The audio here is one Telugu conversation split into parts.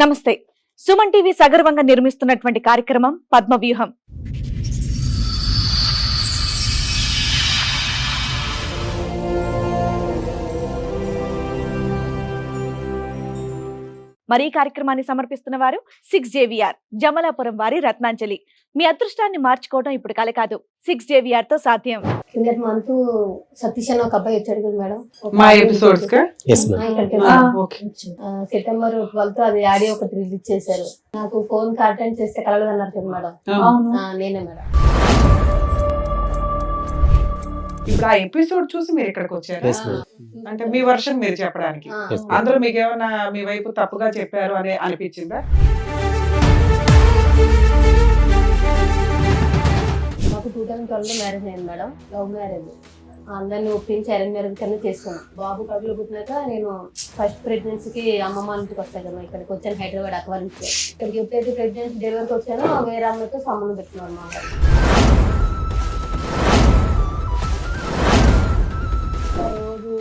నమస్తే. సుమన్ టీవీ సగర్వంగా నిర్మిస్తున్నటువంటి కార్యక్రమం పద్మవ్యూహం. మరి ఈ కార్యక్రమాన్ని సమర్పిస్తున్న వారు 6JVR జమలాపురం వారి రత్నాంజలి. మీ అదృష్టాన్ని మార్చుకోవడం ఇప్పుడు కల కాదు, 6JVR తో సాధ్యం. కిందటి మంత్ సతీష్ అని ఒక అబ్బాయి వచ్చాడు కదా మేడం, మా ఎపిసోడ్స్ కా సెప్టెంబర్ 12 అది ఆడియో ఒకటి రిలీజ్ చేశారు. నాకు ఫోన్ అటెండ్ చేస్తే కలవదన్నారు కదా మేడం. నేనే మేడం. ఇప్పుడు ఆ ఎపిసోడ్ చూసి మీరు ఇక్కడికి వచ్చారు అంటే మీ వర్షన్ మీరు చెప్పడానికి అందులో మీకు ఏమైనా మీ వైపు తప్పుగా చెప్పారు అని అనిపించిందా? మాకు 2012 లో మ్యారేజ్ అయింది మేడం, లవ్ మ్యారేజ్. అందరిని ఒప్పించి అరేంజ్ మ్యారేజ్ కన్నా చేసుకున్నాను. బాబు కడుపులో పుట్టినాక నేను ఫస్ట్ ప్రెగ్నెన్సీకి అమ్మమ్మ ఇంటికి వస్తాను కదా, ఇక్కడికి వచ్చాను హైదరాబాద్ అక్వా నుంచి. ఇక్కడికి ఎప్పుడైతే ప్రెగ్నెన్సీ డెలివరీకి వచ్చానో వేరే అమ్మతో సంబంధం పెట్టుకున్నాను అన్నమాట. రోజు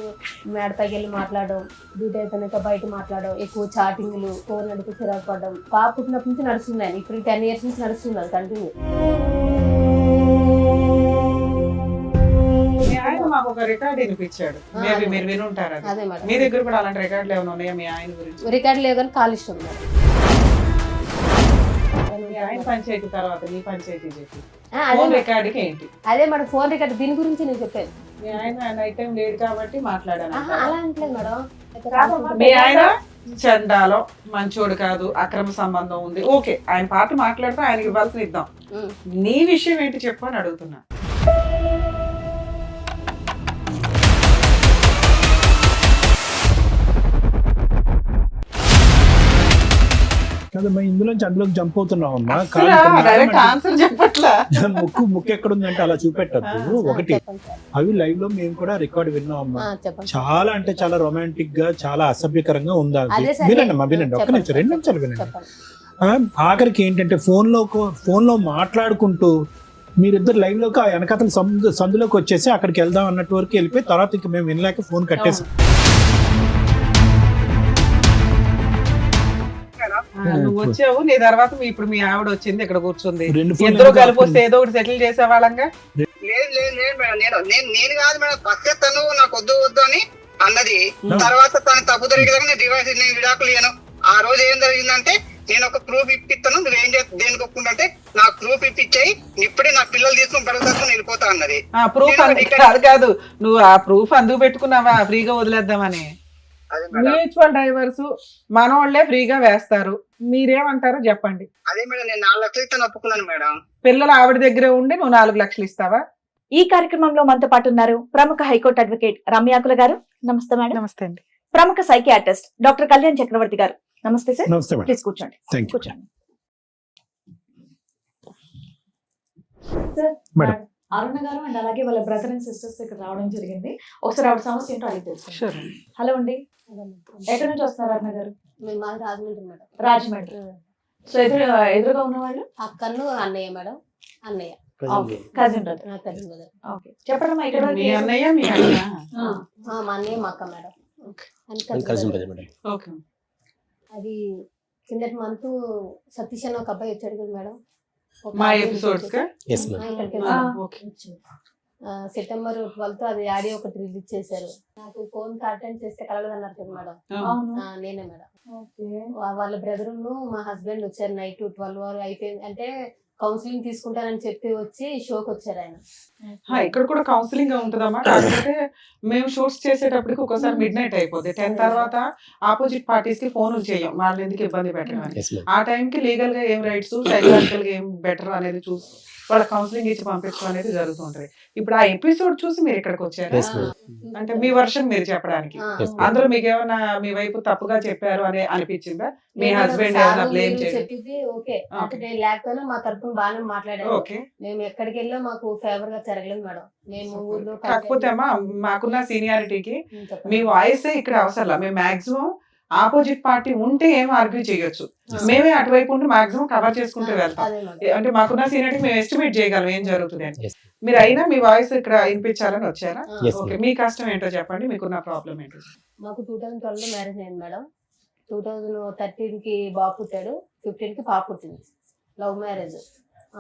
మేడపైకి వెళ్ళి మాట్లాడడం, డ్యూటీ అయిపోయినాక బయట మాట్లాడడం, ఎక్కువ చాటింగ్లు, ఫోన్ నడిపి చిరాకు పడడం. పాప పుట్టినప్పటి నుంచి నడుస్తుంది, ఇప్పుడు 10 years నుంచి నడుస్తుంది అది కంటిన్యూ. మీ ఆయన మాకు ఒక రికార్డ్ వినిపించాడు, మేబీ మీరు వినుంటారు. అదే మేడం, మీ దగ్గర కూడా అలాంటి రికార్డులు ఏమైనా ఉన్నాయా మీ ఆయన గురించి? రికార్డు లేవు కానీ కాల్ ఇష్టం మేడం. మీ ఆయన పంచాయతీ తర్వాత మీ పంచాయతీ చెప్పి అదే ఫోన్ రికార్డుకి ఏంటి? అదే మేడం, ఫోన్ రికార్డు దీని గురించి నేను చెప్పాను. మీ ఆయన నైట్ టైం లేట్ కాబట్టి మాట్లాడాను. అలా అంటలేదు మేడం. మీ ఆయన చండాలో మంచోడు కాదు, అక్రమ సంబంధం ఉంది, ఓకే ఆయన పార్ట్ మాట్లాడితే ఆయనకి ఇవ్వాల్సిన ఇద్దాం. నీ విషయం ఏంటి చెప్పు అని అడుగుతున్నా. కదమ్మా, ఇందులోంచి అందులోకి జంప్ అవుతున్నావు అమ్మా. డైరెక్ట్ ఆన్సర్ చెప్పట్లా. ముక్కు ఎక్కడ ఉందంటే అలా చూపెట్టద్దు. ఒకటి, అవి లైవ్ లో మేము కూడా రికార్డ్ విన్నాం అమ్మా. చాలా అంటే చాలా రొమాంటిక్ గా, చాలా అసభ్యకరంగా ఉంది. వినండి అమ్మా, వినండి, ఒక్క నిమిషం, 2 నిమిషాలు వినండి. ఆఖరికి ఏంటంటే ఫోన్ లో మాట్లాడుకుంటూ మీరిద్దరు లైవ్ లోకి ఆ వెనకతల సందులోకి వచ్చేసి అక్కడికి వెళ్దాం అన్నట్టు వరకు వెళ్ళిపోయి తర్వాత ఇంక మేము వినలేక ఫోన్ కట్టేసాం. నువ్వు వచ్చావు, నీ తర్వాత ఇప్పుడు మీ ఆవిడ వచ్చింది, ఇక్కడ కూర్చుంది, ఇద్దరు కలిపి వస్తే ఏదో ఒకటి సెటిల్ చేసేవాళ్ళంగా. నేను కాదు మేడం, ఫస్ట్ తను నాకు వద్దు వద్దు అని అన్నది. తర్వాత తను తప్పు జరిగేదాకా నేను డివైస్, నేను విడాకులు ఇయ్యను. ఆ రోజు ఏం జరిగిందంటే, నేను ఒక ప్రూఫ్ ఇప్పిస్తాను, నువ్వేం చేస్తా దేనికి ఒప్పుకుంటే నాకు ప్రూఫ్ ఇప్పించాయి, ఇప్పుడే నా పిల్లలు తీసుకుని పడతాను వెళ్ళిపోతా అన్నది. ప్రూఫ్ కాదు, నువ్వు ఆ ప్రూఫ్ అందుకు పెట్టుకున్నావా ఫ్రీగా వదిలేద్దామని? మ్యూచువల్ డైవర్స్ మనోళ్లే ఫ్రీగా వేస్తారు, మీరేమంటారో చెప్పండి. అదే మేడం, నేను 4 లక్షలు ఇస్తాను ఒప్పుకున్నాను మేడం. పిల్లలు ఆవిడ దగ్గరే ఉండి నువ్వు 4 లక్షలు ఇస్తావా? ఈ కార్యక్రమంలో మనతో పాటు ఉన్నారు ప్రముఖ హైకోర్టు అడ్వకేట్ రమ్యాకుల గారు. నమస్తే మేడం. నమస్తే అండి. ప్రముఖ సైకియాట్రిస్ట్ డాక్టర్ కళ్యాణ్ చక్రవర్తి గారు. నమస్తే సార్. నమస్తే మేడం. ప్లీజ్ కూర్చోండి. కూర్చోండి సార్. మేడం, అరుణ గారు అండ్ అలాగే వాళ్ళ బ్రదర్ అండ్ సిస్టర్స్ ఇక్కడ రావడం జరిగింది. ఒకసారి ఆవిడ సమస్య ఏంటో అడిగి తెలుసు. హలో అండి, ఎక్కడి నుంచి వస్తున్నారు అరుణ గారు? మేము మాది రాజమండ్రి మేడం. రాజమండ్రి. సో ఎదురుగా ఉన్న వాళ్ళు అక్కను అన్నయ్య మేడం. అన్నయ్య కజిన్ కజిన్ బ్రదర్. ఓకే, చెప్పండి. ఇక్కడ మీ అన్నయ్య మీ అన్న? మా అన్నయ్య మా అక్క మేడం. అది కిందటి మంత్ సతీష్ అని ఒక అబ్బాయి వచ్చాడు కదా మేడం, మా ఎపిసోడ్స్ కా? సెప్టెంబర్ 12 అది ఆడియో ఒకటి రిలీజ్ చేశారు. నాకు ఫోన్ అటెండ్ చేస్తే కలవదన్నారు కదా మేడం. నేనే మేడం. వాళ్ళ బ్రదర్ మా హస్బెండ్ వచ్చారు నైట్ 12 అయిపోయింది అంటే కౌన్సిలింగ్ తీసుకుంటానని చెప్పి వచ్చి షోకి వచ్చారు ఆయన. ఇక్కడ కూడా కౌన్సిలింగ్ ఉంటుందమ్మా, కాకపోతే మేము షూట్స్ చేసేటప్పటికి ఒకసారి మిడ్ నైట్ అయిపోతుంది. 10 తర్వాత ఆపోజిట్ పార్టీస్ కి ఫోన్లు చేయం, వాళ్ళని ఎందుకు ఇబ్బంది పెట్టాలని. ఆ టైంకి లీగల్ గా ఏం రైట్స్, సైకలాజికల్ గా ఏం బెటర్ అనేది చూసి వాళ్ళ కౌన్సిలింగ్ ఇచ్చి పంపించడం అనేది జరుగుతుంటది. ఇప్పుడు ఆ ఎపిసోడ్ చూసి మీరు ఇక్కడికి వచ్చారు అంటే మీ వర్షన్ మీరు చెప్పడానికి అందులో మీకు ఏమైనా మీ వైపు తప్పుగా చెప్పారు అని అనిపించిందా? మీ హస్బెండ్ ఏమైనా బ్లేమ్ చెప్పింది ఓకే, నేను లేకపోయినా మా తరఫున బాగానే మాట్లాడారు. మేము ఎక్కడికి వెళ్ళా మాకు ఫేవర్ గా జరగలేదు మేడం. మేము ఊర్లో కాకపోతే అమ్మా మాకున్న సీనియారిటీకి మీ వాయిస్ ఇక్కడ అవసరం. మేము మాక్సిమం ఆపోజిట్ పార్టీ ఉంటే ఏం ఆర్గ్యూ చేయొచ్చు, మేమే అటువైపు ఉండి మాక్సిమం కవర్ చేసుకుంటూ వెళ్తాం. అంటే మాకున్న సీనియారిటీ మేము ఎస్టిమేట్ చేయగలం ఏం జరుగుతుంది అని. మీరు అయినా మీ వాయిస్ ఇక్కడ వినిపించాలని వచ్చారా? ఓకే, మీ కష్టం ఏంటో చెప్పండి, మీకున్న ప్రాబ్లం ఏంటో. మాకు 2012 లో మ్యారేజ్ అయింది మేడం. 2013 కి బాబు పుట్టాడు, 15 కి పాప పుట్టింది. Love marriage.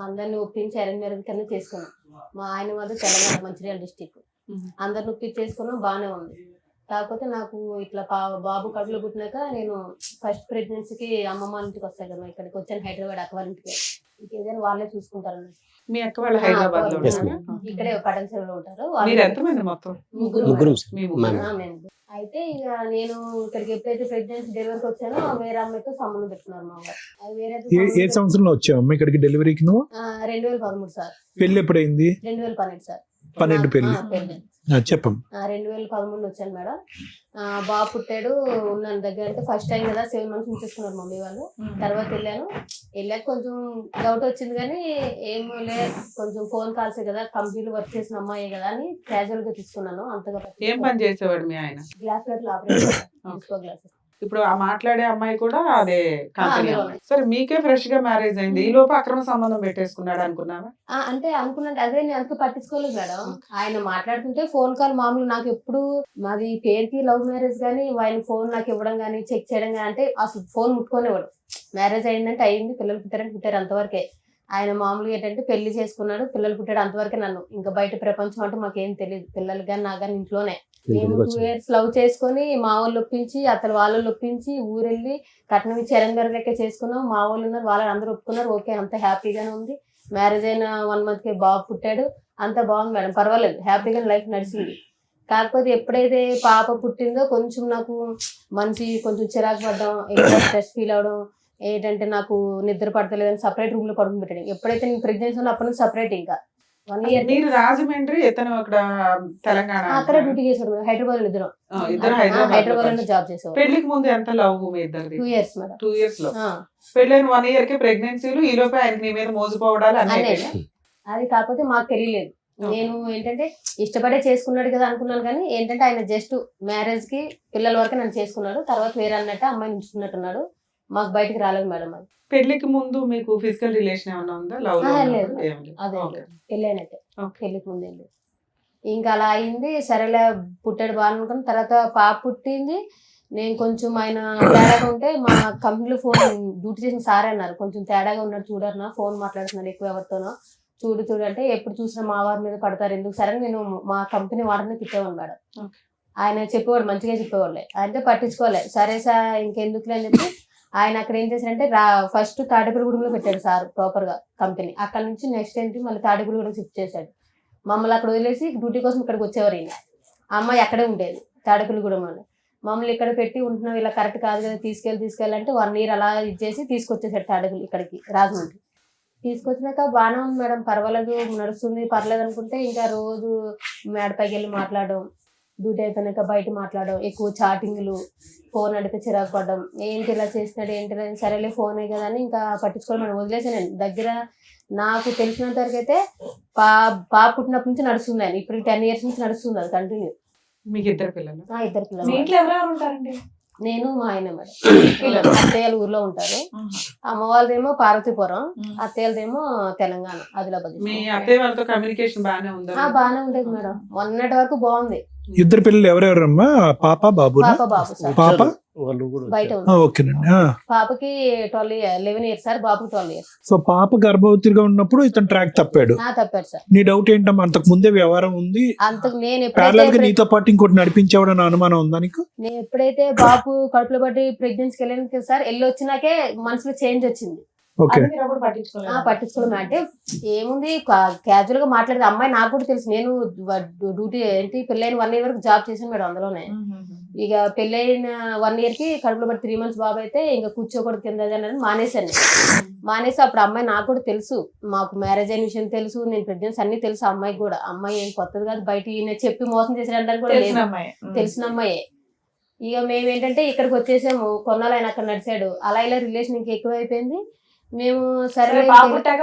అందరిని ఒప్పించి అరేంజ్ మ్యారేజ్ కింద చేసుకున్నాం. మా ఆయన మాది తెలంగాణ మంచిర్యాల డిస్టిక్. అందరిని ఒప్పించి చేసుకున్నాం, బాగానే ఉంది. కాకపోతే నాకు ఇట్లా బాబు కడుపులో పుట్టినాక నేను ఫస్ట్ ప్రెగ్నెన్సీకి అమ్మమ్మ ఇంటికి వస్తాను కదా, ఇక్కడికి వచ్చాను హైదరాబాద్ అక్క ఇంటికి. ఇంకేదైనా వాళ్ళే చూసుకుంటారు. మీ అక్క వాళ్ళు హైదరాబాద్ లో Yes, ఉంటారా? ma'am. ఇక్కడే పటంచెరులో ఉంటారు. మీరు ఎంతమంది మొత్తం? ముగ్గురు మీ ముగ్గురు. మేము. అయితే ఇక నేను ఇక్కడికి ఎప్పుడైతే ప్రెగ్నెన్సీ డెలివరీకి వచ్చానో వేరే అమ్మాయితో సంబంధం పెట్టుకున్నారు మా వారు. అది వేరే ఏ సంవత్సరంలో వచ్చావమ్మా ఇక్కడికి డెలివరీకి నువ్వు? 2013 సార్. పెళ్లి ఎప్పుడైంది? 2012 సార్. 12 పెళ్లి. పెళ్లి చెప్పం. 2013 వచ్చాను మేడం. బాబు పుట్టాడు, ఉన్నాను దగ్గర. అంటే ఫస్ట్ టైం కదా 7 months ఉంచేసుకున్నారు మమ్మీ వాళ్ళు. తర్వాత వెళ్ళాక కొంచెం డౌట్ వచ్చింది, కానీ ఏమో కొంచెం ఫోన్ కాల్స్ కదా, కంపెనీలో వర్క్ చేసిన అమ్మాయి కదా అని క్యాజువల్ గా తీసుకున్నాను. అంతగా ఏం పని చేసేవాడు మీ ఆయన? Glass glasses. ఇప్పుడు ఆ మాట్లాడే అమ్మాయి కూడా అదే కంపెనీ అందులో. అమ్మాయి. సరే మీకే ఫ్రెష్ గా మ్యారేజ్ అయింది, ఈ లోపు అక్రమ సంబంధం పెట్టేసుకున్నాడు అనుకున్నావా? అంటే అనుకున్నాను, అదే నేను అంత పట్టించుకోలేదు మేడం. ఆయన మాట్లాడుతుంటే ఫోన్ కాల్ మామూలు. నాకు ఎప్పుడు మాది పేరుకి లవ్ మ్యారేజ్, కానీ ఆయన ఫోన్ నాకు ఇవ్వడం కానీ చెక్ చేయడం కానీ, అంటే అసలు ఫోన్ ముట్టుకోనివ్వడు. మ్యారేజ్ అయిందంటే అయింది, పిల్లలు పుట్టారంటే పుట్టారు, అంతవరకే. ఆయన మామూలుగా ఏంటంటే పెళ్లి చేసుకున్నాడు, పిల్లలు పుట్టాడు, అంతవరకే. నన్ను ఇంకా బయట ప్రపంచం అంటే మాకేం తెలియదు. పిల్లలు కానీ నాకు కానీ ఇంట్లోనే. మేము 2 years లవ్ చేసుకుని మా వాళ్ళు ఒప్పించి అతను వాళ్ళు ఒప్పించి ఊరెళ్ళి కట్నం ఇచ్చి అరేంజ్ లెక్క చేసుకున్నాం. మా వాళ్ళు ఉన్నారు, వాళ్ళు అందరూ ఒప్పుకున్నారు. ఓకే, అంత హ్యాపీగానే ఉంది. మ్యారేజ్ అయిన 1 month కి బాబు పుట్టాడు, అంత బాగుంది మేడం, పర్వాలేదు, హ్యాపీగా లైఫ్ నడిచింది. కాకపోతే ఎప్పుడైతే పాప పుట్టిందో కొంచెం నాకు మనిషి కొంచెం చిరాకు పడ్డం, ఎక్కువ స్ట్రెస్ ఫీల్ అవడం, ఏంటంటే నాకు నిద్ర పడతలేదని సపరేట్ రూమ్ లో పడుకుని పెట్టాడు. ఎప్పుడైతే నేను ప్రెగ్నెన్సీ ఉన్నా అప్పటి నుంచి సపరేట్. ఇంకా 1 year మీరు రాజమండ్రి, ఇతను అక్కడ తెలంగాణ. అక్కడే డ్యూటీ చేసాడు మేడం. హైదరాబాద్ లో ఇద్దరం. ఇద్దరు హైదరాబాద్ లో జాబ్ చేసేవాడు. పెళ్లికి ముందు ఎంత లవ్ మీ ఇద్దరిది? 2 years మేడం. 2 years లో. పెళ్ళైన 1 year కి ప్రెగ్నెన్సీలు, ఈ లోపే ఆయనకి నీ మీద మోసపోవడాలు అన్నీ. అది కాకపోతే మాకు తెలియలేదు. నేను ఏంటంటే ఇష్టపడే చేసుకున్నాడు కదా అనుకున్నాను, కానీ ఏంటంటే ఆయన జస్ట్ మ్యారేజ్ కి పిల్లల వరకు నన్ను చేసుకున్నాడు. తర్వాత వేరే అన్నట్టు అమ్మాయిని ఉంచుకున్నట్టున్నాడు. మాకు బయటకు రాలేదు మేడం. అది పెళ్లికి ముందు మీకు ఫిజికల్ రిలేషన్ ఏమైనా ఉందా? లవ్ లేదు. అదే పెళ్ళైనట్టే. పెళ్లికి ముందు లేదు. ఇంకా అలా అయింది. సరేలే పుట్టాడు బాగా అనుకున్నాను. తర్వాత పాప పుట్టింది. నేను కొంచెం ఆయన తేడాగా ఉంటే మా కంపెనీలో ఫోన్ డ్యూటీ చేసిన సార్ అన్నారు, కొంచెం తేడాగా ఉన్నాడు చూడన్నా, ఫోన్ మాట్లాడుతున్నాడు ఎక్కువ ఎవరితోనో, చూడు అంటే ఎప్పుడు చూసినా మా వారి మీద పడతారు ఎందుకు సరే నేను మా కంపెనీ వాడిని తిట్టేవాడు మేడం. ఆయన చెప్పేవాడు, మంచిగా చెప్పేవాళ్ళే, అంటే పట్టించుకోలే. సరే సార్ ఇంకెందుకులే అని చెప్పి ఆయన అక్కడ ఏం చేశారంటే ఫస్ట్ తాడేపల్లిగూడెంలో పెట్టాడు సార్ ప్రాపర్ గా కంపెనీ. అక్కడ నుంచి నెక్స్ట్ ఏంటి మళ్ళీ తాడేపల్లిగూడెం షిఫ్ట్ చేశాడు. మమ్మల్ని అక్కడ వదిలేసి డ్యూటీ కోసం ఇక్కడికి వచ్చేవారు. ఈయన అమ్మాయి అక్కడే ఉండేది తాడేపల్లిగూడెం అని. మమ్మల్ని ఇక్కడ పెట్టి ఉంటున్నాం, ఇలా కరెక్ట్ కాదు కదా, తీసుకెళ్ళాలంటే 1 year అలా ఇచ్చేసి తీసుకొచ్చేసాడు తాడేపల్లి ఇక్కడికి రాజమండ్రి. తీసుకొచ్చినాక బాగానే ఉంది మేడం, పర్వాలేదు నడుస్తుంది, పర్లేదు అనుకుంటే ఇంకా రోజు మేడపైకి వెళ్ళి మాట్లాడడం, డ్యూటీ అయిపోయినాక బయట మాట్లాడడం, ఎక్కువ చాటింగ్లు, ఫోన్ అడిగితే చిరాకు పడడం, ఏంటి ఇలా చేసినాడు ఏంటి, సరేలే ఫోనే కదా అని ఇంకా పట్టించుకోవాలి మేడం, వదిలేసాను. దగ్గర నాకు తెలిసినంత వరకు అయితే పాప పుట్టినప్పటి నుంచి నడుస్తుంది ఆయన, ఇప్పుడు 10 years నుంచి నడుస్తుంది అది కంటిన్యూ. మీకు 2 పిల్లలు? 2 పిల్లలు. ఇంట్లో ఎవరెవరు ఉంటారండి? నేను మా ఆయన మేడం. అత్తయ్యలు ఊర్లో ఉంటారు, అమ్మ వాళ్ళదేమో పార్వతీపురం, అత్తయ్యదేమో తెలంగాణ ఆదిలాబాద్. మీ అత్తయ్య వాళ్ళతో కమ్యూనికేషన్ బాగానే ఉందా? బాగానే ఉండేది మేడం, మొన్నటి వరకు బాగుంది. 2 పిల్లలు ఎవరెవరమ్మా? పాప బాబు? బాబు సార్ పాప బయట ఉంది. ఓకేనండి. పాపకి 11 years సార్, బాబుకి 12 years. సో పాప గర్భవతిగా ఉన్నప్పుడు ఇతను ట్రాక్ తప్పాడు. తప్పాడు సార్. నీ డౌట్ ఏంటమ్మా, అంతకు ముందే వ్యవహారం ఉంది, అంతకు నేను ప్యారలల్ గా నీతో పాటు ఇంకోటి నడిపించేవాడని అనుమానం ఉందా నీకు? నేను ఎప్పుడైతే బాబు కడుపులో పట్టి ప్రెగ్నెన్సీకి వెళ్ళాను కదా సార్, వెళ్ళి వచ్చినాకే మనసులో చేంజ్ వచ్చింది. ఓకే, పట్టించుకోవడం అంటే ఏముంది, క్యాజువల్ గా మాట్లాడేది. అమ్మాయి నాకు కూడా తెలుసు, నేను డ్యూటీ ఏంటి పెళ్ళైన 1 year వరకు జాబ్ చేశాను మేడం అందులోనే. ఇక పెళ్ళైన 1 year కి కడుపులో పట్టి 3 months బాబు అయితే ఇంకా కూర్చోకూడదు కింద మానేశాను. మానేసి అప్పుడు అమ్మాయి నాకు కూడా తెలుసు, మాకు మ్యారేజ్ అయిన విషయం తెలుసు, నేను ప్రెగ్నెన్సీ అన్ని తెలుసు అమ్మాయికి కూడా. అమ్మాయి ఏం కొత్తది కాదు, బయట ఈయన చెప్పి మోసం చేసినట్టు కూడా లేదు, తెలిసిన అమ్మాయే. ఇక మేము ఏంటంటే ఇక్కడికి వచ్చేసాము, కొన్నాళ్ళు ఆయన అక్కడ నడిచాడు, అలా ఇలా రిలేషన్ ఇంకా ఎక్కువ అయిపోయింది. మేము సరే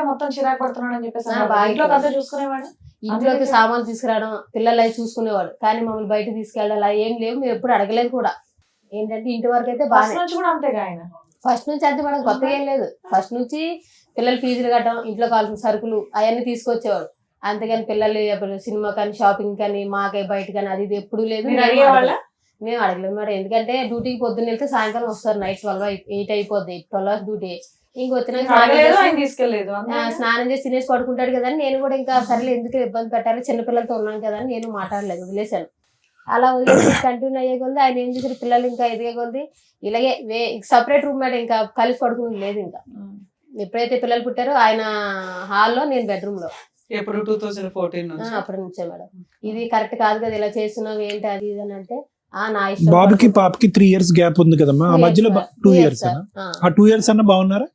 మొత్తం చిరాకు పడుతున్నాడు అని చెప్పేసి చూసుకునేవాడు, ఇంట్లోకి సామాన్లు తీసుకురావడం, పిల్లలు అవి చూసుకునేవాడు, కానీ మమ్మల్ని బయట తీసుకెళ్ళాలి ఏం లేవు, మేము ఎప్పుడు అడగలేదు కూడా. ఏంటంటే ఇంటి వరకు అయితే బాగా ఫస్ట్ నుంచి అంతే మేడం, కొత్తగా ఏం లేదు. ఫస్ట్ నుంచి పిల్లలు ఫీజులు కట్టడం, ఇంట్లో కావాల్సిన సరుకులు అవన్నీ తీసుకొచ్చేవాడు, అంతేగాని పిల్లలు సినిమా కానీ షాపింగ్ కానీ మాకే బయట కానీ అది ఇది ఎప్పుడు లేదు. మేము అడగలేదు మేడం, ఎందుకంటే డ్యూటీకి పొద్దున్న వెళ్తే సాయంకాలం వస్తారు, నైట్ 8 అయిపోద్ది, 12 hours డ్యూటీ. ఇంకొచ్చినాక తీసుకెళ్లేదు స్నానం చేసి తినేసి పడుకుంటాడు కదా అని నేను కూడా ఇంకా సరేలే ఎందుకు ఇబ్బంది పెట్టాలి, చిన్నపిల్లలతో ఉన్నాను కదా అని నేను మాట్లాడలేదు, వదిలేశాను. అలా వదిలేసి కంటిన్యూ అయ్యే కొద్ది ఆయన ఏం చేశారు, పిల్లలు ఇంకా ఎదిగే కొద్ది ఇలాగే సపరేట్ రూమ్ మేడం, ఇంకా కలిసి పడుకునేది లేదు. ఇంకా ఎప్పుడైతే పిల్లలు పుట్టారో ఆయన హాల్లో, నేను బెడ్రూమ్ లో. ఎప్పుడు 2014 అప్పటి నుంచే మేడం. ఇది కరెక్ట్ కాదు కదా, ఇలా చేస్తున్నావు ఏంటి అది ఇది అని అంటే నా ఇష్టం. బాబుకి పాపకి 3 years గ్యాప్ ఉంది కదమ్మా, ఆ మధ్యలో 2 years ఆ 2 years అన్న బాగున్నారా?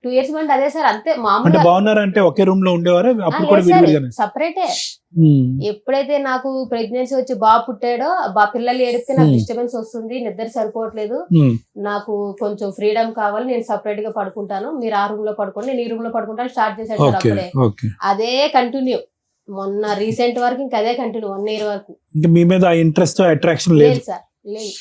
2 years అంటే అదే సార్, అంతే అంటే మామూలుగా. బాగున్నారా అంటే ఒకే రూమ్ లో ఉండేవారా అప్పుడు కూడా విడివిడిగానే? సపరేటే. ఎప్పుడైతే నాకు ప్రెగ్నెన్సీ వచ్చి బాబు పుట్టాడో, పిల్లలు ఏడితే నాకు డిస్టర్బెన్స్ వస్తుంది, నిద్ర సరిపోవట్లేదు, నాకు కొంచెం ఫ్రీడమ్ కావాలి, నేను సపరేట్ గా పడుకుంటాను, మీరు ఆ రూమ్ లో పడుకోండి, నేను ఈ రూమ్ లో పడుకుంటాను స్టార్ట్ చేశాడు సార్. అప్పుడే అదే కంటిన్యూ, మొన్న రీసెంట్ వరకు ఇంకా అదే కంటిన్యూ, 1 year వరకు. మీ మీద ఇంట్రెస్ట్ అట్రాక్షన్ లేదు సార్, లేదు.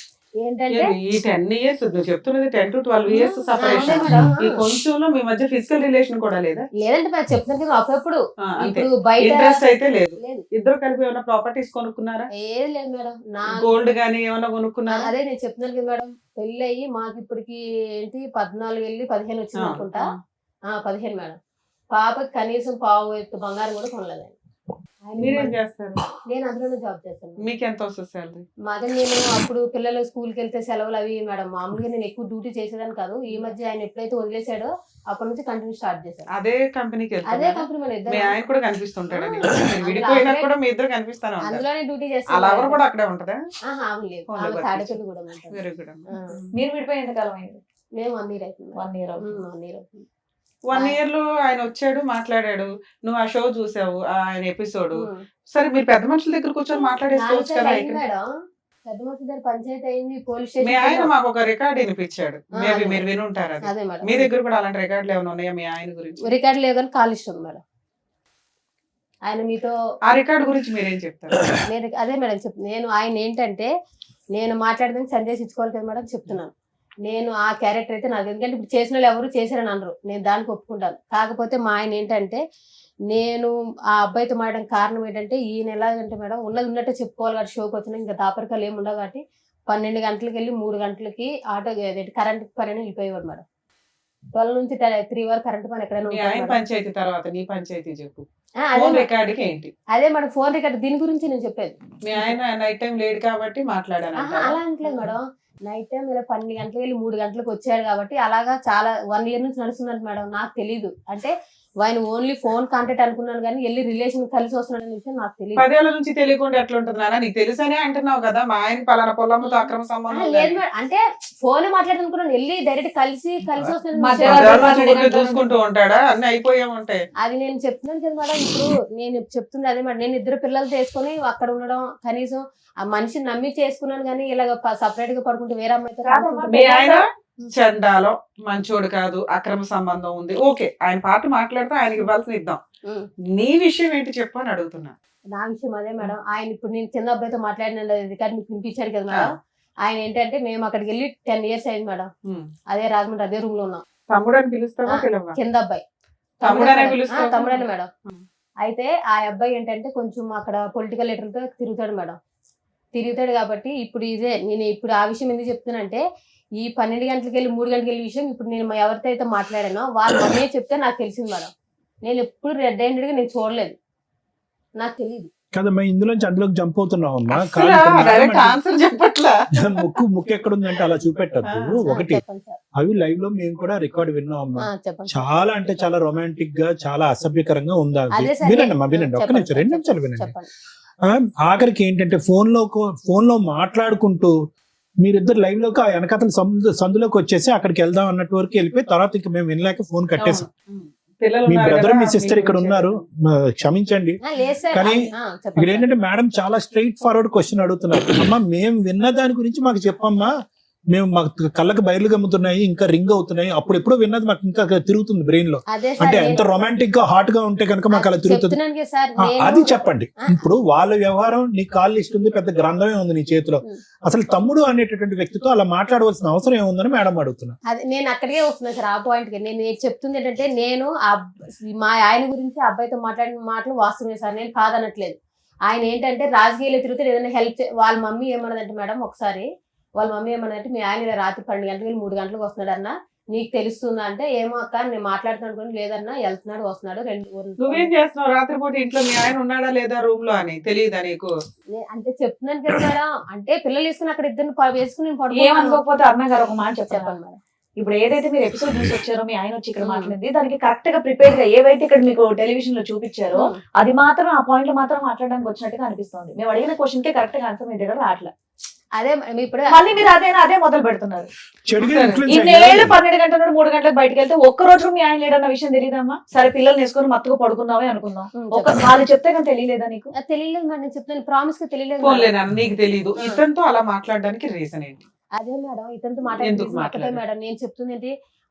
ఏంటంటే ఈ 10 years నువ్వు చెప్తున్నది 10 to 12 years సెపరేషన్, ఈ కొంచెంలో మీ మధ్య ఫిజికల్ రిలేషన్ కూడా లేదా? లేదంటే మరి చెప్తాను కదా, అప్పుడప్పుడు ఇప్పుడు బయట ఇంట్రెస్ట్ అయితే లేదు. ఇద్దరు కలిపి ఏమైనా ప్రాపర్టీస్ కొనుక్కున్నారా? ఏది లేదు మేడం. నా గోల్డ్ గానీ ఏమైనా కొనుక్కున్నారా? అదే నేను చెప్తున్నాను కదా మేడం, పెళ్లి అయ్యి మాకు ఇప్పటికి ఏంటి 14 వెళ్ళి 15 వచ్చింది అనుకుంటా. 15 మేడం. పాపకి కనీసం పావు ఎత్తు బంగారం కూడా కొనలేదు. మీరేం చేస్తారు? నేను అందులోనే జాబ్ చేస్తాను. మీకు ఎంత వస్తుంది సాలరీ? మాదే, నేను అప్పుడు పిల్లలు స్కూల్కి వెళ్తే సెలవులు అవి మేడం, మామూలుగా నేను ఎక్కువ డ్యూటీ చేసేదాన్ని కాదు. ఈ మధ్య ఆయన ఎప్పుడైతే వదిలేశాడో అప్పటి నుంచి కంటిన్యూ స్టార్ట్ చేశాను. అదే కంపెనీకి అదే కంపెనీ మన ఇద్దరు. మీ ఆయన కూడా కనిపిస్తుంటాడా? విడిపోయినా కూడా మీ ఇద్దరు కనిపిస్తాను. అందులోనే డ్యూటీ చేస్తాను. అలా ఎవరు కూడా అక్కడే ఉంటదా? లేదు, తాడేపల్లి కూడా. మీరు విడిపోయి ఎంతకాలం అయింది? మేము 1 year అవుతుంది. 1 year. 1 year అవుతుంది. 1 year లో ఆయన వచ్చాడు, మాట్లాడాడు, నువ్వు ఆ షో చూసావు, ఆయన ఎపిసోడ్. సరే, మీరు పెద్ద మనుషుల దగ్గర కూర్చొని మాట్లాడేసుకోవచ్చు కదా. మేడం పెద్ద మనుషుల దగ్గర పంచాయతీ అయింది, పోలీస్ స్టేషన్. మీ ఆయన మాకు ఒక రికార్డ్ వినిపించాడు, మేబీ మీరు వినుంటారు. అదే మేడం. మీ దగ్గర కూడా అలాంటి రికార్డులు ఏమైనా ఉన్నాయా మీ ఆయన గురించి? రికార్డు లేదు కానీ కాల్ ఇష్టం మేడం. ఆయన మీతో ఆ రికార్డు గురించి మీరేం చెప్తారు? నేను అదే మేడం నేను ఆయన ఏంటంటే, నేను మాట్లాడదానికి సందేశం ఇచ్చుకోవాలి కదా మేడం, చెప్తున్నాను. నేను ఆ క్యారెక్టర్ అయితే నాకు, ఎందుకంటే ఇప్పుడు చేసిన వాళ్ళు ఎవరు చేశారని అనరు, నేను దానికి ఒప్పుకుంటాను. కాకపోతే మా ఆయన ఏంటంటే, నేను ఆ అబ్బాయితో మాట్లాడడం కారణం ఏంటంటే, ఈయన ఎలాగంటే మేడం, ఉన్నది ఉన్నట్టే చెప్పుకోవాలి కాబట్టి షోకి వచ్చినా ఇంకా దాపరికాలు ఏమి ఉండవు కాబట్టి 12 గంటలకు వెళ్ళి 3 గంటలకి ఆటో కరెంట్ పని వెళ్ళిపోయేవాడు మేడం. 12 నుంచి 3 వరకు కరెంట్ పని ఎక్కడైనా. పంచాయతీ తర్వాత నీ పంచాయతీ చెప్పు. ఏంటి అదే మేడం, ఫోన్ రికార్డ్, దీని గురించి నేను చెప్పేది. మీ ఆయన నైట్ టైం లేట్ కాబట్టి మాట్లాడాను. అలా అంటలేదు మేడం, నైట్ టైం ఇలా 12 గంటలకు వెళ్ళి 3 గంటలకు వచ్చాడు కాబట్టి అలాగా చాలా 1 year నుంచి నడుస్తున్నట్టు మేడం. నాకు తెలీదు, అంటే ఆయన ఓన్లీ ఫోన్ కాంటాక్ట్ అనుకున్నాను కానీ వెళ్ళి రిలేషన్ కలిసి వస్తున్నాడు అనే విషయం నాకు తెలియదు. 10 ఏళ్ల నుంచి తెలియకుండా ఎట్లా ఉంటుంది నాన్న? నీకు తెలుసనే అంటున్నావు కదా, మా ఆయన పలానా పొలంతో అక్రమ సంబంధం లేదు మేడం, అంటే ఫోన్ మాట్లాడుతున్నాను, వెళ్ళి డైరెక్ట్ కలిసి వస్తున్నాడు చూసుకుంటూ ఉంటాడా? అన్ని అయిపోయే ఉంటాయి. అది నేను చెప్తున్నాను కదా మేడం. ఇప్పుడు నేను చెప్తుంది అదే మేడం, నేను 2 పిల్లలు తీసుకొని అక్కడ ఉండడం, కనీసం ఆ మనిషిని నమ్మి చేసుకున్నాను కానీ ఇలాగ సపరేట్ గా పడుకుంటే వేరే అమ్మాయితో. మీ ఆయన చండాలో మంచోడు కాదు, అక్రమ సంబంధం ఉంది, ఓకే, ఆయన పాట మాట్లాడితే ఆయనకి ఇవ్వాల్సిన ఇద్దాం. నీ విషయం ఏంటి చెప్పు అని అడుగుతున్నా. నా విషయం అదే మేడం, ఆయన ఇప్పుడు నేను చిన్న అబ్బాయితో మాట్లాడిన రికార్డు మీకు వినిపించాడు కదా మేడం. ఆయన ఏంటంటే, మేము అక్కడికి వెళ్ళి 10 years అయింది మేడం. అదే రాజమండ్రి అదే రూమ్ లో ఉన్నాం. తమ్ముడు అని పిలుస్తావా? కింద అబ్బాయి తమ్ముడని మేడం. అయితే ఆ అబ్బాయి ఏంటంటే కొంచెం అక్కడ పొలిటికల్ లీడర్లతో తిరుగుతాడు మేడం. తిరుగుతాడు కాబట్టి ఇప్పుడు నేను ఇప్పుడు ఆ విషయం ఎందుకు చెప్తున్నానంటే, ఈ 12 గంటలకు వెళ్ళి 3 గంటలకు వెళ్ళి విషయం ఇప్పుడు నేను ఎవరితో అయితే మాట్లాడానో వాళ్ళు అన్నీ చెప్తే నాకు తెలిసింది మేడం. నేను ఎప్పుడు రెడ్ హ్యాండెడ్ గా నేను చూడలేదు, నాకు తెలియదు కదమ్మా. ఇందులోంచి అందులోకి జంప్ అవుతున్నావు అమ్మా. ముక్కు ఎక్కడ ఉందంటే అలా చూపెట్టద్దు. ఒకటి, అవి లైవ్ లో మేము కూడా రికార్డ్ విన్నాం అమ్మా. చాలా అంటే చాలా రొమాంటిక్ గా, చాలా అసభ్యకరంగా ఉందా? వినండి అమ్మా, వినండి, ఒక్క నిమిషం, 2 నిమిషాలు వినండి. ఆఖరికి ఏంటంటే ఫోన్ లో మాట్లాడుకుంటూ మీరిద్దరు లైవ్ లోకి ఆ వెనకతల సందులోకి వచ్చేసి అక్కడికి వెళ్దాం అన్నట్టు వరకు వెళ్ళిపోయి తర్వాత ఇంకా మేము వినలేక ఫోన్ కట్టేసాం. మీ బ్రదర్ మీ సిస్టర్ ఇక్కడ ఉన్నారు, క్షమించండి. కానీ ఇక్కడ ఏంటంటే మేడం చాలా స్ట్రైట్ ఫార్వర్డ్ క్వశ్చన్ అడుగుతున్నారు. అమ్మా, మేము విన్న దాని గురించి మాకు చెప్పమ్మా, మేము మాకు కళ్ళకి బయలు గమ్ముతున్నాయి, ఇంకా రింగ్ అవుతున్నాయి, అప్పుడు ఎప్పుడో విన్నది మాకు ఇంకా తిరుగుతుంది బ్రెయిన్ లో. అంటే ఎంత రొమాంటిక్ గా హాట్ గా ఉంటే కనుక మాకు అలా తిరుగుతుంది. అది చెప్పండి. ఇప్పుడు వాళ్ళ వ్యవహారం, నీ కాల్ లిస్ట్ ఉంది, పెద్ద గ్రంథమే ఉంది నీ చేతిలో. అసలు తమ్ముడు అనేటటువంటి వ్యక్తితో అలా మాట్లాడవలసిన అవసరం ఏముందని మేడం అడుగుతున్నా. నేను అక్కడికే వస్తున్నా సార్, ఆ పాయింట్ కి. నేను చెప్తుంది ఏంటంటే, నేను మా ఆయన గురించి అబ్బాయితో మాట్లాడిన మాటలు వాస్తవమే సార్, నేను కాదనట్లేదు. ఆయన ఏంటంటే రాజకీయాలు తిరుగుతాడు, ఏదైనా హెల్ప్ వాళ్ళ మమ్మీ ఏమన్నదంటే మేడం ఒకసారి వాళ్ళ మమ్మీ ఏమన్నదంటే మీ ఆయన ఇలా రాత్రి 12 గంటలకు 3 గంటలకు వస్తున్నాడు అన్న, నీకు తెలుస్తుందా అంటే ఏమో అక్క నేను మాట్లాడుతున్నాను అనుకోండి, లేదన్నా వెళ్తున్నాడు వస్తున్నాడు నువ్వేం చేస్తున్నావు రాత్రిపూట ఇంట్లో మీ ఆయన ఉన్నాడా లేదా రూమ్ లో అని తెలియదా నీకు? అంటే చెప్తున్నాను కదా మేడం, అంటే పిల్లలు వేసుకుని అక్కడ ఇద్దరు వేసుకుని నేను ఏమనుకోకపోతే అన్న గారు ఒక మాట చెప్పాను చెప్పండి మేడం. ఇప్పుడు ఏదైతే మీరు ఎపిసోడ్ చూసి వచ్చారో మీ ఆయన వచ్చి ఇక్కడ మాట్లాడింది దానికి కరెక్ట్ గా ప్రిపేర్ గా ఏవైతే ఇక్కడ మీకు టెలివిజన్ లో చూపించారో అది మాత్రం ఆ పాయింట్ లో మాత్రం మాట్లాడడానికి వచ్చినట్టుగా అనిపిస్తుంది. మేము అడిగిన క్వశ్చన్ కి కరెక్ట్ గా ఆన్సర్ మీ దగ్గర రావట్లేదు. అదే ఇప్పుడు మళ్ళీ మీరు అదే మొదలు పెడుతున్నారు. చెడుగా influence ఇన్నేళ్ళు అయ్యారు. 12 గంటల నుండి 3 గంటలకు బయటకు వెళ్తే ఒక్క రోజు మీ ఆయన లేడన్న విషయం తెలియదమ్మా? సరే పిల్లల్ని వేసుకొని మత్తుగా పడుకుందామే అనుకుందాం, వాళ్ళు చెప్తే కానీ తెలియలేదా నీకు? తెలియలేదు మేడం, నేను చెప్తాను ప్రామిస్ గా తెలియలేదు. ఫోన్లేనా నీకు తెలియదు? ఇతనితో అలా మాట్లాడడానికి రీజన్ ఏంటి? అదే మేడం ఇతనితో ఎందుకు మాట్లాడుతుంది మాట్లాడారు? మేడం. నేను చెప్తుంది ఏంటి,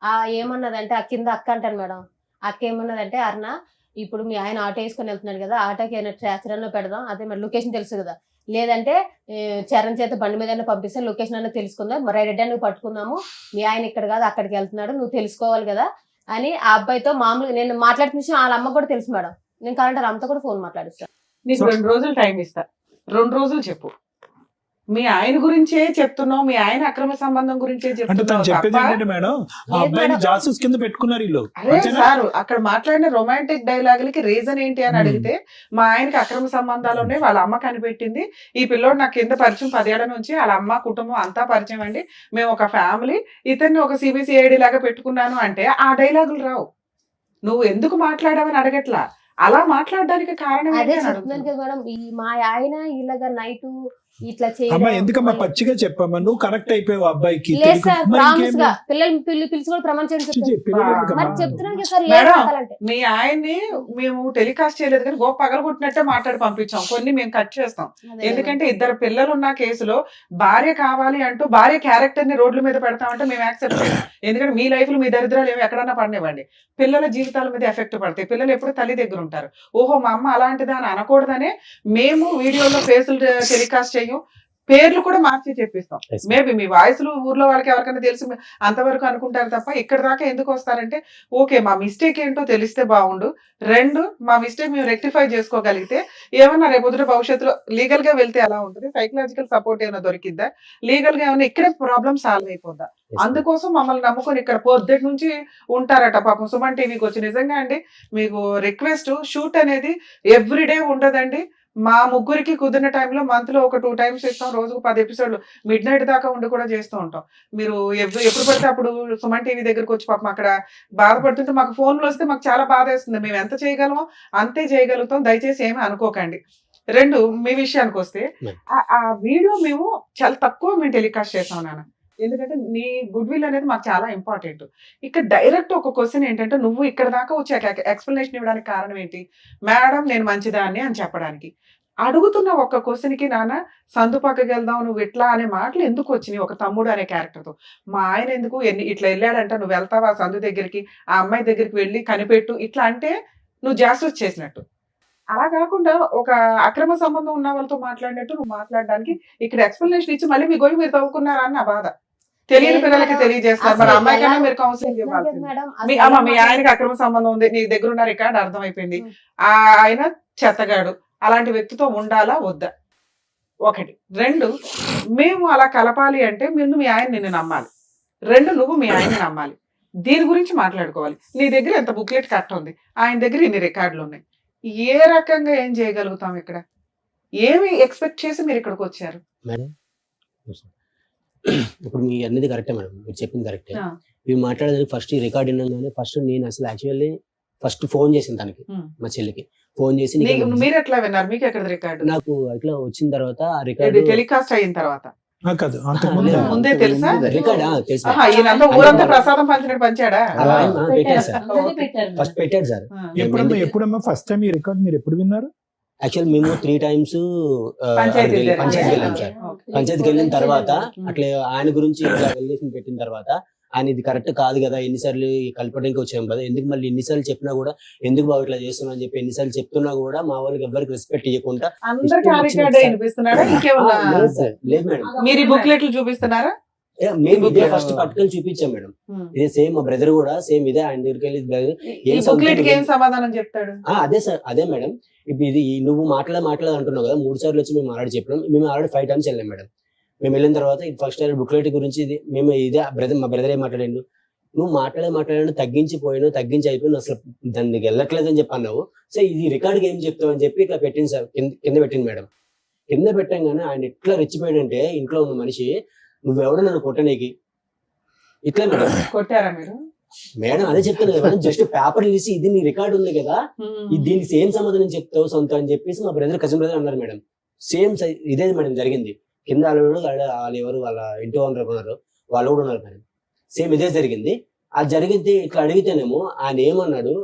ఏమన్నదంటే ఆ కింద అక్క అంటాను మేడం, అక్క ఏమన్నదంటే అరుణ ఇప్పుడు మీ ఆయన ఆటో వేసుకొని వెళ్తున్నాడు కదా, ఆటోకి ఏమైనా ట్రాచరన్ లో పెడదాం, అదే మరి లొకేషన్ తెలుసు కదా, లేదంటే చరణ్ చేత బండి మీద పంపిస్తే లొకేషన్ అన్న తెలుసుకుందాం, రెడ్ నువ్వు పట్టుకుందాము, మీ ఆయన ఇక్కడ కాదు అక్కడికి వెళ్తున్నాడు నువ్వు తెలుసుకోవాలి కదా అని ఆ అబ్బాయితో మామూలుగా నేను మాట్లాడుతున్న విషయం వాళ్ళ అమ్మ కూడా తెలుసు మేడం. నేను కావాలంటే అమ్మతో కూడా ఫోన్ మాట్లాడిస్తాను. నీకు 2 రోజులు టైం ఇస్తా, 2 రోజులు చెప్పు. మీ ఆయన గురించే చెప్తున్నావు, మీ ఆయన అక్రమ సంబంధం గురించే అంటే తను చెప్తున్నావు చెప్పేది తప్ప. ఏంటంటే మేడం ఆ అబ్బాయిని జాసూస్ కింద పెట్టుకున్నారు వీళ్ళు. అరే సార్ అక్కడ మాట్లాడిన రొమాంటిక్ డైలాగులకి రీజన్ ఏంటి అని అడిగితే మా ఆయనకి అక్రమ సంబంధాలు ఉన్నాయి, వాళ్ళ అమ్మ కనిపెట్టింది, ఈ పిల్లోడు నాకు కింద పరిచయం 10 ఏళ్ల నుంచి, వాళ్ళ అమ్మ కుటుంబం అంతా పరిచయం అండి, మేము ఒక ఫ్యామిలీ, ఇతన్ని ఒక సిబిసిఐడి లాగా పెట్టుకున్నాను అంటే ఆ డైలాగులు రావు. నువ్వు ఎందుకు మాట్లాడావని అడగట్లా, అలా మాట్లాడడానికి కారణం అదే ఏంటి అని చెప్తున్నాను అడుగుతున్నా. కదా మేడం, ఈ మా ఆయన ఇలాగా నైట్ ఇట్లా అమ్మా చేయడం ఎందుకమ్మా పచ్చిగా చెప్పమ్మా, నువ్వు కనెక్ట్ అయిపోయావు అబ్బాయికి. లేదు తెలియక- సార్, మరి ప్రామిస్ ఇంకేం? గా పిల్లలు పిలిచి కూడా ప్రమాణం చేయడం చెప్తాను. చెప్పు, పిల్లలు ఎందుకమ్మా? మరి చెప్తున్నాను కదా సార్, మేడం, లేదు అంటే మీ ఆయన్ని మేము టెలికాస్ట్ చేయలేదు కానీ గోప పగలగొట్టినట్టే మాట్లాడి పంపించాం, కొన్ని మేము కట్ చేస్తాం. ఎందుకంటే 2 పిల్లలు ఉన్న కేసులో భార్య కావాలి అంటూ భార్య క్యారెక్టర్ ని రోడ్ల మీద పెడతామంటే మేము యాక్సెప్ట్ చేయం. ఎందుకంటే మీ లైఫ్ లో మీ దరిద్రాలు ఏమి ఎక్కడన్నా పడినివ్వండి, పిల్లల జీవితాల మీద ఎఫెక్ట్ పడతాయి, పిల్లలు ఎప్పుడు తల్లి దగ్గర ఉంటారు. ఓహో మా అమ్మ అలాంటిదా అని అనకూడదనే మేము వీడియోలో ఫేసులు టెలికాస్ట్ చేయం, పేర్లు కూడా మార్చి చెప్పిస్తాం. మేబీ మీ వాయిస్లు ఊర్లో వాళ్ళకి ఎవరికైనా తెలిసి అంతవరకు అనుకుంటారు తప్ప ఇక్కడ దాకా ఎందుకు వస్తారంటే ఓకే మా మిస్టేక్ ఏంటో తెలిస్తే బాగుండు, 2 మా మిస్టేక్ మేము రెక్టిఫై చేసుకోగలిగితే ఏమన్నా రేపొద్దున భవిష్యత్తులో లీగల్ గా వెళ్తే ఎలా ఉంటుంది, సైకలాజికల్ సపోర్ట్ ఏమైనా దొరికిద్దా, లీగల్ గా ఏమైనా ఇక్కడే ప్రాబ్లమ్ సాల్వ్ అయిపోద్దా, అందుకోసం మమ్మల్ని నమ్ముకొని ఇక్కడ పొద్దుటి నుంచి ఉంటారట పాపం సుమన్ టీవీకి వచ్చి. నిజంగా అండి మీకు రిక్వెస్ట్, షూట్ అనేది ఎవ్రీడే ఉండదండి, మా ముగ్గురికి కుదిరిన టైంలో మంత్ లో ఒక 2 times ఇస్తాం, రోజుకు 10 ఎపిసోడ్లు మిడ్ నైట్ దాకా ఉండి కూడా చేస్తూ ఉంటాం. మీరు ఎప్పుడు పడితే అప్పుడు సుమన్ టీవీ దగ్గరకు వచ్చి పాపం అక్కడ బాధపడుతుంటే మాకు ఫోన్లు వస్తే మాకు చాలా బాధ వేస్తుంది, మేము ఎంత చేయగలమో అంతే చేయగలుగుతాం, దయచేసి ఏమీ అనుకోకండి. 2 మీ విషయానికి వస్తే ఆ వీడియో మేము చాలా తక్కువ మేము టెలికాస్ట్ చేసాం నాన్న, ఎందుకంటే నీ గుడ్ విల్ అనేది మాకు చాలా ఇంపార్టెంట్. ఇక్కడ డైరెక్ట్ ఒక క్వశ్చన్ ఏంటంటే నువ్వు ఇక్కడ దాకా వచ్చి ఎక్స్ప్లెనేషన్ ఇవ్వడానికి కారణం ఏంటి, మేడం నేను మంచిదాన్ని అని చెప్పడానికి. అడుగుతున్న ఒక్క క్వశ్చన్ కి నాన్న సందు పక్కకి వెళ్దాం నువ్వు ఇట్లా అనే మాటలు ఎందుకు వచ్చినాయి ఒక తమ్ముడు అనే క్యారెక్టర్ తో? మా ఆయన ఎందుకు ఇట్లా వెళ్ళాడంట, నువ్వు వెళ్తావా సందు దగ్గరికి, ఆ అమ్మాయి దగ్గరికి వెళ్ళి కనిపెట్టు ఇట్లా అంటే నువ్వు జాస్టిస్ చేసినట్టు. అలా కాకుండా ఒక అక్రమ సంబంధం ఉన్న వాళ్ళతో మాట్లాడినట్టు నువ్వు మాట్లాడడానికి ఇక్కడ ఎక్స్ప్లెనేషన్ ఇచ్చి మళ్ళీ మీ గొయ్యి మీరు తవ్వుకున్నారా అని నా బాధ. తెలియని పిల్లలకి తెలియజేస్తారు, మరి అమ్మాయి కన్నా మీరు కౌన్సిలింగ్ ఇవ్వాలి. మీ ఆయనకి అక్రమ సంబంధం ఉంది, నీ దగ్గర ఉన్న రికార్డు అర్థమైపోయింది, ఆయన చెత్తగాడు, అలాంటి వ్యక్తితో ఉండాలా వద్దా? 1. 2 మేము అలా కలపాలి అంటే ముందు మీ ఆయన నిన్ను నమ్మాలి, 2 నువ్వు మీ ఆయన్ని నమ్మాలి, దీని గురించి మాట్లాడుకోవాలి. నీ దగ్గర ఎంత బుక్లెట్ కట్ ఉంది, ఆయన దగ్గర ఇన్ని రికార్డులు ఉన్నాయి, ఏ రకంగా ఏం చేయగలుగుతాం ఇక్కడ? ఏమి ఎక్స్పెక్ట్ చేసి మీరు ఇక్కడికి వచ్చారు? మేడం ఇప్పుడు మీ అన్నది కరెక్టే మేడం, మీరు చెప్పింది కరెక్టే. ఆ. మేము మాట్లాడేదానికి ఫస్ట్ ఈ రికార్డ్ విన్నాగానే ఫస్ట్ నేను అసలు యాక్చువల్లీ ఫస్ట్ ఫోన్ చేసింది తనకి, మా చెల్లికి ఫోన్ చేసి మీరు ఎట్లా విన్నారు, మీకు ఎక్కడ రికార్డు? నాకు అట్లా వచ్చిన తర్వాత ఆ రికార్డు టెలికాస్ట్ అయిన తర్వాత కాదు అంతకుముందు ముందే తెలుసా? రికార్డ్ తెలుసు. ఈయనంతా ఊరంతా ప్రసాదం పంచినట్టు పంచాడా? పెట్టారు సార్, ఫస్ట్ పెట్టాడు సార్. ఎప్పుడమ్మా ఫస్ట్ టైం ఈ రికార్డ్ మీరు ఎప్పుడు విన్నారు? యాక్చువల్ మేము 3 times పంచాయతీకి వెళ్ళాం సార్. పంచాయతీకి వెళ్ళిన తర్వాత అట్లా ఆయన గురించి వెలిగేషన్ పెట్టిన తర్వాత ఆయన ఇది కరెక్ట్ కాదు కదా, ఎన్నిసార్లు కలపడానికి వచ్చాం కదా, ఎందుకు మళ్ళీ ఎన్నిసార్లు చెప్పినా కూడా ఎందుకు బాగా ఇట్లా చేస్తున్నా అని చెప్పి ఎన్నిసార్లు చెప్తున్నా కూడా మా వాళ్ళకి ఎవరికి రెస్పెక్ట్ ఇవ్వకుండా అందరికీ ఆ రికార్డే వినిపిస్తున్నాడా? ఇంకేమన్నా లేదు మేడం. మీరు ఈ బుక్లెట్లు చూపిస్తున్నారా? మేము ఇదే ఫస్ట్ పట్టుకొని చూపించాం మేడం. ఇదే సేమ్ మా బ్రదర్ కూడా సేమ్ ఇదే ఆయన దగ్గరికి వెళ్ళి బ్రదర్ ఈ బుక్లెట్ కి ఏం సమాధానం చెప్తాడు? అదే సార్, అదే మేడం. ఇప్పుడు ఇది నువ్వు మాట్లాడ అంటున్నావు కదా, 3 సార్లు వచ్చి మేము ఆల్రెడీ చెప్పినాం. మేము ఆల్రెడీ 5 times వెళ్ళాం మేడం. మేము వెళ్ళిన తర్వాత ఫస్ట్ టైం బుక్లెట్ గురించి ఇది మేము ఇదే మా బ్రదర్ ఏం మాట్లాడాడు, నువ్వు మాట్లాడాడు తగ్గించి అయిపోయింది, అసలు దానికి వెళ్ళట్లేదని చెప్పి అన్నావు. సో ఇది రికార్డ్కి ఏం చెప్తావు అని చెప్పి ఇట్లా పెట్టింది సార్, కింద పెట్టింది మేడం. కింద పెట్టంగానే ఆయన ఎట్లా రెచ్చిపోయాడంటే, ఇంట్లో ఉన్న మనిషి నువ్వెవడో నన్ను కొట్టనీకి ఇట్లా మేడం. కొట్టారా మీరు? మేడం అదే చెప్తాను కదా, జస్ట్ పేపర్ తీసి ఇది నీ రికార్డు ఉంది కదా, దీనికి సేమ్ సమాధానం చెప్తావు సొంత అని చెప్పేసి మా బ్రదర్ కజిన్ బ్రదర్ అన్నారు మేడం. సేమ్ ఇదే మేడం జరిగింది. కింద వాళ్ళు ఎవరు వాళ్ళ ఇంటి ఓనర్ ఉన్నారు, వాళ్ళు కూడా ఉన్నారు మేడం. సేమ్ ఇదే జరిగింది. అది జరిగితే ఇట్లా అడిగితేనేమో ఆయన ఏమన్నాడు,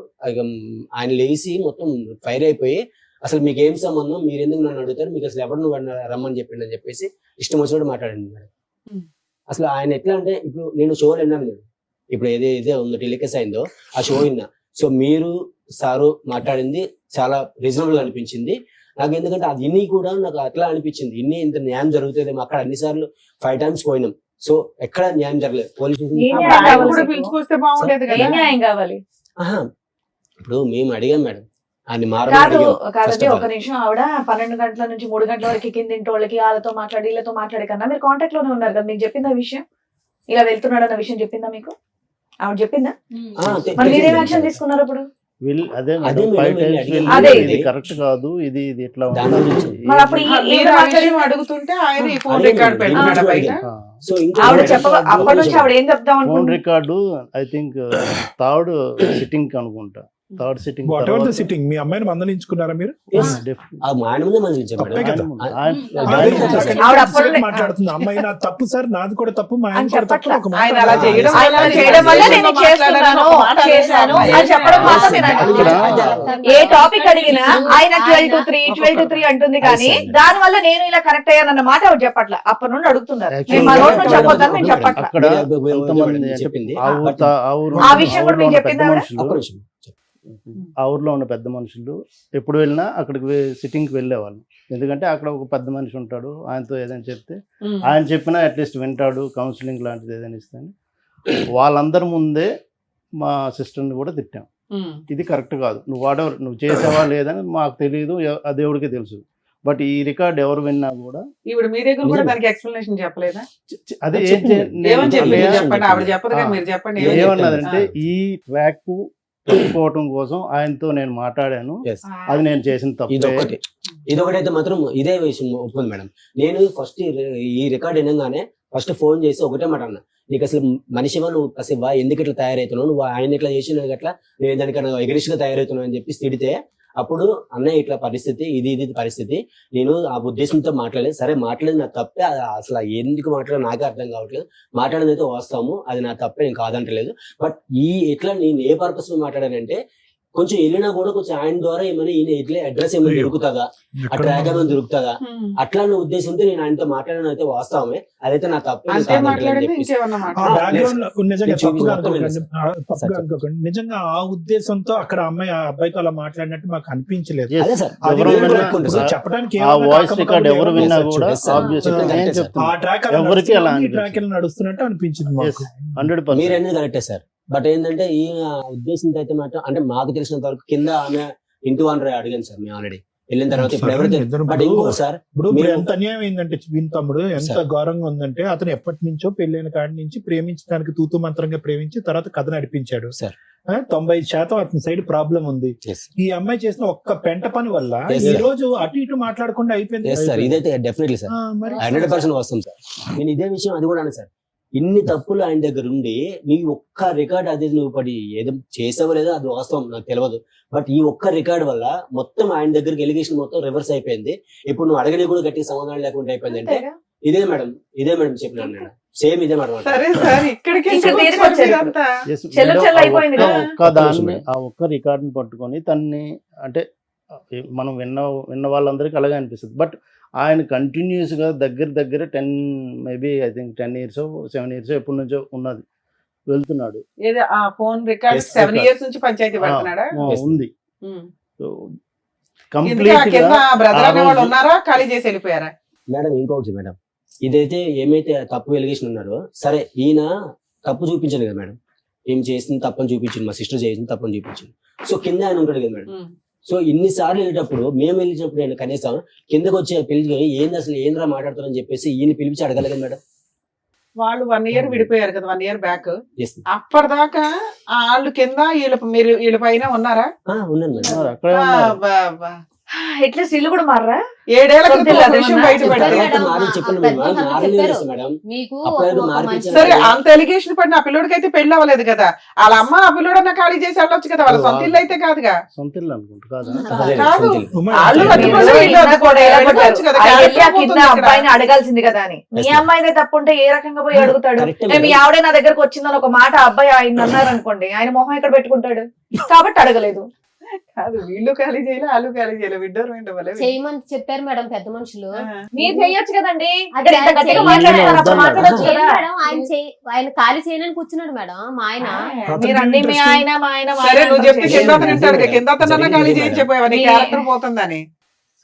ఆయన లేచి మొత్తం ఫైర్ అయిపోయి అసలు మీకు ఏం సంబంధం, మీరు ఎందుకు నన్ను అడుగుతారు, మీకు అసలు ఎవరు నువ్వు రమ్మని చెప్పిండు అని చెప్పేసి ఇష్టం వచ్చినట్టు మాట్లాడండి మేడం. అసలు ఆయన ఎట్లా అంటే, ఇప్పుడు నేను షోలు విన్నాను మేడం, ఇప్పుడు ఏదైతే ఉందో టెలికాస్ట్ అయిందో ఆ షో విన్నా. సో మీరు సారు మాట్లాడింది చాలా రీజనబుల్ గా అనిపించింది నాకు. ఎందుకంటే అది ఇన్ని కూడా నాకు అట్లా అనిపించింది, ఇంత న్యాయం జరుగుతుంది. అక్కడ అన్ని సార్లు 5 times పోయినాం. సో ఎక్కడ న్యాయం జరగలేదు. పోలీస్ పిలుచుకొస్తే బాగుండేది కదా. న్యాయం కావాలి. ఇప్పుడు మేము అడిగాం మేడం, ఆయన కాదండి, ఒక నిమిషం. ఆవిడ 12 గంటల నుంచి 3 గంటల వరకు కింద ఇంటి వాళ్ళకి వాళ్ళతో మాట్లాడి వీళ్ళతో మాట్లాడే కన్నా మీరు కాంటాక్ట్ లోనే ఉన్నారు కదా, మీకు చెప్పిందా విషయం, ఇలా వెళ్తున్నాడు అన్న విషయం చెప్పిందా మీకు? ఆవిడ చెప్పిందా? మరి మీరేం యాక్షన్ తీసుకున్నారు అప్పుడు? కరెక్ట్ కాదు, ఇది ఇట్లా అడుగుతుంటే ఆయన ఫోన్ రికార్డ్ పెట్టాడు బయట. ఆవిడ అప్పటి నుంచి ఆవిడ ఏం చెప్తాం phone record I think third sitting అనుకుంటా. థర్డ్ సిట్టింగ్ సిట్టింగ్ మీ అమ్మాయిని మందలించుకున్నారా మీరు? మాట్లాడుతుంది అమ్మాయి నా తప్పు సార్, నాది కూడా తప్పు, మా ఆయన కూడా తప్పు. ఏ టాపిక్ అడిగినా ఆయన 12 to 3 అంటుంది, కానీ దాని వల్ల నేను ఇలా కరెక్ట్ అయ్యానన్న మాట ఆవిడ చెప్పట్ల. అప్పటి నుండి అడుగుతున్నారు, చెప్పొద్దని నేను చెప్పట్ల. ఆ విషయం కూడా మీకు చెప్పింది ఆ ఊర్లో ఉన్న పెద్ద మనుషులు ఎప్పుడు వెళ్ళినా అక్కడికి సిట్టింగ్కి వెళ్ళేవాళ్ళు. ఎందుకంటే అక్కడ ఒక పెద్ద మనిషి ఉంటాడు, ఆయనతో ఏదైనా చెప్తే ఆయన చెప్పినా అట్లీస్ట్ వింటాడు, కౌన్సిలింగ్ లాంటిది ఏదైనా ఇస్తాను. వాళ్ళందరి ముందే మా సిస్టర్ని కూడా తిట్టాం, ఇది కరెక్ట్ కాదు, నువ్వు చేసావా లేదని మాకు తెలియదు, ఆ దేవుడికి తెలుసు. బట్ ఈ రికార్డ్ ఎవరు విన్నా కూడా ఇప్పుడు మీ దగ్గర కూడా దానికి ఎక్స్ప్లెనేషన్ చెప్పలేదా? అదే చెప్పండి. ఏమన్నదంటే ఈ ట్రాక్ పోవటం కోసం ఆయనతో నేను మాట్లాడాను, అది నేను చేసిన తప్పు. ఇదొకటైతే మాత్రం ఇదే విషయం ఒప్పుకుంది మేడం. నేను ఫస్ట్ ఈ రికార్డ్ వినగానే ఫస్ట్ ఫోన్ చేసి ఒకటే మాట అన్నా, నీకు అసలు మనిషివా, నువ్వు అసలు ఎందుకు ఇట్లా తయారవుతున్నావు, నువ్వు ఆయన ఇట్లా చేసిన అట్లా నేను దానికన్నా ఎగరిష్గా తయారవుతున్నావు అని చెప్పి తిడితే, అప్పుడు అన్నయ్య ఇట్లా పరిస్థితి, ఇది పరిస్థితి, నేను ఆ ఉద్దేశంతో మాట్లాడలేదు, సరే మాట్లాడేది నా తప్పే, అసలు ఎందుకు మాట్లాడో నాకే అర్థం కావట్లేదు, మాట్లాడేది అయితే వాస్తవము, అది నా తప్పే, నేను కాదంటలేదు. బట్ ఎట్లా నేను ఏ పర్పస్ లో మాట్లాడానంటే, కొంచెం వెళ్ళినా కూడా కొంచెం ఆయన ద్వారా ఏమైనా ఈయన ఇట్లా అడ్రస్ ఏమైనా దొరుకుతుందా, ఆ ట్రాక్ ఏమైనా దొరుకుతుందా, అట్లా నా ఉద్దేశంతో నేను ఆయనతో మాట్లాడడం అయితే వాస్తవమే, అదైతే నా తప్పే. నిజంగా ఆ ఉద్దేశంతో అక్కడ అమ్మాయి ఆ అబ్బాయితో అలా మాట్లాడినట్టు మాకు అనిపించలేదు. చెప్పడానికి నడుస్తున్నట్టు అనిపించింది. మీరన్నీ కరెక్టే సార్. బట్ ఏంటంటే ఈ ఉద్దేశంతో అయితే మాత్రం, అంటే మాకు తెలిసినంత వరకు కింద ఆమె ఇంటి ఓనర్ అడిగాను సార్ మేము ఆల్రెడీ వెళ్ళిన తర్వాత. ఇప్పుడు ఎంత అన్యాయం అయిందంటే తమ్ముడు, ఎంత ఘోరంగా ఉందంటే, అతను ఎప్పటి నుంచో పెళ్ళైన కాడి నుంచి ప్రేమించడానికి తూతు మంత్రంగా ప్రేమించి తర్వాత కథ నడిపించాడు. 90% అతని సైడ్ ప్రాబ్లం ఉంది. ఈ అమ్మాయి చేసిన ఒక్క పెంట పని వల్ల ఈ రోజు అటు ఇటు మాట్లాడకుండా అయిపోయింది సార్. ఇదైతే డెఫినెట్లీ సార్ 100% వస్తాం సార్. నేను ఇదే విషయం అది కూడా సార్, ఇన్ని తప్పులు ఆయన దగ్గర ఉండి నీ ఒక్క రికార్డ్, అది నువ్వు పడి ఏదో చేసావో లేదో అది వాస్తవం నాకు తెలియదు, బట్ ఈ ఒక్క రికార్డ్ వల్ల మొత్తం ఆయన దగ్గరికి ఎలిగేషన్ మొత్తం రివర్స్ అయిపోయింది. ఇప్పుడు నువ్వు అడగని కూడా గట్టి సమాధానం లేకుండా అయిపోయింది. అంటే ఇదే మేడం చెప్పినాను నేను, సేమ్ ఇదే మేడం. ఆ ఒక్క రికార్డుని పట్టుకొని తన్ని, అంటే మనం విన్న వాళ్ళందరికీ అలాగే అనిపిస్తుంది. బట్ ఆయన కంటిన్యూస్ గా దగ్గర 10 maybe I think 10 years 7 years ఎప్పటి నుంచో ఉన్నది వెళ్తున్నాడు. ఉంది. మేడం ఇంకొకటి మేడం, ఇదైతే ఏమైతే తప్పు ఎలిగేషన్ ఉన్నారో సరే ఈయన తప్పు చూపించాను కదా మేడం, ఏం చేసింది తప్పని చూపించింది, మా సిస్టర్ చేసింది తప్పని చూపించింది. సో కింద ఆయన ఉంటాడు కదా మేడం. సో ఇన్నిసార్లు వెళ్ళేటప్పుడు మేము వెళ్ళినప్పుడు ఆయన కనీసం కిందకు వచ్చి పిలిచి ఏంది అసలు ఏంద్రా మాట్లాడుతారని చెప్పేసి ఈయన పిలిచి అడగలేదు మేడం. వాళ్ళు 1 year విడిపోయారు కదా, 1 year బ్యాక్. Yes. అప్పటిదాకా వాళ్ళు కింద వీళ్ళ పైన ఉన్నారా? ఉన్నాను మేడం. అక్కడే ఉన్నారు. ఎట్లీస్ట్ ఇల్లు కూడా మారరా? 7 ఏళ్ల క్రితం సొంతిల్లు ఒక విషయం అదేమన్నా? బయట చెప్పారు పెడితే మేడం. మారి చెప్పండి పెద్ద మేడం, వాళ్ళు మారలేదు చెప్పారు. మేడం. మీకు అప్పుడు ఒక మార్పు మంచి- ఇచ్చారు. సరే అంత ఎలిగేషన్ పడిన ఆ పిల్లోడికి అయితే పెళ్లి అవ్వలేదు కదా, వాళ్ళ అమ్మ ఆ పిల్లోడన్నా ఖాళీ చేసి వెళ్ళొచ్చు కదా, వాళ్ళ సొంత ఇల్లు అయితే కాదుగా. సొంత ఇల్లు అనుకుంటా కాదా? అదే కాదు. సొంత ఇల్లు. ఉమ్మా, వాళ్ళు అంటే కట్టుకోలేదు. మీరు వీళ్ళు కింద కూడా ఎలా వెళ్ళిపోవచ్చు కొట్టారు? కదా, ఆయన వెళ్ళి ఆ క్యారెక్టర్ కింద పోతుంది ఇక్కడ. అబ్బాయిని అడగాల్సింది కదా అని. మీ Yes, ma'am. అమ్మాయిదే తప్పుంటే ఏ రకంగా పోయి అడుగుతాడు? Correct, ఏ, మీ madam. ఆవిడే నా దగ్గరకు వచ్చిందని ఒక మాట ఆ అబ్బాయి ఆయన అన్నారు అనుకోండి, ఆయన మొహం ఎక్కడ పెట్టుకుంటాడు? కాబట్టి అడగలేదు. కాదు, వీళ్ళు ఖాళీ చేయలే, వాళ్ళు ఖాళీ చేయలే, విడ్డోరు వెంటబలే. చేయమని చెప్పారు మేడం పెద్ద మనుషులు. మీరు చెయ్యొచ్చు కదండి. అది ఇక్కడ ఇంత ఆయన గట్టిగా చెయ్యాలి. మాట్లాడుతున్నారు, అప్పుడు వద్దన్నారు. మాట్లాడొచ్చు ఏం కదా. మేడం ఆయన ఖాళీ చేయనని కూర్చున్నాడు మేడం మా ఆయన. మీరు అన్ని మీ ఆయన మా ఆయన మా సరే ఆయన నువ్వు చెప్తే అంటారు. కింద అతను వింటాడు కదా, కింద అతను ఖాళీ జరిగింది చేయించి మేడం. చెప్పావా, నీ మీ- క్యారెక్టర్ పోతుందని.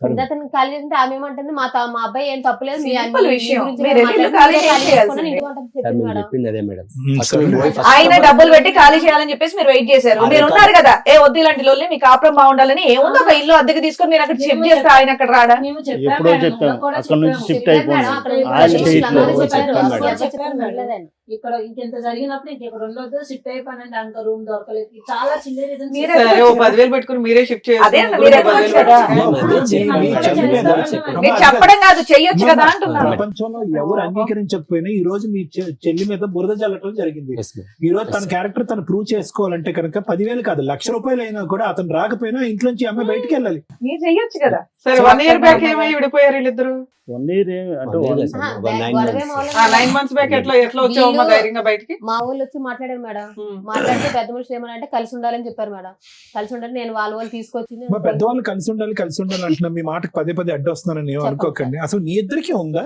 అతను ఖాళీ చేస్తే ఆమె ఏమంటుంది మా అబ్బాయి ఏం తప్పలేదు మీ Simple మీ విషయం. గురించి మీరు వెళ్ళి మాట్లాడి ఖాళీ మీరే ఖాళీ చేయాల్సిందే. చేసుకుని ఇంటి వంట సార్ చెప్పింది మీరు మేడం. చెప్పింది అదే మేడం. First సరే. మేము పోయి first ఆయన డబ్బులు పెట్టి ఖాళీ చేయాలని చెప్పేసి మీరు వెయిట్ చేశారు. అదే మీరు కాదు. ఉన్నారు కదా, ఏ వద్దు ఇలాంటి లోల్ని, మీ కాపురం బాగుండాలని. ఏముందో ఒక ఇల్లు అద్దెకి తీసుకొని మీరు అక్కడ షిఫ్ట్ చేస్తే ఆయన అక్కడ రాడా? ఎప్పుడో చెప్పాం అక్కడ నుంచి షిఫ్ట్ చెప్పారు అయిపోయింది. మేడం, అక్కడ ఆయన నుంచి చేయట్లేదు. అందరూ చెప్పారు. చెప్పారు మేడం. ఎవరు చెప్పారు వినలేదండి. ఇక్కడ ఇంకెంత జరిగినప్పుడు ఇంకెక్కడ ఉండొద్దు, షిఫ్ట్ అయిపోయినండి అంత రూమ్ దొరకలేదు, చాలా చిన్న రీజన్స్. మీరే సరే ఓ 10,000 పెట్టుకుని మీరే షిఫ్ట్ అదే అన్న, చేయాలి. మీరే ఎక్కవచ్చు కదా. అమ్మా, మీరు చెప్పడం కాదు, చెయ్యొచ్చు కదా అంటున్నాను. ప్రపంచంలో ఎవరు అంగీకరించకపోయినా ఈ రోజు మీ చెల్లి మీద బురద జల్లటం జరిగింది. Yes, ma'am. ఈ రోజు తన క్యారెక్టర్ తను ప్రూవ్ చేసుకోవాలంటే కనుక 10,000 కాదు, ₹1,00,000 అయినా కూడా అతను రాకపోయినా ఇంట్లోంచి అమ్మాయి బయటికి వెళ్ళాలి. మీరు చెయ్యొచ్చు కదా. సరే 1 year బ్యాక్ ఏమై విడిపోయారు వీళ్ళిద్దరు? 1 year అంటే One year one- చేశారు. ఆహా, One 9 గొడవే months. మొదలైంది. 9 months బ్యాక్ ఎట్లా వచ్చావమ్మా వీళ్ళు- ధైర్యంగా బయటికి? మా ఊళ్ళు వచ్చి మాట్లాడారు మేడం. మాట్లాడితే పెద్ద మనుషులు ఏమనంటే కలిసి ఉండాలని చెప్పారు మేడం. కలిసి ఉండాలి నేను వాళ్ళు తీసుకొచ్చింది మా పెద్దవాళ్ళు కలిసి ఉండాలి అంటున్నా, మీ మాటకు పదే అడ్డొస్తున్నానని ఏం అనుకోకండి. అసలు మీ ఇద్దరికి ఉందా?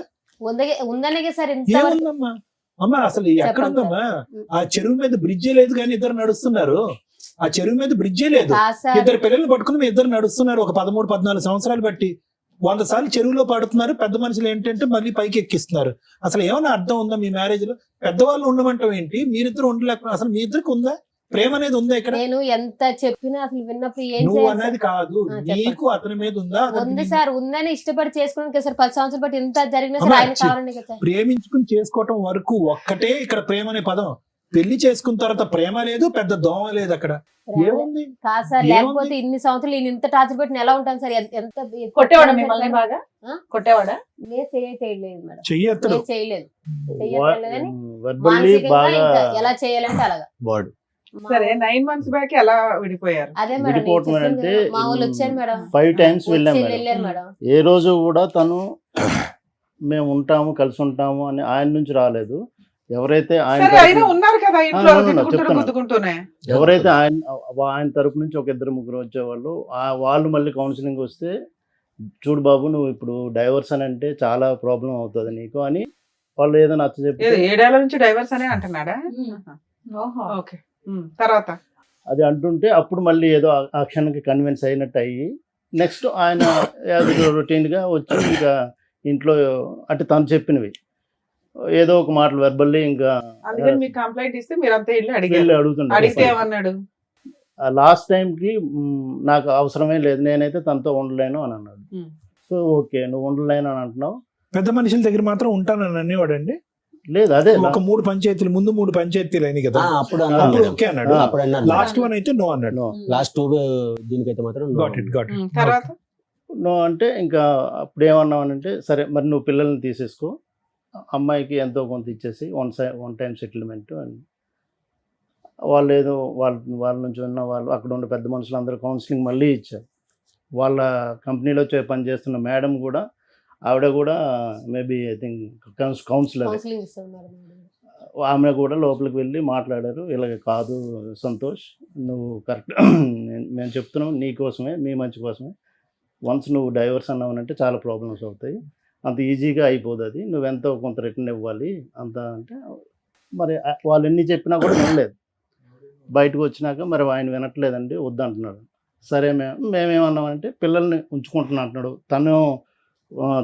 ఉందనే సార్ ఇంతవరకు ఏముందమ్మా? అమ్మా అసలు ఎక్కడ ఉందమ్మా? ఆ చెరువు మీద బ్రిడ్జే లేదు కానీ ఇద్దరు నడుస్తున్నారు. ఆ చెరువు మీద బ్రిడ్జే లేదు, కాదు సార్. ఇద్దరు పిల్లలు పట్టుకుని మీ ఇద్దరు నడుస్తున్నారు. ఒక 13-14 సంవత్సరాలు బట్టి 100 సార్లు చెరువులో పడుతున్నారు. పెద్ద మనుషులు ఏంటంటే మళ్ళీ పైకి ఎక్కిస్తున్నారు. అసలు ఏమైనా అర్థం ఉందా మీ మ్యారేజ్ లో? పెద్దవాళ్ళు ఉండమంటాం ఏంటి? మీరిద్దరు ఉండలేకపోతే అసలు మీ ఇద్దరికి ఉందా? ప్రేమ అనేది ఉందా ఇక్కడ? నేను ఎంత చెప్పినా అసలు విన్నప్పుడు ఏం నువ్వు చేయాలి అనేది సార్? కాదు, చెప్పండి. నీకు అతని మీద ఉందా? అతనికి ఉంది నీ- సార్, ఉందని ఇష్టపడి చేసుకున్నాను కదా సార్. 10 సంవత్సరాలు బట్టి ఎంత జరిగినా అమ్మా, సార్ ఆయన కావాలండి కదా సార్. ప్రేమించుకుని చేసుకోవటం వరకు ఒక్కటే ఇక్కడ ప్రేమ అనే పదం. పెళ్లి చేసుకున్న తర్వాత ప్రేమ లేదు, పెద్ద దోమ లేదు అక్కడ. ఏముంది? కాదు సార్, ఏముంది? లేకపోతే ఇన్ని సంవత్సరాలు నేను ఇంత టార్చర్ పెట్టిన ఎలా ఉంటాను సార్? ఎంత కొట్టేవాడా మిమ్మల్ని బాగా? ఆ? కొట్టేవాడా? నేను చేయలేదు మేడం. చెయ్యత్తడు. నేను చేయలేదు. చెయ్యట్లేదని verbally మానసికంగా బాగా ఇంకా ఎలా చేయాలంటే అలాగా. Word. సరే 9 months బ్యాక్ ఎలా విడిపోయారు? అదే మేడం నేను విడిపోవటం చెప్పింది. అంటే మా వాళ్ళు వచ్చారు మేడం. 5 times వెళ్ళాం వచ్చి మేడం. వెళ్ళారు మేడం. ఏ రోజు కూడా తను మేము ఉంటాము కలిసి ఉంటాము అని ఆయన నుంచి రాలేదు. ఎవరైతే ఆయన సరే అయినా తరపు- ఉన్నారు కదా ఇంట్లో, no, no, తిట్టుకుంటూనే చెప్తున్నా. గుద్దుకుంటూనే. ఎవరైతే ఆయన తరపు నుంచి ఒక 2-3 వచ్చేవాళ్ళు, వాళ్ళు మళ్ళీ కౌన్సిలింగ్ వస్తే చూడు బాబు నువ్వు ఇప్పుడు డైవర్స్ అని అంటే చాలా ప్రాబ్లం అవుతుంది నీకు అని వాళ్ళు ఏదో నచ్చ చెప్పి 7 ఏళ్ల నుంచి డైవర్స్ అనే అంటున్నాడా? ఓహో. ఓకే. తర్వాత అది అంటుంటే అప్పుడు మళ్ళీ ఏదో ఆ క్షణానికి కన్విన్స్ అయినట్టు అయ్యి నెక్స్ట్ ఆయన రొటీన్గా వచ్చి ఇంకా ఇంట్లో అంటే తను చెప్పినవి ఏదో ఒక మాటలు వెర్బల్లీ ఇంకా అందుకని మీకు కంప్లైంట్ ఇస్తే మీరు అంతా వెళ్ళి వెళ్ళి అడిగారు. అడిగితే అడుగుతుండే. ఏమన్నాడు? లాస్ట్ టైంకి నాకు అవసరమే లేదు, నేనైతే తనతో ఉండలేను అని అన్నాడు. సో ఓకే నువ్వు ఉండలేను అని అంటున్నావు. పెద్ద మనుషుల దగ్గర మాత్రం ఉంటానని అనేవాడండి. లేదు అదే ఒక 3 పంచాయతీలు ముందు 3 పంచాయతీలు అయినాయి కదా, అప్పుడు అప్పుడు ఓకే అన్నాడు. అప్పుడు అన్నాను. లాస్ట్ వన్ అయితే నో అన్నాడు. నో లాస్ట్ 2 దీనికైతే మాత్రం no. గాట్ ఇట్ తర్వాత నో అంటే ఇంకా అప్పుడు ఏమన్నామనంటే సరే మరి నువ్వు పిల్లల్ని తీసేసుకో, అమ్మాయికి ఎంతో కొంత ఇచ్చేసి వన్ టైం సెటిల్మెంట్ అని వాళ్ళు ఏదో వాళ్ళ నుంచి ఉన్న వాళ్ళు అక్కడ ఉన్న పెద్ద మనుషులు అందరూ కౌన్సిలింగ్ మళ్ళీ ఇచ్చారు. వాళ్ళ కంపెనీలో పనిచేస్తున్న మేడం కూడా ఆవిడ కూడా maybe I think counsellor, counselling ఇస్తాను మేడం. ఆమె కూడా లోపలికి వెళ్ళి మాట్లాడారు. ఇలాగ కాదు సంతోష్, నువ్వు కరెక్ట్ మేము చెప్తున్నాం నీ కోసమే, మీ మంచి కోసమే. వన్స్ నువ్వు డైవర్స్ అన్నావనంటే చాలా ప్రాబ్లమ్స్ అవుతాయి, అంత ఈజీగా అయిపోదు, అది నువ్వెంతో కొంత రిటర్న్ ఇవ్వాలి అంత అంటే మరి వాళ్ళు ఎన్ని చెప్పినా కూడా వినలేదు. బయటకు వచ్చినాక మరి ఆయన వినట్లేదండి వద్దంటున్నాడు. సరే మేమేమన్నామంటే పిల్లల్ని ఉంచుకుంటున్నా అంటున్నాడు. తను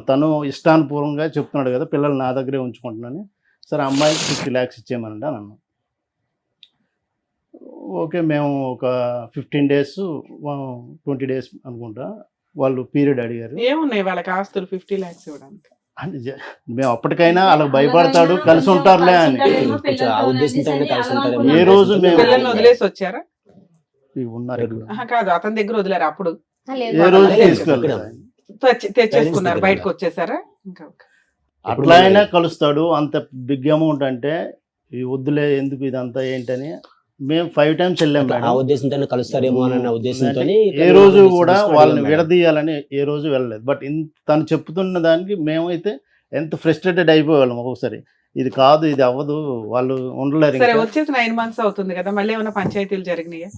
తను ఇష్టానుపూర్వంగా చెప్తున్నాడు కదా, పిల్లలు నా దగ్గరే ఉంచుకుంటున్నాను, సరే అమ్మాయికి 50 lakhs ఇచ్చేయమనండి అని అన్నాం. ఓకే, మేము ఒక 15 days 20 days అనుకుంటా వాళ్ళు పీరియడ్ అడిగారు. ఏమున్నాయి వాళ్ళకి ఆస్తులు 50 lakhs ఇవ్వడానికి? అంటే మేము అప్పటికైనా వాళ్ళకి భయపడతాడు, కలిసి ఉంటారులే అని. కొంచెం ఆ ఉద్దేశంతో అయినా కలిసి ఉంటారేమో. ఏ రోజు మేము పిల్లల్ని వదిలేసి వచ్చారా? ఇవి ఉన్నారు ఇక్కడ. కాదు, అతని దగ్గర వదిలేరు అప్పుడు లేదు ఏ రోజు లేదు, తీసుకెళ్ళలేదు. తెచ్చేసుకున్నారు, బయటకు వచ్చేసారా? ఇంకా అట్లా అయినా కలుస్తాడు. అంత బిగ్ అమౌంట్ అంటే ఈ వద్దులే ఎందుకు ఇదంతా ఏంటని మేము 5 times వెళ్ళాం ఆ మేడం. ఉద్దేశంతో కలుస్తారేమో అన్న ఉద్దేశంతో ఏ రోజు కూడా వాళ్ళని విడదీయాలని ఏ రోజు వెళ్ళలేదు. బట్ తను చెప్తున్న దానికి మేమైతే ఎంత ఫ్రస్ట్రేటెడ్ అయిపోయేవాళ్ళం ఒక్కొక్కసారి. ఇది కాదు, ఇది అవ్వదు, వాళ్ళు ఉండలేరు. సరే, ఇంకా వచ్చేసి 9 months అవుతుంది కదా, మళ్ళీ ఏమైనా పంచాయతీలు జరిగినాయా?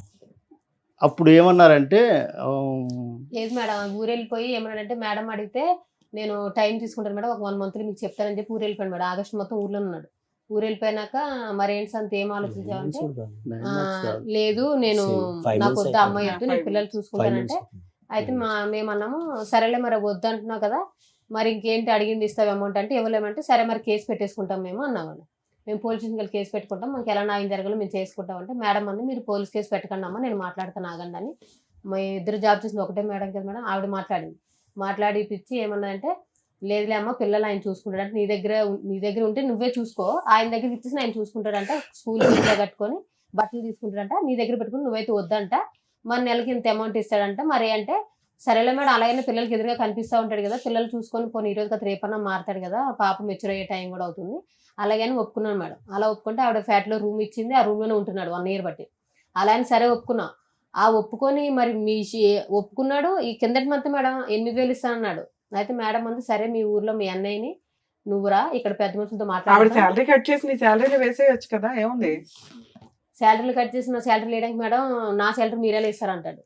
అప్పుడు ఏమన్నారంటే లేదు మేడం, ఊరు వెళ్ళిపోయి ఏమన్నాడంటే మేడం అడిగితే నేను టైం తీసుకుంటాను మేడం, ఒక 1 month మీకు చెప్తానని చెప్పి ఊరు వెళ్ళిపోయాను మేడం. ఆగస్టు మొత్తం ఊర్లో ఉన్నాడు. ఊరు వెళ్ళిపోయినాక మరి ఏంటి సంత ఏం ఆలోచించావంటే, లేదు నేను నాకు వద్ద అమ్మాయి వద్దు, నేను పిల్లలు చూసుకుంటానంటే, అయితే మేమన్నాము సరేలే మరి వద్దు అంటున్నావు కదా, మరి ఇంకేంటి అడిగింది ఇస్తావు అమౌంట్ అంటే ఇవ్వలేమంటే, సరే మరి కేసు పెట్టేసుకుంటాం మేము అన్నామండి. మేము పోలీస్ స్టేషన్కి కేసు పెట్టుకుంటాం, మాకు ఎలా న్యాయం జరగాలో మేము చేసుకుంటాం అంటే, మేడం అంది మీరు పోలీస్ కేసు పెట్టకండి అమ్మా, నేను మాట్లాడతాను ఆగండి అని. మా ఇద్దరు జాబ్ చేసింది ఒకటే మేడం కదా మేడం, ఆవిడ మాట్లాడి పిచ్చి ఏమన్నాదంటే, లేదులే అమ్మ పిల్లలు ఆయన చూసుకుంటాడు అంటే, నీ దగ్గర ఉంటే నువ్వే చూసుకో, ఆయన దగ్గర ఇచ్చేసి ఆయన చూసుకుంటాడంట, స్కూల్ ఫీజులో కట్టుకొని బట్టలు తీసుకుంటాడంట, నీ దగ్గర పెట్టుకుని నువ్వైతే వద్దంట, మరి నెలకి ఇంత అమౌంట్ ఇస్తాడంట, మరి అంటే సరేలే మేడం అలాగైనా పిల్లలకి ఎదురుగా కనిపిస్తూ ఉంటాడు కదా, పిల్లలు చూసుకొని పోనీ ఈరోజు కదా రేపన్నా మారుతాడు కదా, పాప మెచ్యూర్ అయ్యే టైం కూడా అవుతుంది, అలాగని ఒప్పుకున్నాను మేడం. అలా ఒప్పుకుంటే ఆవిడ ఫ్లాట్లో రూమ్ ఇచ్చింది, ఆ రూమ్లోనే ఉంటున్నాడు 1 year బట్టి. అలా అని సరే ఒప్పుకున్నా. ఆ ఒప్పుకొని మరి ఒప్పుకున్నాడు. ఈ కిందటి మంత్ మేడం 8,000 ఇస్తానన్నాడు. అయితే మేడం అంది సరే మీ ఊర్లో మీ అన్నయ్యని నువ్వురా ఇక్కడ పెద్ద మనుషులతో ఆవిడ మాట్లాడాలి, శాలరీ కట్ చేసి నీ శాలరీలో వేసేయచ్చు కదా, ఏముంది? శాలరీలు కట్ చేసి నా శాలరీ లేడానికి మేడం నా శాలరీ మీరే ఇస్తారంటాడు.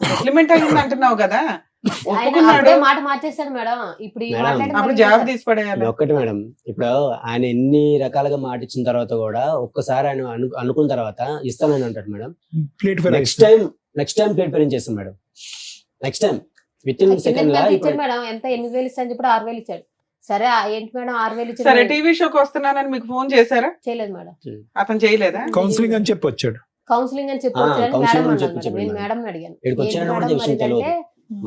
సెటిల్మెంట్ అయింది అంటున్నావు కదా, ఆయన ఒప్పుకున్నాడు, అప్పుడే మాట మార్చేస్తాడు మేడం. ఇప్పుడు ఈ మేడం, మాట్లాడి అప్పుడు మరి జాబ్ తీసి పడేయాలి. ఒక్కటి మేడం, ఇప్పుడు ఆయన ఎన్ని రకాలుగా మాట ఇచ్చిన తర్వాత కూడా ఒక్కసారి ఆయన అనుకున్న తర్వాత ఇస్తానని అంటాడు madam. Plate for next time plate parent చేస్తాం madam. Next time with in second లా ఇచ్చాడు మేడం. ఎంత 8,000 ఇస్తాను చెప్పి 6,000 ఇచ్చాడు. సరే ఏంటి మేడం 6,000 ఇచ్చాడు. సరే, టీవీ షోకి వస్తున్నానని మీకు ఫోన్ చేశారా? చేయలేదు మేడం. అతను చేయలేదా? కౌన్సిలింగ్ అని చెప్పి వచ్చాడు. కౌన్సిలింగ్ అని చెప్పి counselling అని చెప్పి నేను చెప్పాడు మేడం అడిగాను, ఇక్కడికి ఏంటి వచ్చాడని కూడా మేడం విషయం మరి తెలియదు. అంటే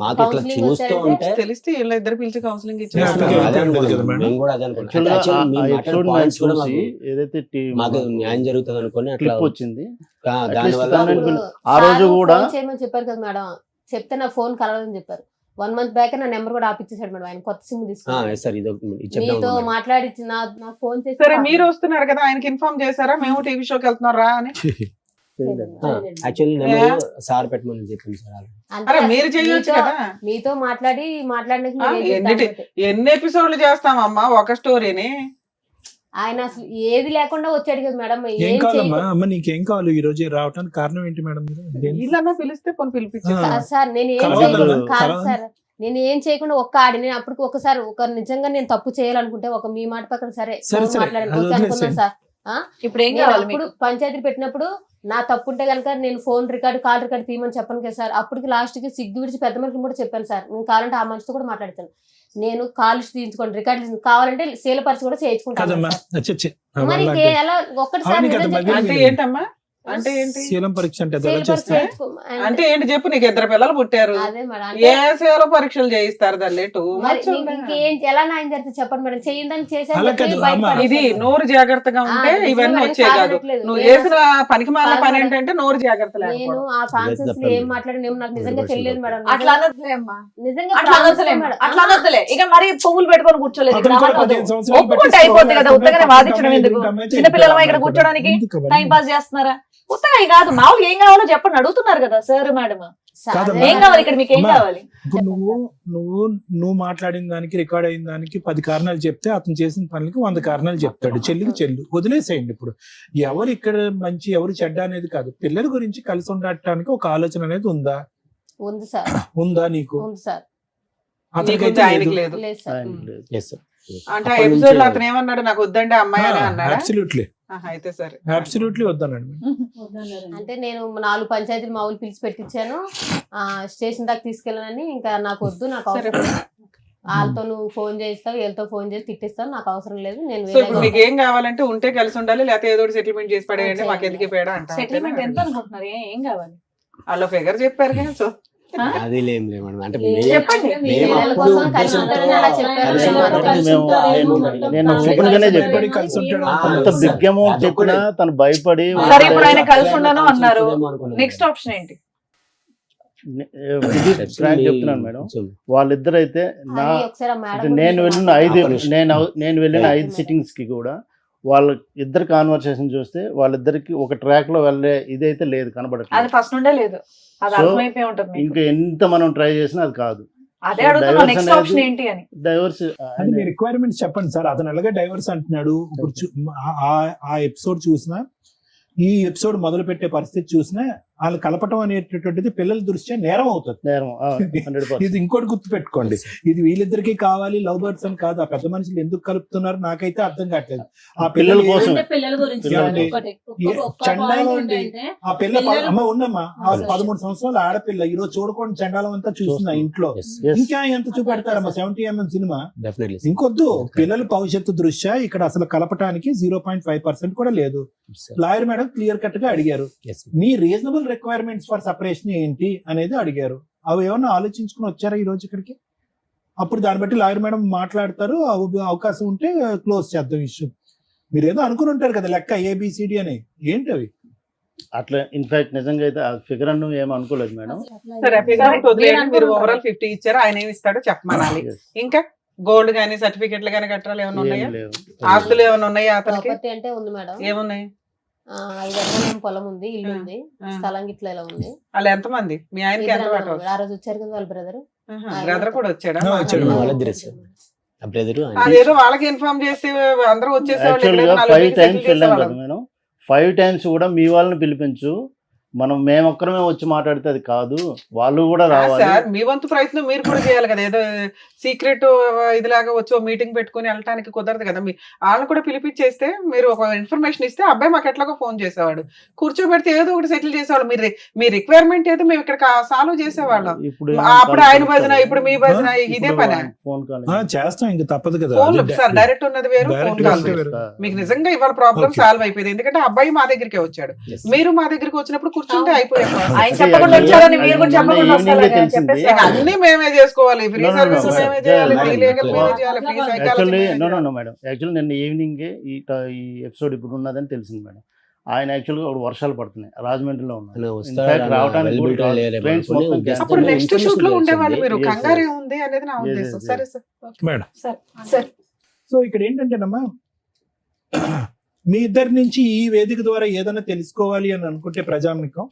మాకు ఇట్లా counselling చూస్తూ వచ్చారంటే ఉంటే తెలిస్తే వీళ్ళ ఇద్దరు పిలిచి కౌన్సిలింగ్ Yeah, ఇచ్చారు. అదే అనుకున్నాం. కదా మేడం. మేము కూడా అదే అనుకున్నాం. Actually, Actually, ఆ మేము ఎపిసోడ్ మాట్లాడే points కూడా చూసి ఏదైతే మాకు న్యాయం జరుగుతుంది అనుకుని అట్లా క్లిప్ వచ్చింది, దాని వల్ల తనని అప్పుడు ఆ రోజు సారు కూడా ఫోన్ చేయమని చెప్పారు కదా మేడం, చెప్తే నా ఫోన్ కలవదని చెప్పారు. 1 month బ్యాక్ నా నెంబర్ కూడా ఆపిచ్చేసాడు మేడం. ఆయన కొత్త సిమ్ తీసుకున్నాడు. సార్ ఇది చెప్దాం మీతో అనుకున్నాం. మాట్లాడి నాకు ఫోన్ చేసి సరే, మీరు వస్తున్నారు కదా, ఆయనకి ఇన్ఫార్మ్ చేశారా మేము టీవీ షోకి వెళ్తున్నారా అని? యాక్చువల్లీ నెంబర్ సార్ పెట్టమని చెప్పింది సార్. అంటే అరే మీరు చేయొచ్చు కదా. మీతో మాట్లాడినాక ఆ, మీరు ఏం ఎన్నిటి- చేద్దాం ఎన్ని ఎపిసోడ్లు చేస్తామమ్మా ఒక స్టోరీని? ఆయన అసలు ఏది లేకుండా వచ్చాడు కదా మేడం. ఏం ఏం కావాలమ్మా? చేయకుండా అమ్మ నీకేం కావాలి ఈ రోజు రావడానికి కారణం ఏంటి మేడం? మీరు దేని- వీళ్ళన్నా పిలిస్తే పోనీ పిలిపించారు. ఆ. సార్ నేను ఏం కలవాలి చేయకుండా కదా, కాదు కలవాలి. సార్, నేను ఏం చేయకుండా ఒక్క నేను అప్పటికి ఒకసారి నిజంగా నేను తప్పు చేయాలనుకుంటే మీ మాట పక్కన సరే సరే, ఫోన్ సరే, మాట్లాడండి, అది ఓకే అనుకున్నాను వదిలేసేయండి. సార్. ఇప్పుడు ఏం నేను కావాలి అప్పుడు మీకు? పంచాయతీ పెట్టినప్పుడు నా తప్పు ఉంటే కనుక నేను ఫోన్ కాల్ రికార్డు తీయమని చెప్పను కదా సార్. అప్పటికి లాస్ట్ కి సిగ్గు విడిచి పెద్ద మనిషిని కూడా చెప్పాను సార్, నేను కావాలంటే ఆ మనిషితో కూడా మాట్లాడతాను, నేను కాల్ తీయించుకోండి రికార్డు కావాలంటే సేలపరిచి కూడా చేయించుకుంటాను కదమ్మా సార్. అచ్చచ్చే. మరి ఎలా ఒక్కటిసారి అవును నిజం కదా, చెప్పండి. అంటే ఏంటమ్మా? అంటే ఏంటి? శీలం పరీక్ష అంటే అది ఎలా సేలపరిచి చేస్తారు? అంటే ఏంటి చెప్పు, నీకు 2 పిల్లలు పుట్టారు, అదే మేడం. ఏ సేవలో పరీక్షలు చేయిస్తారు దాన్ని? మరి ఇంకేం ఎలా న్యాయం జరిగితే చెప్పండి మేడం. చేయిందని అలా కాదు, అమ్మ. ఇది నోరు జాగ్రత్తగా ఉంటే ఇవన్నీ వచ్చే కాదు. నువ్వు చేసిన పనికి మాలిన పని ఏంటంటే నోరు జాగ్రత్త నేను లేకపోవడం. ఆ కాన్సెన్స్ ఏం మాట్లాడిన నాకు నిజంగా తెలియదు మేడం. అట్లా అనొద్దులే అమ్మా, నిజంగా అట్లా అనొద్దులే మేడం. అట్లా అనొద్దులే. ఇక మరి పువ్వులు పెట్టుకొని కూర్చోలేదు ఇక్కడ. అతను కూడా అనొద్దు. 15 సంవత్సరాలు ఒప్పుకుంటే బట్టి అయిపోద్ది కదా, ఉత్తగానే పక్కన వాదించడం అమ్మాయి ఎందుకు? ఎదురుగా అమ్మాయి చిన్నపిల్లలమా ఇక్కడ ఎందుకు కూర్చోడానికి? ఎందుకు అవన్నీ? టైం పాస్ చేస్తున్నారా? ఉత్తగా కాదు, మామూలు ఏం కావాలో చెప్పండి అడుగుతున్నారు కదా సార్ మేడం. కాదమ్మా. ఏం కావాలి ఇక్కడ, మీకు ఏం అమ్మా. కావాలి? ఇప్పుడు నువ్వు మాట్లాడిన దానికి రికార్డ్ అయిన దానికి 10 కారణాలు చెప్తే అతను చేసిన పనులకి 100 కారణాలు చెప్తాడు. చెల్లికి చెల్లు వదిలేసేయండి. ఇప్పుడు ఎవరు ఇక్కడ మంచి ఎవరు చెడ్డ అనేది కాదు, పిల్లల గురించి కలిసి ఉండటానికి ఒక ఆలోచన అనేది ఉందా? ఉంది సార్, ఉందా నీకు? ఉంది సార్. నీకు అతనికైతే ఆయనకి లేదు. లేదు. లేదు సార్. ఆయన లేదు. Yes, sir. Yes. అంటే ఆ అప్పటి నుంచి- ఎపిసోడ్ లో అతను ఏమన్నాడు, నాకు వద్దండి అమ్మాయి అని అన్నాడా? అబ్సల్యూట్లీ అయితే సరే, అబ్సల్యూట్లీ వద్దనండి. అంటే నేను 4 పంచాయతీలు మా ఊళ్ళు పిలిచి పెట్టించాను, స్టేషన్ దాకా తీసుకెళ్ళానని. ఇంకా నాకు వద్దు, నాకు సరే. అవసరం లేదు. వాళ్ళతో నువ్వు ఫోన్ చేస్తావు, వీళ్ళతో ఫోన్ చేసి తిట్టిస్తావు, నాకు అవసరం లేదు, నేను సో ఇప్పుడు మీకు ఏం కావాలంటే ఉంటే కలిసి ఉండాలి, లేకపోతే ఏదో సెటిల్మెంట్ చేసి పడేయండి, మాకు ఎందుకు పేడా సెటిల్మెంట్ ఎంత అంట అనుకుంటున్నారు? ఏం కావాలి? వాళ్ళ ఫిగర్ చెప్పారు కదా. సో అది ఏం లేదు మేడం. అంటే చెప్పండి. మేము పిల్లల అప్పుడు కోసం కలిసి ఉంటారని అలా చెప్పారు. నేను ఓపెన్ గానే చెప్పాను. కలిసి ఉంటాడు. అంత బిగ్ అమౌంట్ చెప్పినా తను భయపడి సరే, ఇప్పుడు ఆయన కలిసి ఉండను అన్నారు. నెక్స్ట్ ఆప్షన్ ఏంటి? ఇది ఫ్రాంక్ చెప్తున్నాను మేడం. వాళ్ళిద్దరైతే నా అది ఒకసారి ఆ మేడం నేను వెళ్ళిన నేను వెళ్ళిన Yeah. 5 సిట్టింగ్స్ కి కూడా వాళ్ళ ఇద్దరు కాన్వర్సేషన్ చూస్తే వాళ్ళిద్దరికి ఒక ట్రాక్ లో వెళ్ళే ఇదైతే లేదు, అది కనబడట్లేదు. ఫస్ట్ నుండే లేదు, అది So, అర్థమైపోయి ఉంటుంది మీకు. ఇంకా ఎంత మనం ట్రై చేసినా అది కాదు. అదే అడుగుతున్నా, divorce నెక్స్ట్ అనేది- ఆప్షన్ ఏంటి అని. డైవర్స్ అది మీ రిక్వైర్మెంట్స్ చెప్పండి సార్. అతను ఎలాగే డైవర్స్ అంటున్నాడు. ఇప్పుడు ఆ ఎపిసోడ్ చూసినా, ఈ ఎపిసోడ్ మొదలు పెట్టే పరిస్థితి చూసినా, వాళ్ళు కలపటం అనేటటువంటిది పిల్లల దృష్ట్యా నేరం అవుతుంది. నేరం 100%. ఇది ఇంకోటి గుర్తు పెట్టుకోండి, ఇది వీళ్ళిద్దరికి కావాలి లవ్ బర్డ్స్ అని కాదు. ఆ పెద్ద మనుషులు ఎందుకు కలుపుతున్నారు నాకైతే అర్థం కావట్లేదు. ఆ పిల్లల పిల్లలు కోసం. అంటే పిల్లల గురించి పిల్లలు ఒకటి ఒక్క చండాలం point అండి. ఏంటంటే ఆ పిల్ల పిల్లలు- అమ్మ ఉండమ్మా, ఆ 13 సంవత్సరాల ఆడపిల్ల ఈ రోజు చూడకుండా చండాలం అంతా చూస్తున్నా ఇంట్లో. Yes. ఇంకా ఎంత చూపెడతారమ్మా 70mm సినిమా. డెఫినెట్లీ ఇంకొద్దు, పిల్లల భవిష్యత్తు దృష్ట్యా ఇక్కడ అసలు కలపటానికి 0.5% కూడా లేదు. లాయర్ మేడం క్లియర్ కట్ గా అడిగారు, మీ రీజనబుల్ రిక్వైర్మెంట్స్ ఫర్ సపరేషన్ ఏంటి అనేది అడిగారు. అవి ఏమన్నా ఆలోచించుకుని వచ్చారా ఈ రోజు ఇక్కడికి? అప్పుడు దాన్ని బట్టి లాయర్ మేడం మాట్లాడతారు. అవకాశం ఉంటే క్లోజ్ చేద్దాం ఇష్యూ. మీరు ఏదో అనుకుని ఉంటారు కదా లెక్క ABCD అని, ఏంటి అవి? అట్లా ఇన్ఫాక్ట్ నిజంగా అయితే ఆ ఫిగర్ అను ఏం అనుకోలేదు మేడం. సరే, ఫిగర్ వదిలేయండి. నేను మీరు అనుకుంటాను. ఓవరాల్ 50 ఇచ్చారు, ఆయన ఏమి ఇస్తాడో చెప్పమనాలి. Yes. ఇంకా గోల్డ్ గానీ సర్టిఫికెట్లు గానీ కట్టాలి ఏమైనా ఉన్నాయా? ఏం లేవు. ఆస్తులు ఏమైనా ఉన్నాయా అతనికి? ప్రాపర్టీ అంటే ఉంది మేడం. ఏమున్నాయి? 5 ఎకరాల పొలం ఉంది, ఇల్లు ఉంది, ఆ. స్థలం గిట్ల ఇలా ఉంది. వాళ్ళు ఎంతమంది? మీ ఆయనకి ఎంత ఇద్దరు పట్టవచ్చు? అన్నారు. ఆ రోజు వచ్చారు కదా వాళ్ళ బ్రదర్. బ్రదర్ కూడా వచ్చాడా? వచ్చాడు. బ్రదర్ అదేదో వాళ్ళకి ఇన్ఫార్మ్ చేస్తే అందరూ వచ్చేసేవాళ్ళు. యాక్చువల్ గా ఇక్కడ 5 నలుగురికి టైమ్స్ settle వెళ్ళాం చేసేవాళ్ళం. కదా మేడం. 5 టైమ్స్ కూడా మీ వాళ్ళని పిలిపించు, మేమొక్కరమే వచ్చి మాట్లాడితే అది కాదు, వాళ్ళు కూడా రావాలి. సార్, మీ వంతు ప్రయత్నం మీరు కూడా చేయాలి కదా. ఏదో సీక్రెట్ ఇదిలాగా వచ్చి మీటింగ్ పెట్టుకుని వెళ్ళటానికి కుదరదు కదా. వాళ్ళని కూడా పిలిపించేస్తే మీరు ఒక ఇన్ఫర్మేషన్ ఇస్తే అబ్బాయి మాకు ఎట్లాగో ఫోన్ చేసేవాడు, కూర్చోబెడితే ఏదో ఒకటి సెటిల్ చేసేవాళ్ళు. మీ రిక్వైర్మెంట్ ఏదో మేము ఇక్కడ సాల్వ్ చేసేవాళ్ళం. ఇప్పుడు అప్పుడు ఆయన భజన, ఇప్పుడు మీ భజన, ఇదే పని. ఫోన్ కాల్ చేస్తాం, ఇంక తప్పదు కదా. ఫోన్ సార్ డైరెక్ట్ ఉన్నది వేరు, ఫోన్ Direct కాల్ ఉన్నది వేరు. వేరు. మీకు నిజంగా ఇవాళ ప్రాబ్లం Okay. సాల్వ్ అయిపోయింది. ఎందుకంటే అబ్బాయి మా దగ్గరికి వచ్చాడు, మీరు మా దగ్గరికి వచ్చినప్పుడు కూర్చుంటే అయిపోయారు. ఆయన చెప్పకుండా వచ్చారని మీరు కూడా చెప్పకుండా వస్తారు కదా, తెలిసింది. చెప్పేసి అన్ని మేమే చేసుకోవాలి. Free No, no, service no, మేమే sir. చేయాలి, ఫ్రీ Yeah, లీగల్ yeah. మేమే చేయాలి, free actually psychology. No madam, actually నిన్న ఈవినింగ్ ఈ ఎపిసోడ్ ఇప్పుడు ఉన్నదని తెలిసింది మేడం. ఆయన యాక్చువల్గా ఒక వర్షాలు పడుతున్నాయి, రాజమండ్రిలో ఉన్నారు. Infact రావడానికి కూడా trains మొత్తం cancel. అప్పుడు నెక్స్ట్ షూట్ లో ఉండేవాళ్ళు. మీరు Yes, కంగారే yes. ఉంది అనేది నా Yes, ఉద్దేశం. yes, సరే సార్. మేడం, సార్ సో ఇక్కడ ఏంటంటేనమ్మా, మీ ఇద్దరి నుంచి ఈ వేదిక ద్వారా ఏదైనా తెలుసుకోవాలి అని అనుకుంటే ప్రజానికం,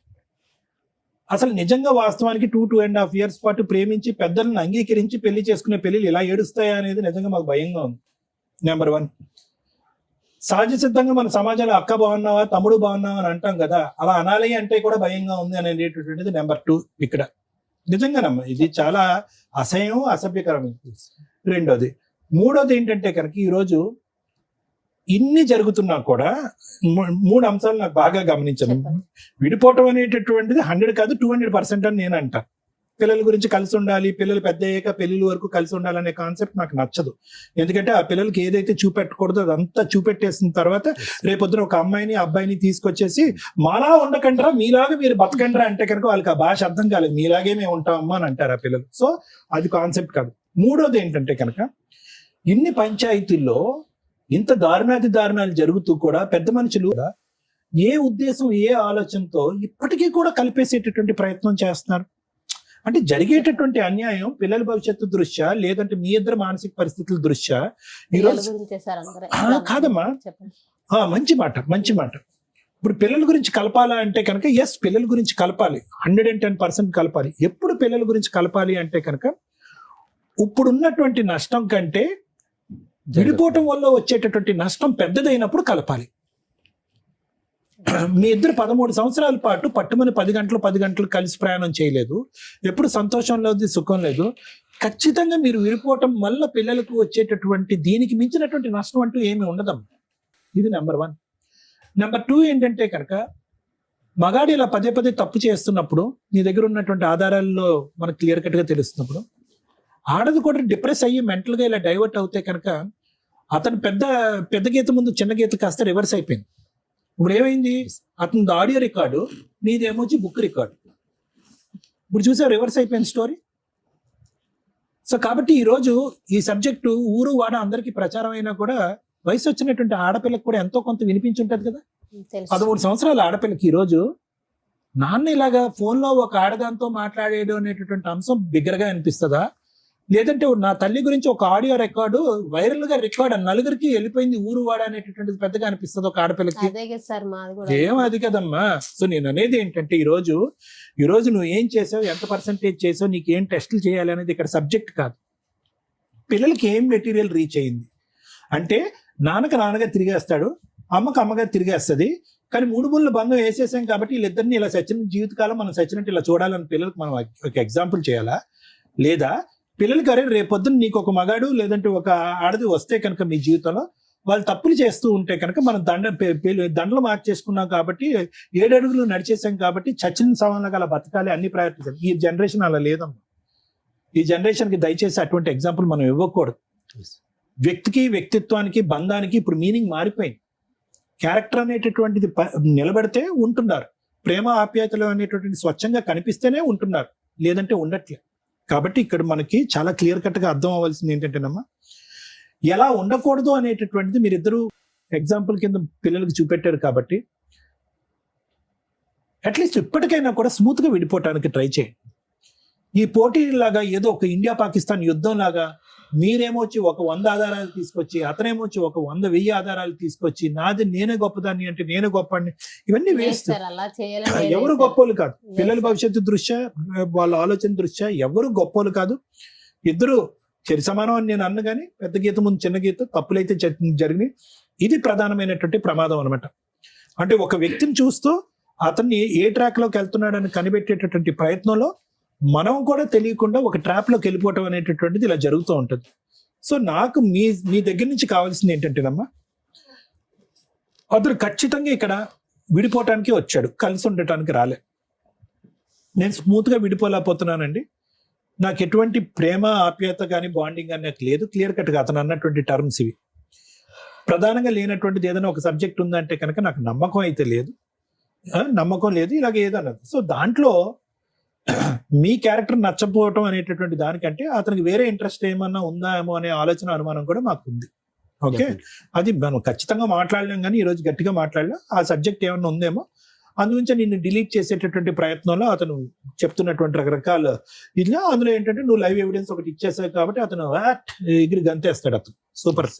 అసలు నిజంగా వాస్తవానికి 2.5 years పాటు ప్రేమించి పెద్దలను అంగీకరించి పెళ్లి చేసుకునే పెళ్లిలు ఇలా ఏడుస్తాయా అనేది నిజంగా మాకు భయంగా ఉంది. నెంబర్ 1, సహజ సిద్ధంగా మన సమాజంలో అక్క బాగున్నావా, తమ్ముడు బాగున్నావా అని అంటాం కదా, అలా అనాలి అంటే కూడా భయంగా ఉంది అనేటటువంటిది నెంబర్ 2 ఇక్కడ. నిజంగానమ్మా ఇది చాలా అసహ్యం, అసభ్యకరం. రెండోది. మూడోది ఏంటంటే కనుక ఈరోజు ఇన్ని జరుగుతున్నా కూడా 3 అంశాలు నాకు బాగా గమనించాను. విడిపోవటం అనేటటువంటిది 100 కాదు 200% అని నేను అంటా. పిల్లల గురించి కలిసి ఉండాలి, పిల్లలు పెద్ద అయ్యాక పెళ్లిల వరకు కలిసి ఉండాలనే కాన్సెప్ట్ నాకు నచ్చదు. ఎందుకంటే ఆ పిల్లలకి ఏదైతే చూపెట్టకూడదో అదంతా చూపెట్టేసిన తర్వాత రేపొద్దున ఒక అమ్మాయిని అబ్బాయిని తీసుకొచ్చేసి మాలా ఉండకండ్రా, మీలాగా మీరు బతకండ్రా అంటే కనుక వాళ్ళకి ఆ భాష అర్థం కాలేదు. మీలాగే మేము ఉంటామమ్మా అని అంటారు ఆ పిల్లలు. సో అది కాన్సెప్ట్ కాదు. మూడోది ఏంటంటే కనుక ఇన్ని పంచాయతీల్లో ఇంత దారుణాలు జరుగుతూ కూడా పెద్ద మనుషులు కూడా ఏ ఉద్దేశం, ఏ ఆలోచనతో ఇప్పటికీ కూడా కలిపేసేటటువంటి ప్రయత్నం చేస్తున్నారు. అంటే జరిగేటటువంటి అన్యాయం పిల్లల భవిష్యత్తు దృష్ట్యా, లేదంటే మీ ఇద్దరు మానసిక పరిస్థితుల దృష్ట్యా ఈరోజు కాదమ్మా. మంచి మాట. ఇప్పుడు పిల్లల గురించి కలపాలా అంటే కనుక ఎస్, పిల్లల గురించి కలపాలి, 110% కలపాలి. ఎప్పుడు పిల్లల గురించి కలపాలి అంటే కనుక ఇప్పుడున్నటువంటి నష్టం కంటే విడిపోవటం వల్ల వచ్చేటటువంటి నష్టం పెద్దదైనప్పుడు కలపాలి. మీ ఇద్దరు 13 సంవత్సరాల పాటు పట్టుమని 10 గంటలు కలిసి ప్రయాణం చేయలేదు, ఎప్పుడు సంతోషం లేదు, సుఖం లేదు. ఖచ్చితంగా మీరు విడిపోవటం వల్ల పిల్లలకు వచ్చేటటువంటి దీనికి మించినటువంటి నష్టం అంటూ ఏమి ఉండదమ్మా. ఇది నెంబర్ 1. నెంబర్ 2 ఏంటంటే కనుక మగాడు ఇలా పదే తప్పు చేస్తున్నప్పుడు నీ దగ్గర ఉన్నటువంటి ఆధారాల్లో మనకు క్లియర్ కట్ గా తెలుస్తున్నప్పుడు ఆడది కూడా డిప్రెస్ అయ్యి మెంటల్ గా ఇలా డైవర్ట్ అవుతే కనుక అతను పెద్ద గీత ముందు చిన్న గీత కాస్త రివర్స్ అయిపోయింది. ఇప్పుడు ఏమైంది, అతని ఆడియో రికార్డు, నీదేమో వచ్చి బుక్ రికార్డు. ఇప్పుడు చూసా రివర్స్ అయిపోయింది స్టోరీ. సో కాబట్టి ఈరోజు ఈ సబ్జెక్టు ఊరు వాడ అందరికీ ప్రచారం అయినా కూడా వయసు వచ్చినటువంటి ఆడపిల్లకి కూడా ఎంతో కొంత వినిపించుంటది కదా. 13 సంవత్సరాల ఆడపిల్లకి ఈరోజు నాన్న ఇలాగా ఫోన్లో ఒక ఆడదాంతో మాట్లాడేయడం అనేటటువంటి అంశం బిగ్గరగా అనిపిస్తుందా, లేదంటే నా తల్లి గురించి ఒక ఆడియో రికార్డు వైరల్ గా రికార్డ్ నలుగురికి వెళ్ళిపోయింది ఊరు వాడ అనేటటువంటిది పెద్దగా అనిపిస్తుంది ఒక ఆడపిల్లకి? ఏం అది కదమ్మా. సో నేను అనేది ఏంటంటే ఈరోజు నువ్వు ఏం చేసావు, ఎంత పర్సెంటేజ్ చేసావు, నీకు ఏం టెస్టులు చేయాలి అనేది ఇక్కడ సబ్జెక్ట్ కాదు. పిల్లలకి ఏం మెటీరియల్ రీచ్ అయింది అంటే నాన్నగా తిరిగేస్తాడు, అమ్మగా తిరిగేస్తుంది. కానీ 3 ముళ్ళ బంధం వేసేసాం కాబట్టి వీళ్ళిద్దరిని ఇలా సచిన జీవితకాలం మనం సచ్చినట్టు ఇలా చూడాలని పిల్లలకు మనం ఒక ఎగ్జాంపుల్ చేయాలా? లేదా పిల్లలకి అరే రేపొద్దున నీకు ఒక మగాడు లేదంటే ఒక ఆడది వస్తే కనుక మీ జీవితంలో వాళ్ళు తప్పులు చేస్తూ ఉంటే కనుక మనం దండలు మార్చేసుకున్నాం కాబట్టి 7 అడుగులు నడిచేసాం కాబట్టి చచ్చిన సవాళ్ళగా అలా బతకాలి, అన్ని ప్రయత్నించాలి. ఈ జనరేషన్ అలా లేదమ్మా. ఈ జనరేషన్కి దయచేసి అటువంటి ఎగ్జాంపుల్ మనం ఇవ్వకూడదు. వ్యక్తికి, వ్యక్తిత్వానికి, బంధానికి ఇప్పుడు మీనింగ్ మారిపోయింది. క్యారెక్టర్ అనేటటువంటిది నిలబడితే ఉంటున్నారు, ప్రేమ ఆప్యాయతలు అనేటటువంటి స్వచ్ఛంగా కనిపిస్తేనే ఉంటున్నారు, లేదంటే ఉండట్లేదు. కాబట్టి ఇక్కడ మనకి చాలా క్లియర్ కట్ గా అర్థం అవ్వాల్సింది ఏంటంటేనమ్మా, ఎలా ఉండకూడదు అనేటటువంటిది మీరిద్దరూ ఎగ్జాంపుల్ కింద పిల్లలకు చూపెట్టారు కాబట్టి అట్లీస్ట్ ఇప్పటికైనా కూడా స్మూత్ గా విడిపోవటానికి ట్రై చేయండి. ఈ పోటీలాగా ఏదో ఒక ఇండియా పాకిస్తాన్ యుద్ధం లాగా మీరేమో వచ్చి ఒక 100 ఆధారాలు తీసుకొచ్చి, అతనేమో వచ్చి ఒక 100,000 ఆధారాలు తీసుకొచ్చి నాది నేనే గొప్పదాన్ని అంటే నేనే గొప్పని, ఇవన్నీ వేస్ట్. ఎవరు గొప్పోళ్ళు కాదు. పిల్లల భవిష్యత్తు దృష్ట్యా, వాళ్ళ ఆలోచన దృష్ట్యా ఎవరు గొప్పోళ్ళు కాదు. ఇద్దరు చెరి సమానం అని నేను అన్న కానీ పెద్ద గీత ముందు చిన్న గీత తప్పులైతే జరిగినాయి. ఇది ప్రధానమైనటువంటి ప్రమాదం అనమాట. అంటే ఒక వ్యక్తిని చూస్తూ అతన్ని ఏ ట్రాక్ లోకి వెళ్తున్నాడని కనిపెట్టేటటువంటి ప్రయత్నంలో మనం కూడా తెలియకుండా ఒక ట్రాప్ లోకి వెళ్ళిపోవటం అనేటటువంటిది ఇలా జరుగుతూ ఉంటుంది. సో నాకు మీ దగ్గర నుంచి కావాల్సింది ఏంటంటేనమ్మా, అతను ఖచ్చితంగా ఇక్కడ విడిపోవటానికి వచ్చాడు, కలిసి ఉండటానికి రాలే. నేను స్మూత్ గా విడిపోలేకపోతున్నానండి, నాకు ఎటువంటి ప్రేమ ఆప్యాయత కానీ బాండింగ్ కానీ నాకు లేదు. క్లియర్ కట్ గా అతను అన్నటువంటి టర్మ్స్ ఇవి. ప్రధానంగా లేనటువంటిది ఏదైనా ఒక సబ్జెక్ట్ ఉందంటే కనుక నాకు నమ్మకం అయితే లేదు, ఇలాగ ఏదన్నది. సో దాంట్లో మీ క్యారెక్టర్ నచ్చపోవటం అనేటటువంటి దానికంటే అతనికి వేరే ఇంట్రెస్ట్ ఏమన్నా ఉందా ఏమో అనే ఆలోచన, అనుమానం కూడా మాకు ఉంది. ఓకే, అది మనం ఖచ్చితంగా మాట్లాడలేం కానీ ఈరోజు గట్టిగా మాట్లాడలేం. ఆ సబ్జెక్ట్ ఏమన్నా ఉందేమో అందుగురించి నిన్ను డిలీట్ చేసేటటువంటి ప్రయత్నంలో అతను చెప్తున్నటువంటి రకరకాల ఇట్లా, అందులో ఏంటంటే నువ్వు లైవ్ ఎవిడెన్స్ ఒకటి ఇచ్చేసావు కాబట్టి అతను ఎగిరి గంతేస్తాడు అతను. సూపర్.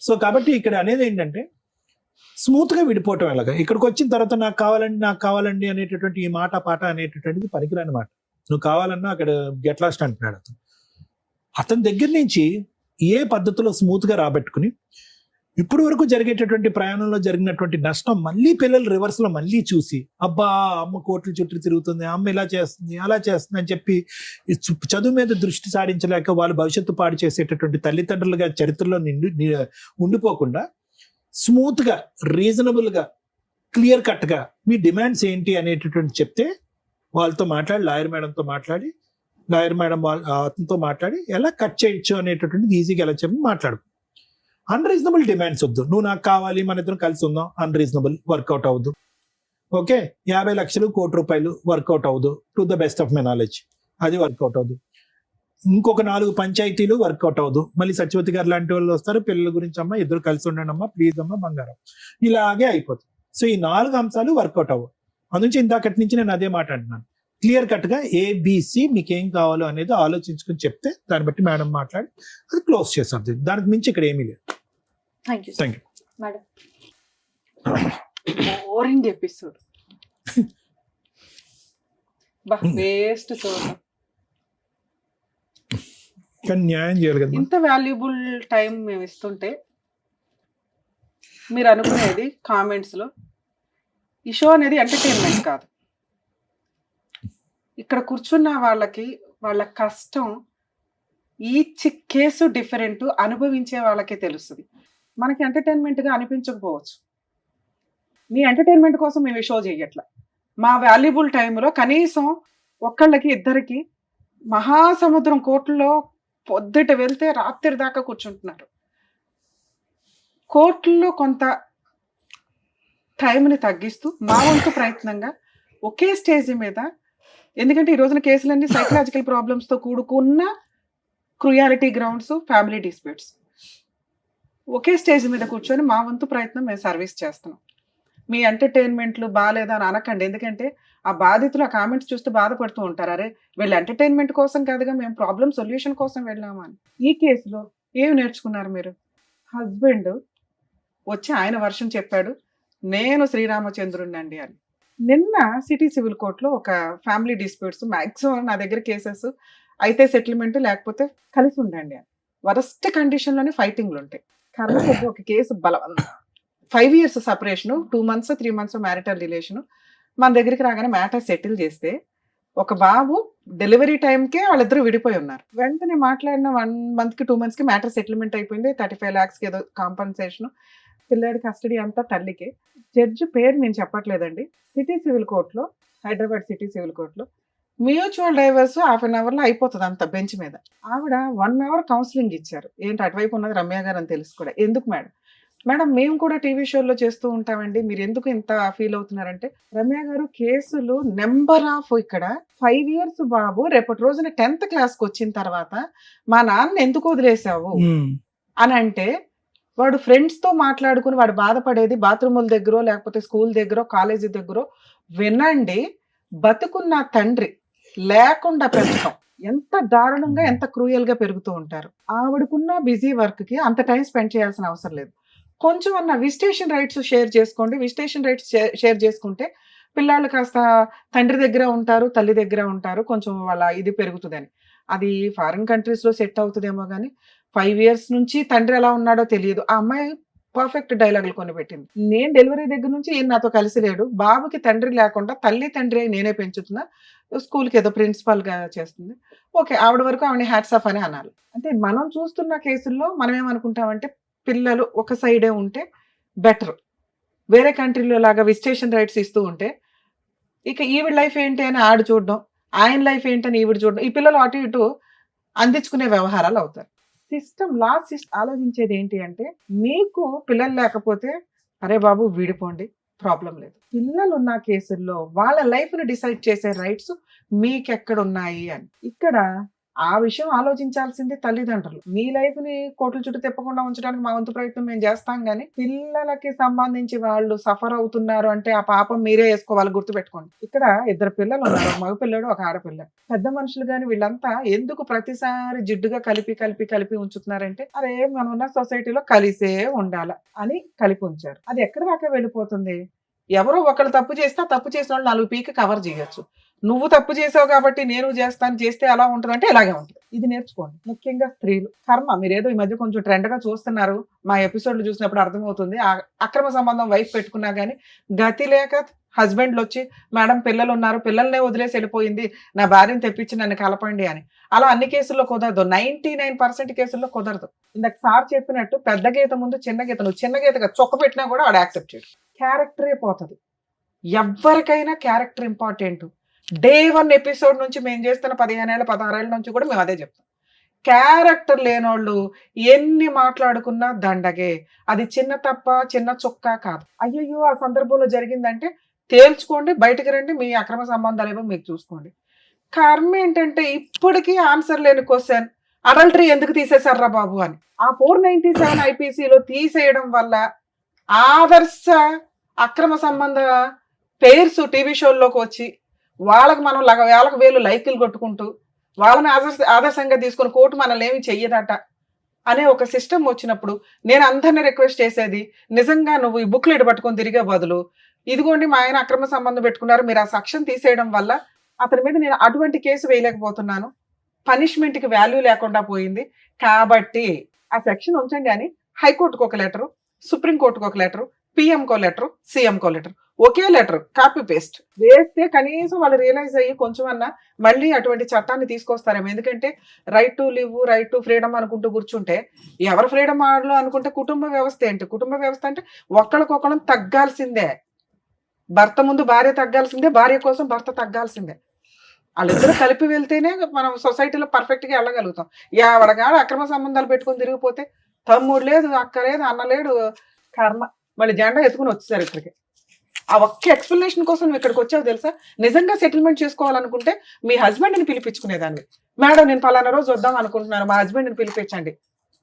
సో కాబట్టి ఇక్కడ అనేది ఏంటంటే స్మూత్ గా విడిపోవటం ఎలాగా. ఇక్కడికి వచ్చిన తర్వాత నాకు కావాలండి అనేటటువంటి ఈ మాట పాట అనేటటువంటిది పనికిరాని మాట. నువ్వు కావాలన్నా అక్కడ గెట్ లాస్ట్ అంటున్నాడు అతను. అతని దగ్గర నుంచి ఏ పద్ధతిలో స్మూత్ గా రాబెట్టుకుని ఇప్పుడు వరకు జరిగేటటువంటి ప్రయాణంలో జరిగినటువంటి నష్టం మళ్ళీ పిల్లలు రివర్స్ లో మళ్ళీ చూసి, అబ్బా అమ్మ కోట్ల చుట్టూ తిరుగుతుంది, అమ్మ ఇలా చేస్తుంది అలా చేస్తుంది అని చెప్పి చదువు మీద దృష్టి సారించలేక వాళ్ళు భవిష్యత్తు పాడు చేసేటటువంటి తల్లిదండ్రులుగా చరిత్రలో ఉండిపోకుండా స్మూత్ గా, రీజనబుల్ గా, క్లియర్ కట్ గా మీ డిమాండ్స్ ఏంటి అనేటటువంటి చెప్తే వాళ్ళతో మాట్లాడి, లాయర్ మేడంతో మాట్లాడి, లాయర్ మేడం అతనితో మాట్లాడి ఎలా కట్ చేయొచ్చు అనేటటువంటిది ఈజీగా ఎలా చెప్పి మాట్లాడు. అన్రీజనబుల్ డిమాండ్స్ వద్దు. నువ్వు నాకు కావాలి, మన ఇద్దరం కలిసి ఉందాం, అన్రీజనబుల్, వర్కౌట్ అవ్వదు. ఓకే, 50 లక్షలు, 1 కోటి రూపాయలు వర్కౌట్ అవ్వదు. To the best of my knowledge అది వర్కౌట్ అవ్వదు. ఇంకొక 4 పంచాయతీలు వర్కౌట్ అవ్వదు. మళ్ళీ సత్యవతి గారు లాంటి వాళ్ళు వస్తారు, పిల్లల గురించి అమ్మా ఇద్దరు కలిసి ఉండండి అమ్మా ప్లీజ్ అమ్మా బంగారం, ఇలాగే అయిపోతుంది. సో ఈ 4 అంశాలు వర్కౌట్ అవ్వవు. అందునుంచి ఇందాకటి నుంచి నేను అదే మాట అంటున్నాను. క్లియర్ కట్ గా ఏబిసి మీకు ఏం కావాలో అనేది ఆలోచించుకుని చెప్తే దాన్ని బట్టి మేడం మాట్లాడి అది క్లోజ్ చేస్తుంది. దానికి మించి ఇక్కడ ఏమీ లేదు. Thank you madam. Boring episode, waste చూడండి. కానీ న్యాయం చేయాలి కదా. ఇంత వాల్యుబుల్ టైం మేము ఇస్తుంటే మీరు అనుకునేది కామెంట్స్ లో ఈ షో అనేది ఎంటర్టైన్మెంట్ కాదు. ఇక్కడ కూర్చున్న వాళ్ళకి వాళ్ళ కష్టం, ఈచ్ కేసు డిఫరెంట్, అనుభవించే వాళ్ళకే తెలుస్తుంది. మనకి ఎంటర్టైన్మెంట్ గా అనిపించకపోవచ్చు. మీ ఎంటర్టైన్మెంట్ కోసం మేము షో చేయట్లా. మా వాల్యుబుల్ టైంలో కనీసం ఒక్కళ్ళకి ఇద్దరికి మహాసముద్రం కోట్లలో పొద్దుట వెళ్తే రాత్రి దాకా కూర్చుంటున్నారు. కోర్టుల్లో కొంత టైంని తగ్గిస్తూ మా వంతు ప్రయత్నంగా ఒకే స్టేజ్ మీద, ఎందుకంటే ఈ రోజున కేసులన్నీ సైకలాజికల్ ప్రాబ్లమ్స్తో కూడుకున్న క్రుయాలిటీ గ్రౌండ్స్, ఫ్యామిలీ డిస్ప్యూట్స్, ఒకే స్టేజ్ మీద కూర్చొని మా వంతు ప్రయత్నం మేము సర్వీస్ చేస్తున్నాం. మీ ఎంటర్టైన్మెంట్లు బాగాలేదా అని అనకండి, ఎందుకంటే ఆ బాధితులు ఆ కామెంట్స్ చూస్తూ బాధపడుతూ ఉంటారు. అరే వీళ్ళు ఎంటర్టైన్మెంట్ కోసం కాదుగా, మేము ప్రాబ్లం సొల్యూషన్ కోసం వెళ్ళాము అని. ఈ కేసులో ఏమి నేర్చుకున్నారు మీరు? హస్బెండ్ వచ్చి ఆయన వర్షం చెప్పాడు, నేను శ్రీరామచంద్రుడినండి అని. నిన్న సిటీ సివిల్ కోర్టులో ఒక ఫ్యామిలీ డిస్ప్యూట్స్, మ్యాక్సిమం నా దగ్గర కేసెస్ అయితే సెటిల్మెంట్ లేకపోతే కలిసి ఉండండి అని. వరస్ట్ కండిషన్లోనే ఫైటింగ్లు ఉంటాయి. కర్మ కొద్ది ఒక case 5 years separation, 2 months 3 months marital relation, మన దగ్గరికి రాగానే మ్యాటర్ సెటిల్ చేస్తే ఒక బాబు డెలివరీ టైంకే వాళ్ళిద్దరూ విడిపోయి ఉన్నారు. వెంటనే మాట్లాడిన 1 month 2 months మ్యాటర్ సెటిల్మెంట్ అయిపోయింది. 35 lakhs ఏదో కాంపన్సేషన్, పిల్లాడి కస్టడీ అంతా తల్లికి. జడ్జి పేరు నేను చెప్పట్లేదండి. సిటీ సివిల్ కోర్టులో, హైదరాబాద్ సిటీ సివిల్ కోర్టులో మ్యూచువల్ డైవర్స్ 1/2 hourలో అయిపోతుంది అంత బెంచ్ మీద. ఆవిడ 1 hour కౌన్సిలింగ్ ఇచ్చారు. ఏంటి అటువైపు ఉన్నది రమ్య గారు అని తెలుసు కూడా. ఎందుకు మేడం మేము కూడా టీవీ షోల్లో చేస్తూ ఉంటామండి, మీరు ఎందుకు ఇంత ఫీల్ అవుతున్నారంటే, రమ్య గారు కేసులు నెంబర్ ఆఫ్, ఇక్కడ 5 years బాబు రేపటి రోజున 10th క్లాస్కి వచ్చిన తర్వాత మా నాన్న ఎందుకు వదిలేసావు అని అంటే, వాడు ఫ్రెండ్స్తో మాట్లాడుకుని వాడు బాధపడేది బాత్రూముల దగ్గర లేకపోతే స్కూల్ దగ్గర కాలేజీ దగ్గర వినండి. బతుకున్న తండ్రి లేకుండా పెంచడం ఎంత దారుణంగా, ఎంత క్రూయల్గా పెరుగుతూ ఉంటారు. ఆవిడకున్న బిజీ వర్క్కి అంత టైం స్పెండ్ చేయాల్సిన అవసరం లేదు. కొంచెం అన్న విజిటేషన్ రైట్స్ షేర్ చేసుకోండి. విజిటేషన్ రైట్స్ షేర్ చేసుకుంటే పిల్లలు కాస్త తండ్రి దగ్గర ఉంటారు, తల్లి దగ్గర ఉంటారు, కొంచెం వాళ్ళ ఇది పెరుగుతుందని. అది ఫారిన్ కంట్రీస్లో సెట్ అవుతుందేమో కానీ 5 years నుంచి తండ్రి ఎలా ఉన్నాడో తెలియదు. ఆ అమ్మాయి పర్ఫెక్ట్ డైలాగులు కొని పెట్టింది. నేను డెలివరీ దగ్గర నుంచి ఈయన నాతో కలిసి లేడు, బాబుకి తండ్రి లేకుండా తల్లి తండ్రి నేనే పెంచుతున్నా, స్కూల్కి ఏదో ప్రిన్సిపాల్గా చేస్తుంది, ఓకే ఆవిడ వరకు ఆవిడని హ్యాట్స్ ఆఫ్ అని అనాలి. అంటే మనం చూస్తున్న కేసుల్లో మనం ఏమనుకుంటామంటే పిల్లలు ఒక సైడే ఉంటే బెటర్, వేరే కంట్రీలో లాగా విజిటేషన్ రైట్స్ ఇస్తూ ఉంటే ఇక ఈవిడ లైఫ్ ఏంటి అని ఆడు చూడడం, ఆయన లైఫ్ ఏంటని ఈవిడ చూడడం, ఈ పిల్లలు అటు ఇటు అందించుకునే వ్యవహారాలు అవుతారు. లా సిస్టమ్ ఆలోచించేది ఏంటి అంటే, మీకు పిల్లలు లేకపోతే అరే బాబు విడిపోండి, ప్రాబ్లం లేదు. పిల్లలు ఉన్న కేసుల్లో వాళ్ళ లైఫ్ని డిసైడ్ చేసే రైట్స్ మీకెక్కడున్నాయి అని. ఇక్కడ ఆ విషయం ఆలోచించాల్సింది తల్లిదండ్రులు. మీ లైఫ్ ని కోట్ల చుట్టూ తిప్పకుండా ఉంచడానికి మా వంతు ప్రయత్నం మేము చేస్తాం, కానీ పిల్లలకి సంబంధించి వాళ్ళు సఫర్ అవుతున్నారు అంటే ఆ పాపం మీరే వేసుకోవాలి. గుర్తుపెట్టుకోండి, ఇక్కడ 2 పిల్లలు ఉన్నారు, ఒక మగ పిల్లడు ఒక ఆడపిల్ల. పెద్ద మనుషులు కానీ వీళ్ళంతా ఎందుకు ప్రతిసారి జిడ్డుగా కలిపి ఉంచుతున్నారంటే, అరే మనం ఉన్న సొసైటీలో కలిసే ఉండాల అని కలిపి ఉంచారు. అది ఎక్కడ దాకా వెళ్ళిపోతుంది? ఎవరో ఒకళ్ళు తప్పు చేస్తే ఆ తప్పు చేసిన వాళ్ళు 4 పీకి కవర్ చేయొచ్చు. నువ్వు తప్పు చేసావు కాబట్టి నేను చేస్తే అలా ఉంటుంది అంటే ఇలాగే ఉంటుంది. ఇది నేర్చుకోండి. ముఖ్యంగా స్త్రీలు కర్మ. మీరేదో ఈ మధ్య కొంచెం ట్రెండ్ గా చూస్తున్నారు, మా ఎపిసోడ్లు చూసినప్పుడు అర్థమవుతుంది. అక్రమ సంబంధం వైఫ్ పెట్టుకున్నా కానీ గతి లేక హస్బెండ్లు వచ్చి, మేడం పిల్లలు ఉన్నారు, పిల్లల్నే వదిలేసి వెళ్ళిపోయింది, నా భార్యను తెప్పించి నన్ను కలపండి అని. అలా అన్ని కేసుల్లో కుదరదు, 99% కేసుల్లో కుదరదు. ఇందాక సార్ చెప్పినట్టు పెద్ద గీత ముందు చిన్న గీత, నువ్వు చిన్న గీతగా చొక్క పెట్టినా కూడా వాడు యాక్సెప్ట్ చేయడు. క్యారెక్టరే పోతుంది. ఎవరికైనా క్యారెక్టర్ ఇంపార్టెంట్. Day 1 ఎపిసోడ్ నుంచి మేము చేస్తున్న 15 ఏళ్ళ 16 ఏళ్ళ నుంచి కూడా మేము అదే చెప్తాం. క్యారెక్టర్ లేనోళ్ళు ఎన్ని మాట్లాడుకున్నా దండగే. అది చిన్న తప్ప చిన్న చొక్క కాదు. అయ్యయ్యో ఆ సందర్భంలో జరిగిందంటే తేల్చుకోండి, బయటకు రండి, మీ అక్రమ సంబంధాలు ఏమో మీకు చూసుకోండి. కర్మ ఏంటంటే ఇప్పటికీ ఆన్సర్ లేని క్వశ్చన్, అడల్టరీ ఎందుకు తీసేశారా బాబు అని. ఆ 497 IPCలో తీసేయడం వల్ల ఆదర్శ అక్రమ సంబంధ పేర్స్ టీవీ షోల్లోకి వచ్చి వాళ్ళకి మనం వేలకు వేలు లైకులు కొట్టుకుంటూ వాళ్ళని ఆదర్శంగా తీసుకుని కోర్టు మనల్ని ఏమి చెయ్యదట అనే ఒక సిస్టమ్ వచ్చినప్పుడు నేను అందరినీ రిక్వెస్ట్ చేసేది, నిజంగా నువ్వు ఈ బుక్లెట్ పట్టుకొని తిరిగే బదులు ఇదిగోండి మా ఆయన అక్రమ సంబంధం పెట్టుకున్నారు, మీరు ఆ సెక్షన్ తీసేయడం వల్ల అతని మీద నేను అటువంటి కేసు వేయలేకపోతున్నాను, పనిష్మెంట్కి వాల్యూ లేకుండా పోయింది, కాబట్టి ఆ సెక్షన్ ఉంచండి అని హైకోర్టుకు ఒక లెటరు, సుప్రీంకోర్టుకు ఒక లెటరు, పిఎంకో లెటరు, సీఎంకో లెటర్, ఒకే లెటర్ కాపీ పేస్ట్ వేస్తే కనీసం వాళ్ళు రియలైజ్ అయ్యి కొంచెం అన్నా మళ్ళీ అటువంటి చట్టాన్ని తీసుకొస్తారేమో. ఎందుకంటే right to live, right to freedom అనుకుంటూ కూర్చుంటే ఎవరు ఫ్రీడమ్ ఆడలో అనుకుంటే కుటుంబ వ్యవస్థ ఏంటి? కుటుంబ వ్యవస్థ అంటే ఒకళ్ళకొకళ్ళం తగ్గాల్సిందే. భర్త ముందు భార్య తగ్గాల్సిందే, భార్య కోసం భర్త తగ్గాల్సిందే. వాళ్ళిద్దరూ కలిపి వెళ్తేనే మనం సొసైటీలో పర్ఫెక్ట్ గా వెళ్ళగలుగుతాం. ఎవడగాడు అక్రమ సంబంధాలు పెట్టుకొని తిరిగిపోతే తమ్ముడు లేదు, అక్క లేదు, అన్న లేడు, కర్మ. మళ్ళీ జెండా ఎత్తుకుని వచ్చేసారు ఇక్కడికి. ఆ ఒక్క ఎక్స్ప్లెనేషన్ కోసం నువ్వు ఇక్కడికి వచ్చావు తెలుసా? నిజంగా సెటిల్మెంట్ చేసుకోవాలనుకుంటే మీ హస్బెండ్ని పిలిపించుకునేదాన్ని. మేడం నేను పలానా రోజు వద్దాం అనుకుంటున్నాను, మా హస్బెండ్ని పిలిపించండి.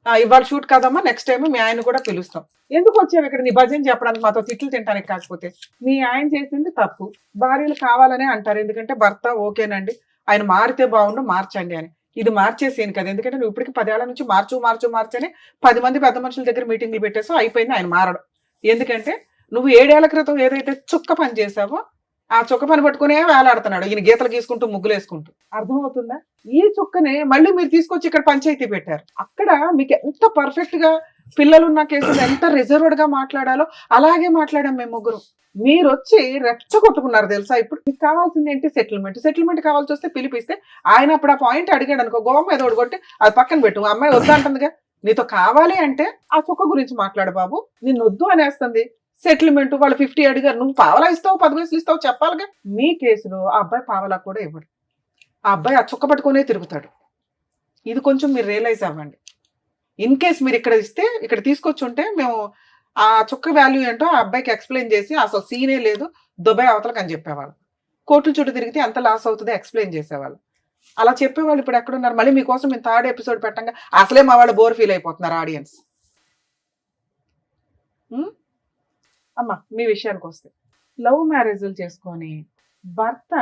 ఇవాళ షూట్ కాదమ్మా, నెక్స్ట్ టైం మీ ఆయన కూడా పిలుస్తాం. ఎందుకు వచ్చావు ఇక్కడ నీ భజన చెప్పడానికి, మాతో తిట్లు తింటానికి కాకపోతే? మీ ఆయన చేసింది తప్పు. భార్యలు కావాలనే అంటారు, ఎందుకంటే భర్త ఓకేనండి ఆయన మారితే బాగుండు మార్చండి అని. ఇది మార్చేసేను కదా, ఎందుకంటే నువ్వు ఇప్పటికి 10 ఏళ్ల నుంచి మార్చని 10 మంది పెద్ద మనుషుల దగ్గర మీటింగ్లు పెట్టేసావు, అయిపోయింది ఆయన మారడం. ఎందుకంటే నువ్వు 7 ఏళ్ల క్రితం ఏదైతే చుక్క పని చేసావో ఆ చుక్క పని పట్టుకునే వేలాడుతున్నాడు ఈయన, గీతలు గీసుకుంటూ ముగ్గులు వేసుకుంటూ. అర్థమవుతుందా? ఈ చుక్కనే మళ్ళీ మీరు తీసుకొచ్చి ఇక్కడ పంచాయతీ పెట్టారు. అక్కడ మీకు ఎంత పర్ఫెక్ట్ గా పిల్లలున్న కేసులు ఎంత రిజర్వ్డ్ గా మాట్లాడాలో అలాగే మాట్లాడాం మేము ముగ్గురు. మీరు వచ్చి రెచ్చగొట్టుకున్నారు తెలుసా? ఇప్పుడు మీకు కావాల్సింది ఏంటి? సెటిల్మెంట్ కావాల్సి వస్తే పిలిపిస్తే ఆయన అప్పుడు ఆ పాయింట్ అడిగాడు అనుకో, గోవం ఏదో కొట్టి అది పక్కన పెట్టు, అమ్మాయి వద్దంటుందిగా. నీతో కావాలి అంటే ఆ చుక్క గురించి మాట్లాడు బాబు, నిన్ను వద్దు అనేస్తుంది. సెటిల్మెంట్ వాళ్ళు 50 అడిగారు, నువ్వు పావలా ఇస్తావు 10 పైసలు ఇస్తావు చెప్పాలిగా. మీ కేసులో ఆ అబ్బాయి పావలా కూడా ఇవ్వడు, ఆ అబ్బాయి ఆ చుక్క పట్టుకునే తిరుగుతాడు. ఇది కొంచెం మీరు రియలైజ్ అవ్వండి. ఇన్ కేస్ మీరు ఇక్కడ ఇస్తే, ఇక్కడ తీసుకొచ్చి ఉంటే మేము ఆ చుక్క వాల్యూ ఏంటో ఆ అబ్బాయికి ఎక్స్ప్లెయిన్ చేసి అసలు సీనే లేదు దుబాయ్ అవతలకు అని చెప్పేవాళ్ళు. కోర్టుల చుట్టూ తిరిగితే ఎంత లాస్ అవుతుందో ఎక్స్ప్లెయిన్ చేసేవాళ్ళు. అలా చెప్పేవాళ్ళు ఇప్పుడు ఎక్కడున్నారు? మళ్ళీ మీకోసం మేము 3rd ఎపిసోడ్ పెట్టంగా అసలే మా వాళ్ళు బోర్ ఫీల్ అయిపోతున్నారు ఆడియన్స్. అమ్మా మీ విషయానికి వస్తే, లవ్ మ్యారేజ్లు చేసుకొని భర్త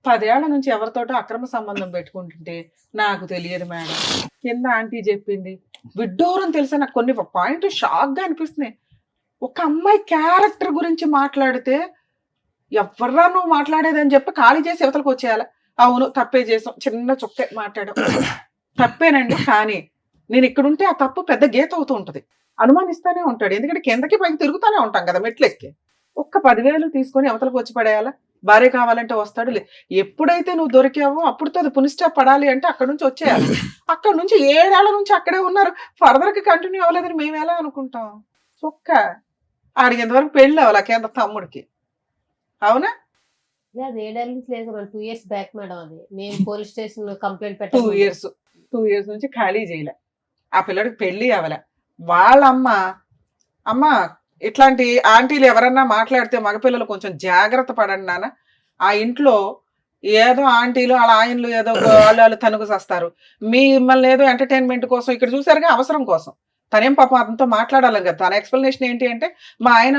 10 ఏళ్ల నుంచి ఎవరితోటో అక్రమ సంబంధం పెట్టుకుంటుంటే నాకు తెలియదు మేడం, కింద ఆంటీ చెప్పింది, విడ్డూరం తెలిసే నాకు కొన్ని పాయింట్ షాక్ గా అనిపిస్తున్నాయి. ఒక అమ్మాయి క్యారెక్టర్ గురించి మాట్లాడితే ఎవర్రా నువ్వు మాట్లాడేదని చెప్పి ఖాళీ చేసి యువతలకు వచ్చేయాలి. అవును తప్పే చేసాం, చిన్న చుక్కే మాట్లాడాం, తప్పేనండి, కానీ నేను ఇక్కడుంటే ఆ తప్పు పెద్ద గీత అవుతూ ఉంటుంది. అనుమానిస్తానే ఉంటాడు, ఎందుకంటే కిందకి పైకి తిరుగుతానే ఉంటాం కదా మెట్లెక్కి. ఒక్క 10,000 తీసుకొని అవతలకు వచ్చి పడేయాలా? భార్య కావాలంటే వస్తాడు. ఎప్పుడైతే నువ్వు దొరికావో అప్పుడుతో అది పునిస్టాప్ పడాలి అంటే అక్కడ నుంచి వచ్చేయాలి. అక్కడ నుంచి 7 ఏళ్ల నుంచి అక్కడే ఉన్నారు, ఫర్దర్ కి కంటిన్యూ అవ్వలేదని మేము ఎలా అనుకుంటాం? చొక్క ఆడికి ఎంతవరకు పెళ్ళి అవ్వాలి కేంద్ర తమ్ముడికి, అవునా? 7 ఏళ్ల నుంచి లేదు, 2 years బ్యాక్ మేడం. అది మేము పోలీస్ స్టేషన్ లో కంప్లైంట్ పెట్టాము. 2 years నుంచి ఖాళీ చేయలే, ఆ పిల్లడికి పెళ్లి అవ్వలే. వాళ్ళ అమ్మ ఇట్లాంటి ఆంటీలు ఎవరన్నా మాట్లాడితే మగపిల్లలు కొంచెం జాగ్రత్త పడండి నాన్న. ఆ ఇంట్లో ఏదో ఆంటీలు వాళ్ళ ఆయనలు ఏదో వాళ్ళు తనుగు చేస్తారు, మిమ్మల్ని ఏదో ఎంటర్టైన్మెంట్ కోసం ఇక్కడ చూసారుగా, అవసరం కోసం. తనేం పాపం అతనితో మాట్లాడాలి కదా. తన ఎక్స్ప్లెనేషన్ ఏంటి అంటే, మా ఆయన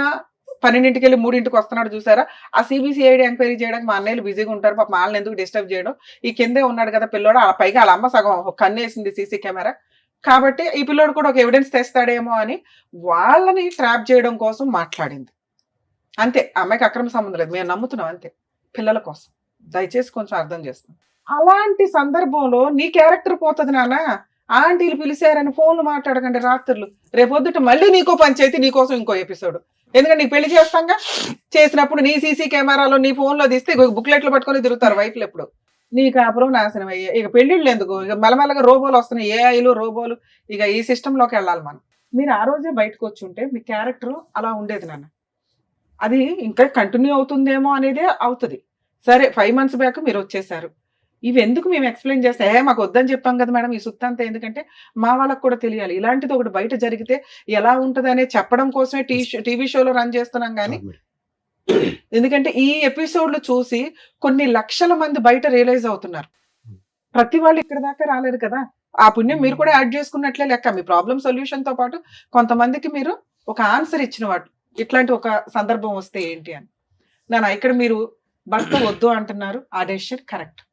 12ంటికి వెళ్ళి 3ంటికి వస్తున్నాడు చూసారా, ఆ CBCID ఎంక్వైరీ చేయడానికి మా అన్నయ్యలు బిజీగా ఉంటారు, పాపం వాళ్ళని ఎందుకు డిస్టర్బ్ చేయడం, ఈ కిందే ఉన్నాడు కదా పిల్లోడు, ఆ పైగా వాళ్ళ అమ్మ సగం కన్నేసింది CC కెమెరా, కాబట్టి ఈ పిల్లోడు కూడా ఒక ఎవిడెన్స్ తెస్తాడేమో అని వాళ్ళని ట్రాప్ చేయడం కోసం మాట్లాడింది అంతే. అమ్మాయికి అక్రమ సంబంధం లేదు, మేము నమ్ముతున్నాం అంతే, పిల్లల కోసం. దయచేసి కొంచెం అర్థం చేస్తాం. అలాంటి సందర్భంలో నీ క్యారెక్టర్ పోతుంది నాన్న. ఆంటీలు పిలిచారని ఫోన్లు మాట్లాడకండి రాత్రులు, రేపొద్దుట మళ్ళీ నీకో పంచాయతీ, నీకోసం ఇంకో ఎపిసోడ్. ఎందుకంటే నీకు పెళ్లి చేస్తాంగా, చేసినప్పుడు నీ CC కెమెరాలో నీ ఫోన్లో తీస్తే బుక్లెట్లు పట్టుకొని తిరుగుతారు వైఫ్లు. ఎప్పుడు నీ కాపురం నాశనం అయ్యే. ఇక పెళ్లిళ్ళు ఎందుకు, ఇక మెల్లమెల్లగా రోబోలు వస్తున్నాయి, AIలు రోబోలు, ఇక ఈ సిస్టంలోకి వెళ్ళాలి మనం. మీరు ఆ రోజే బయటకు వచ్చి ఉంటే మీ క్యారెక్టర్ అలా ఉండేది నాన్న. అది ఇంకా కంటిన్యూ అవుతుందేమో అనేదే అవుతుంది. సరే 5 months బ్యాక్ మీరు వచ్చేసారు, ఇవి ఎందుకు మేము ఎక్స్ప్లెయిన్ చేస్తే, మాకు వద్దని చెప్పాం కదా మేడం ఈ సుత్తంతా, ఎందుకంటే మా వాళ్ళకు కూడా తెలియాలి ఇలాంటిది ఒకటి బయట జరిగితే ఎలా ఉంటుంది అనే చెప్పడం కోసమే టీవీ షోలో రన్ చేస్తున్నాం. కానీ ఎందుకంటే ఈ ఎపిసోడ్లు చూసి కొన్ని లక్షల మంది బయట రియలైజ్ అవుతున్నారు. ప్రతి వాళ్ళు ఇక్కడ దాకా రాలేరు కదా, ఆ పుణ్యం మీరు కూడా యాడ్ చేసుకున్నట్లే లెక్క. మీ ప్రాబ్లం సొల్యూషన్ తో పాటు కొంతమందికి మీరు ఒక ఆన్సర్ ఇచ్చిన వాడు, ఇట్లాంటి ఒక సందర్భం వస్తే ఏంటి అని. ఇక్కడ మీరు భర్త వద్దు అంటున్నారు, ఆ డెసిషన్ కరెక్ట్.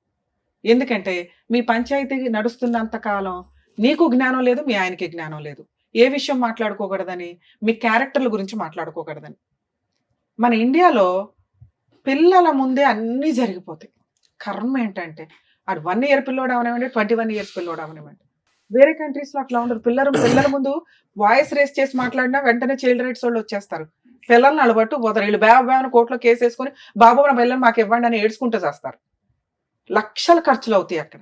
ఎందుకంటే మీ పంచాయతీ నడుస్తున్నంత కాలం నీకు జ్ఞానం లేదు, మీ ఆయనకి జ్ఞానం లేదు. ఏ విషయం మాట్లాడుకోకూడదని, మీ క్యారెక్టర్ల గురించి మాట్లాడుకోకూడదని. మన ఇండియాలో పిల్లల ముందే అన్నీ జరిగిపోతాయి. కర్మ ఏంటంటే అది 1 year పిల్లోడు అవనివ్వండి, 21 years పిల్లోడు అవనివ్వండి. వేరే కంట్రీస్లో అట్లా ఉండదు. పిల్లల ముందు వాయిస్ రేస్ చేసి మాట్లాడినా వెంటనే చైల్డ్ రైట్స్ వాళ్ళు వచ్చేస్తారు, పిల్లల్ని అలబట్టు పోతారు. వీళ్ళు బ్యాబ్ కోర్టులో కేసు వేసుకొని బాబు నా పిల్లలు మాకు ఇవ్వండి అని ఏడ్చుకుంటూ చేస్తారు. లక్షల ఖర్చులు అవుతాయి అక్కడ.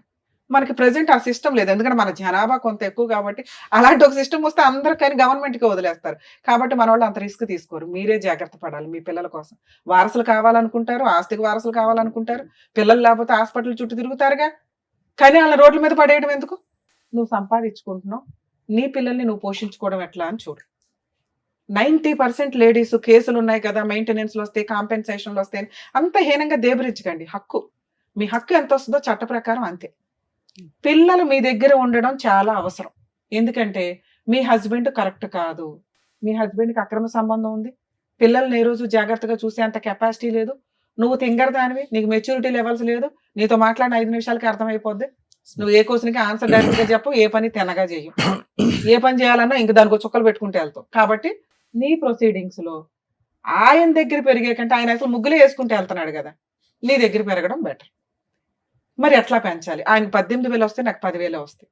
మనకి ప్రెసెంట్ ఆ సిస్టమ్ లేదు, ఎందుకంటే మన జనాభా కొంత ఎక్కువ కాబట్టి. అలాంటి ఒక సిస్టమ్ వస్తే అందరూ కానీ గవర్నమెంట్కి వదిలేస్తారు. కాబట్టి మన వాళ్ళు అంత రిస్క్ తీసుకోరు. మీరే జాగ్రత్త పడాలి మీ పిల్లల కోసం. వారసులు కావాలనుకుంటారు, ఆస్తికి వారసులు కావాలనుకుంటారు, పిల్లలు లేకపోతే హాస్పిటల్ చుట్టూ తిరుగుతారుగా. కానీ వాళ్ళ రోడ్ల మీద పడేయడం ఎందుకు? నువ్వు సంపాదించుకుంటున్నావు, నీ పిల్లల్ని నువ్వు పోషించుకోవడం ఎట్లా అని చూడు. 90% లేడీస్ కేసులు ఉన్నాయి కదా, మెయింటెనెన్స్లు వస్తాయి, కాంపెన్సేషన్లు వస్తాయి, అంత హీనంగా దేబరించకండి. హక్కు, మీ హక్కు ఎంత వస్తుందో చట్ట ప్రకారం అంతే. పిల్లలు మీ దగ్గర ఉండడం చాలా అవసరం. ఎందుకంటే మీ హస్బెండ్ కరెక్ట్ కాదు, మీ హస్బెండ్కి అక్రమ సంబంధం ఉంది, పిల్లల్ని ఏ రోజు జాగ్రత్తగా చూసే అంత కెపాసిటీ లేదు, నువ్వు తింగరదానివి, నీకు మెచ్యూరిటీ లెవెల్స్ లేదు, నీతో మాట్లాడిన 5 నిమిషాలకి అర్థమైపోద్ది, నువ్వు ఏ క్వశ్చన్కి ఆన్సర్ డైరెక్ట్గా చెప్పు, ఏ పని తినగా చేయు, ఏ పని చేయాలన్నా ఇంక దానికి చుక్కలు పెట్టుకుంటే వెళ్తావు. కాబట్టి నీ ప్రొసీడింగ్స్లో ఆయన దగ్గర పెరిగే కంటే ఆయన అసలు ముగ్గులే వేసుకుంటే వెళ్తున్నాడు కదా, నీ దగ్గర పెరగడం బెటర్. మరి ఎట్లా పెంచాలి? ఆయనకు 18,000 వస్తే నాకు 10,000 వస్తాయి.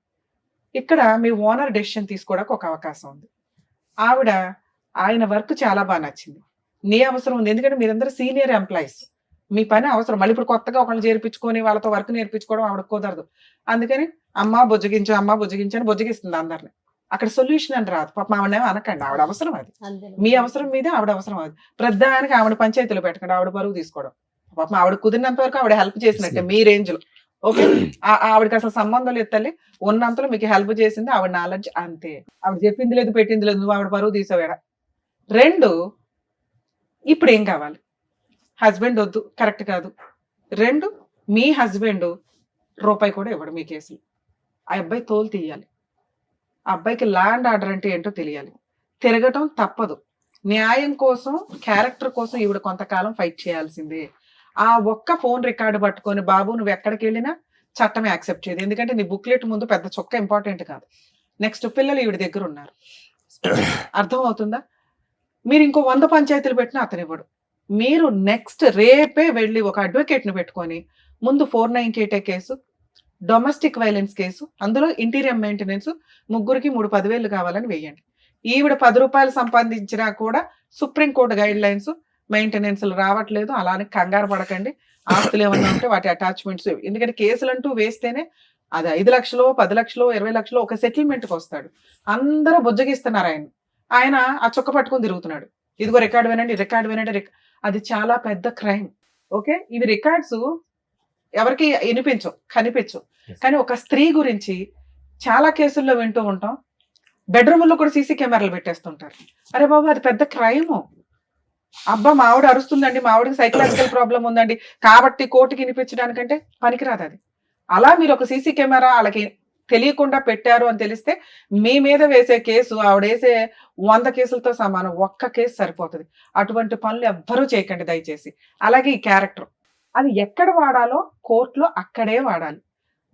ఇక్కడ మీ ఓనర్ డెసిషన్ తీసుకోవడానికి ఒక అవకాశం ఉంది. ఆవిడ ఆయన వర్క్ చాలా బాగా నచ్చింది, నీ అవసరం ఉంది, ఎందుకంటే మీరందరూ సీనియర్ ఎంప్లాయీస్, మీ పని అవసరం. మళ్ళీ ఇప్పుడు కొత్తగా ఒకళ్ళు చేర్పించుకొని వాళ్ళతో వర్క్ నేర్పించుకోవడం ఆవిడ కుదరదు. అందుకని అమ్మ బుజ్జగించు అని బుజ్జగిస్తుంది అందరిని. అక్కడ సొల్యూషన్ అని రాదు. పాప ఆవిడనేమో అనకండి, ఆవిడ అవసరం అది, మీ అవసరం మీదే ఆవిడ అవసరం అది. ప్రధానికి ఆవిడ పంచాయతీలో పెట్టకండి, ఆవిడ బరువు తీసుకోవడం. పాపం ఆవిడ కుదిరినంత వరకు ఆవిడ హెల్ప్ చేసినట్టే మీ రేంజ్ లో. ఓకే, ఆవిడకి అసలు సంబంధం లేదు తల్లి, ఉన్నంతలో మీకు హెల్ప్ చేసింది ఆవిడ నాలెడ్జ్ అంతే. ఆవిడ చెప్పింది లేదు పెట్టింది లేదు, నువ్వు ఆవిడ బరువు తీసావేడ. 2, ఇప్పుడు ఏం కావాలి? హస్బెండ్ వద్దు, కరెక్ట్ కాదు. 2, మీ హస్బెండ్ రూపాయి కూడా ఇవ్వడు మీ కేసులు. ఆ అబ్బాయి తోలు తీయాలి, ఆ అబ్బాయికి ల్యాండ్ ఆర్డర్ అంటే ఏంటో తెలియాలి. తిరగటం తప్పదు. న్యాయం కోసం, క్యారెక్టర్ కోసం ఈవిడ కొంతకాలం ఫైట్ చేయాల్సిందే. ఆ ఒక్క ఫోన్ రికార్డు పట్టుకొని బాబు నువ్వు ఎక్కడికి వెళ్ళినా చట్టమే యాక్సెప్ట్ చేయదు, ఎందుకంటే నీ బుక్లెట్ ముందు పెద్ద చొక్క ఇంపార్టెంట్ కాదు. నెక్స్ట్ పిల్లలు ఈవిడ దగ్గర ఉన్నారు, అర్థం అవుతుందా? మీరు ఇంకో 100 పంచాయతీలు పెట్టినా అతను ఇవ్వడు. మీరు నెక్స్ట్ రేపే వెళ్ళి ఒక అడ్వకేట్ని పెట్టుకొని ముందు 498 కేసు, డొమెస్టిక్ వైలెన్స్ కేసు, అందులో ఇంటీరియర్ మెయింటెనెన్స్, ముగ్గురికి 3-10,000 కావాలని వేయండి. ఈవిడ 10 రూపాయలు సంపాదించినా కూడా సుప్రీంకోర్టు గైడ్ లైన్స్, మెయింటెనెన్స్లు రావట్లేదు, అలానే కంగారు పడకండి. ఆస్తులు ఏమన్నా ఉంటే వాటి అటాచ్మెంట్స్, ఎందుకంటే కేసులు అంటూ వేస్తేనే అది 5 లక్షలు, 10 లక్షలు, 20 లక్షలు ఒక సెటిల్మెంట్కి వస్తాడు. అందరూ బుజ్జగిస్తున్నారు ఆయన ఆ చొక్క పట్టుకొని తిరుగుతున్నాడు, ఇదిగో రికార్డు వినండి. అది చాలా పెద్ద క్రైమ్. ఓకే, ఇవి రికార్డ్స్ ఎవరికి కనిపించవు. కానీ ఒక స్త్రీ గురించి చాలా కేసుల్లో వింటూ ఉంటాం, బెడ్రూమ్లో కూడా సీసీ కెమెరాలు పెట్టేస్తుంటారు. అరే బాబు, అది పెద్ద క్రైమ్. అబ్బా మా ఆవిడ అరుస్తుందండి, మా ఆవిడకి సైకలాజికల్ ప్రాబ్లం ఉందండి కాబట్టి కోర్టుకి వినిపించడానికంటే పనికిరాదు అది. అలా మీరు ఒక సీసీ కెమెరా వాళ్ళకి తెలియకుండా పెట్టారు అని తెలిస్తే మీ మీద వేసే కేసు ఆవిడ వేసే 100 కేసులతో సమానం, ఒక్క కేసు సరిపోతుంది. అటువంటి పనులు ఎవ్వరూ చేయకండి దయచేసి. అలాగే ఈ క్యారెక్టర్, అది ఎక్కడ వాడాలో కోర్టులో అక్కడే వాడాలి.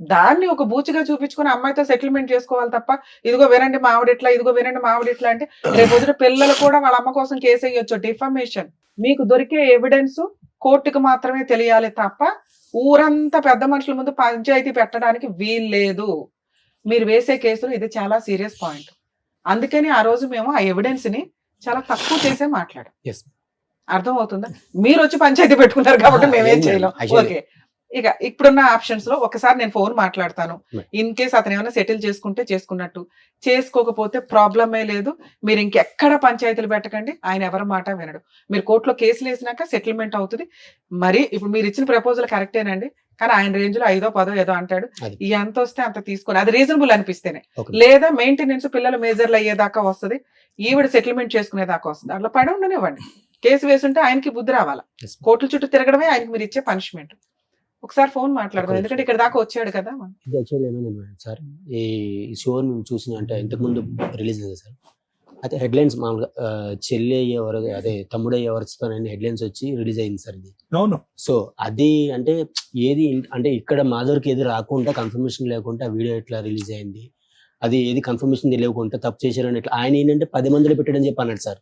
దాన్ని ఒక బూచిగా చూపించుకుని అమ్మాయితో సెటిల్మెంట్ చేసుకోవాలి తప్ప, ఇదిగో వినండి మా ఆవిడ ఇట్లా, ఇదిగో వినండి మా ఆవిడ ఇట్లా అంటే రేపు వదిన పిల్లలు కూడా వాళ్ళ అమ్మ కోసం కేసు వేయొచ్చు. డిఫమేషన్. మీకు దొరికే ఎవిడెన్స్ కోర్టుకు మాత్రమే తెలియాలి తప్ప ఊరంతా పెద్ద మనుషుల ముందు పంచాయతీ పెట్టడానికి వీల్లేదు. మీరు వేసే కేసులు ఇది చాలా సీరియస్ పాయింట్. అందుకని ఆ రోజు మేము ఆ ఎవిడెన్స్ ని చాలా తక్కువ చేసే మాట్లాడాం. అర్థం అవుతుందా? మీరు వచ్చి పంచాయతీ పెట్టుకున్నారు కాబట్టి మేమేం చేయలేం. ఓకే, ఇక ఇప్పుడున్న ఆప్షన్స్ లో ఒకసారి నేను ఫోన్ మాట్లాడతాను. ఇన్ కేస్ అతను ఏమైనా సెటిల్ చేసుకుంటే చేసుకున్నట్టు, చేసుకోకపోతే ప్రాబ్లమే లేదు. మీరు ఇంకెక్కడ పంచాయతీలు పెట్టకండి, ఆయన ఎవరి మాట వినడు. మీరు కోర్టులో కేసులు వేసినాక సెటిల్మెంట్ అవుతుంది. మరి ఇప్పుడు మీరు ఇచ్చిన ప్రపోజల్ కరెక్టేనండి, కానీ ఆయన రేంజ్ లో 5దో 10దో ఏదో అంటాడు. ఎంత వస్తే అంత తీసుకొని, అది రీజనబుల్ అనిపిస్తేనే, లేదా మెయింటెనెన్స్ పిల్లలు మేజర్లు అయ్యేదాకా వస్తుంది, ఈవిడ సెటిల్మెంట్ చేసుకునేదాకా వస్తుంది. అట్లా పడి ఉండనివ్వండి. కేసు వేసుంటే ఆయనకి బుద్ధి రావాలా. కోర్టుల చుట్టూ తిరగడమే ఆయనకి మీరు ఇచ్చే పనిష్మెంట్. ఒకసారి ఫోన్ మాట్లాడదాం, ఎందుకంటే ఇక్కడ దాకా వచ్చాడు కదా. ఇది యాక్చువల్లీ ఏమైంది సార్, ఈ షో మేము చూసిన అంటే ఇంతకుముందు రిలీజ్ అయింది సార్. అయితే హెడ్లైన్స్ మామూలుగా చెల్లి అయ్యేవారు, అదే తమ్ముడు అయ్యేవారు హెడ్లైన్స్ వచ్చి రిలీజ్ అయింది సార్ ఇది. అవును. సో అది అంటే ఏది అంటే ఇక్కడ మాధవర్కి ఏది రాకుండా, కన్ఫర్మేషన్ లేకుండా వీడియో ఎట్లా రిలీజ్ అయింది, అది ఏది కన్ఫర్మేషన్ తెలియకుండా తప్పు చేశారని ఎట్లా, ఆయన ఏంటంటే 10 మందిలో పెట్టాడని చెప్పి అన్నాడు సార్.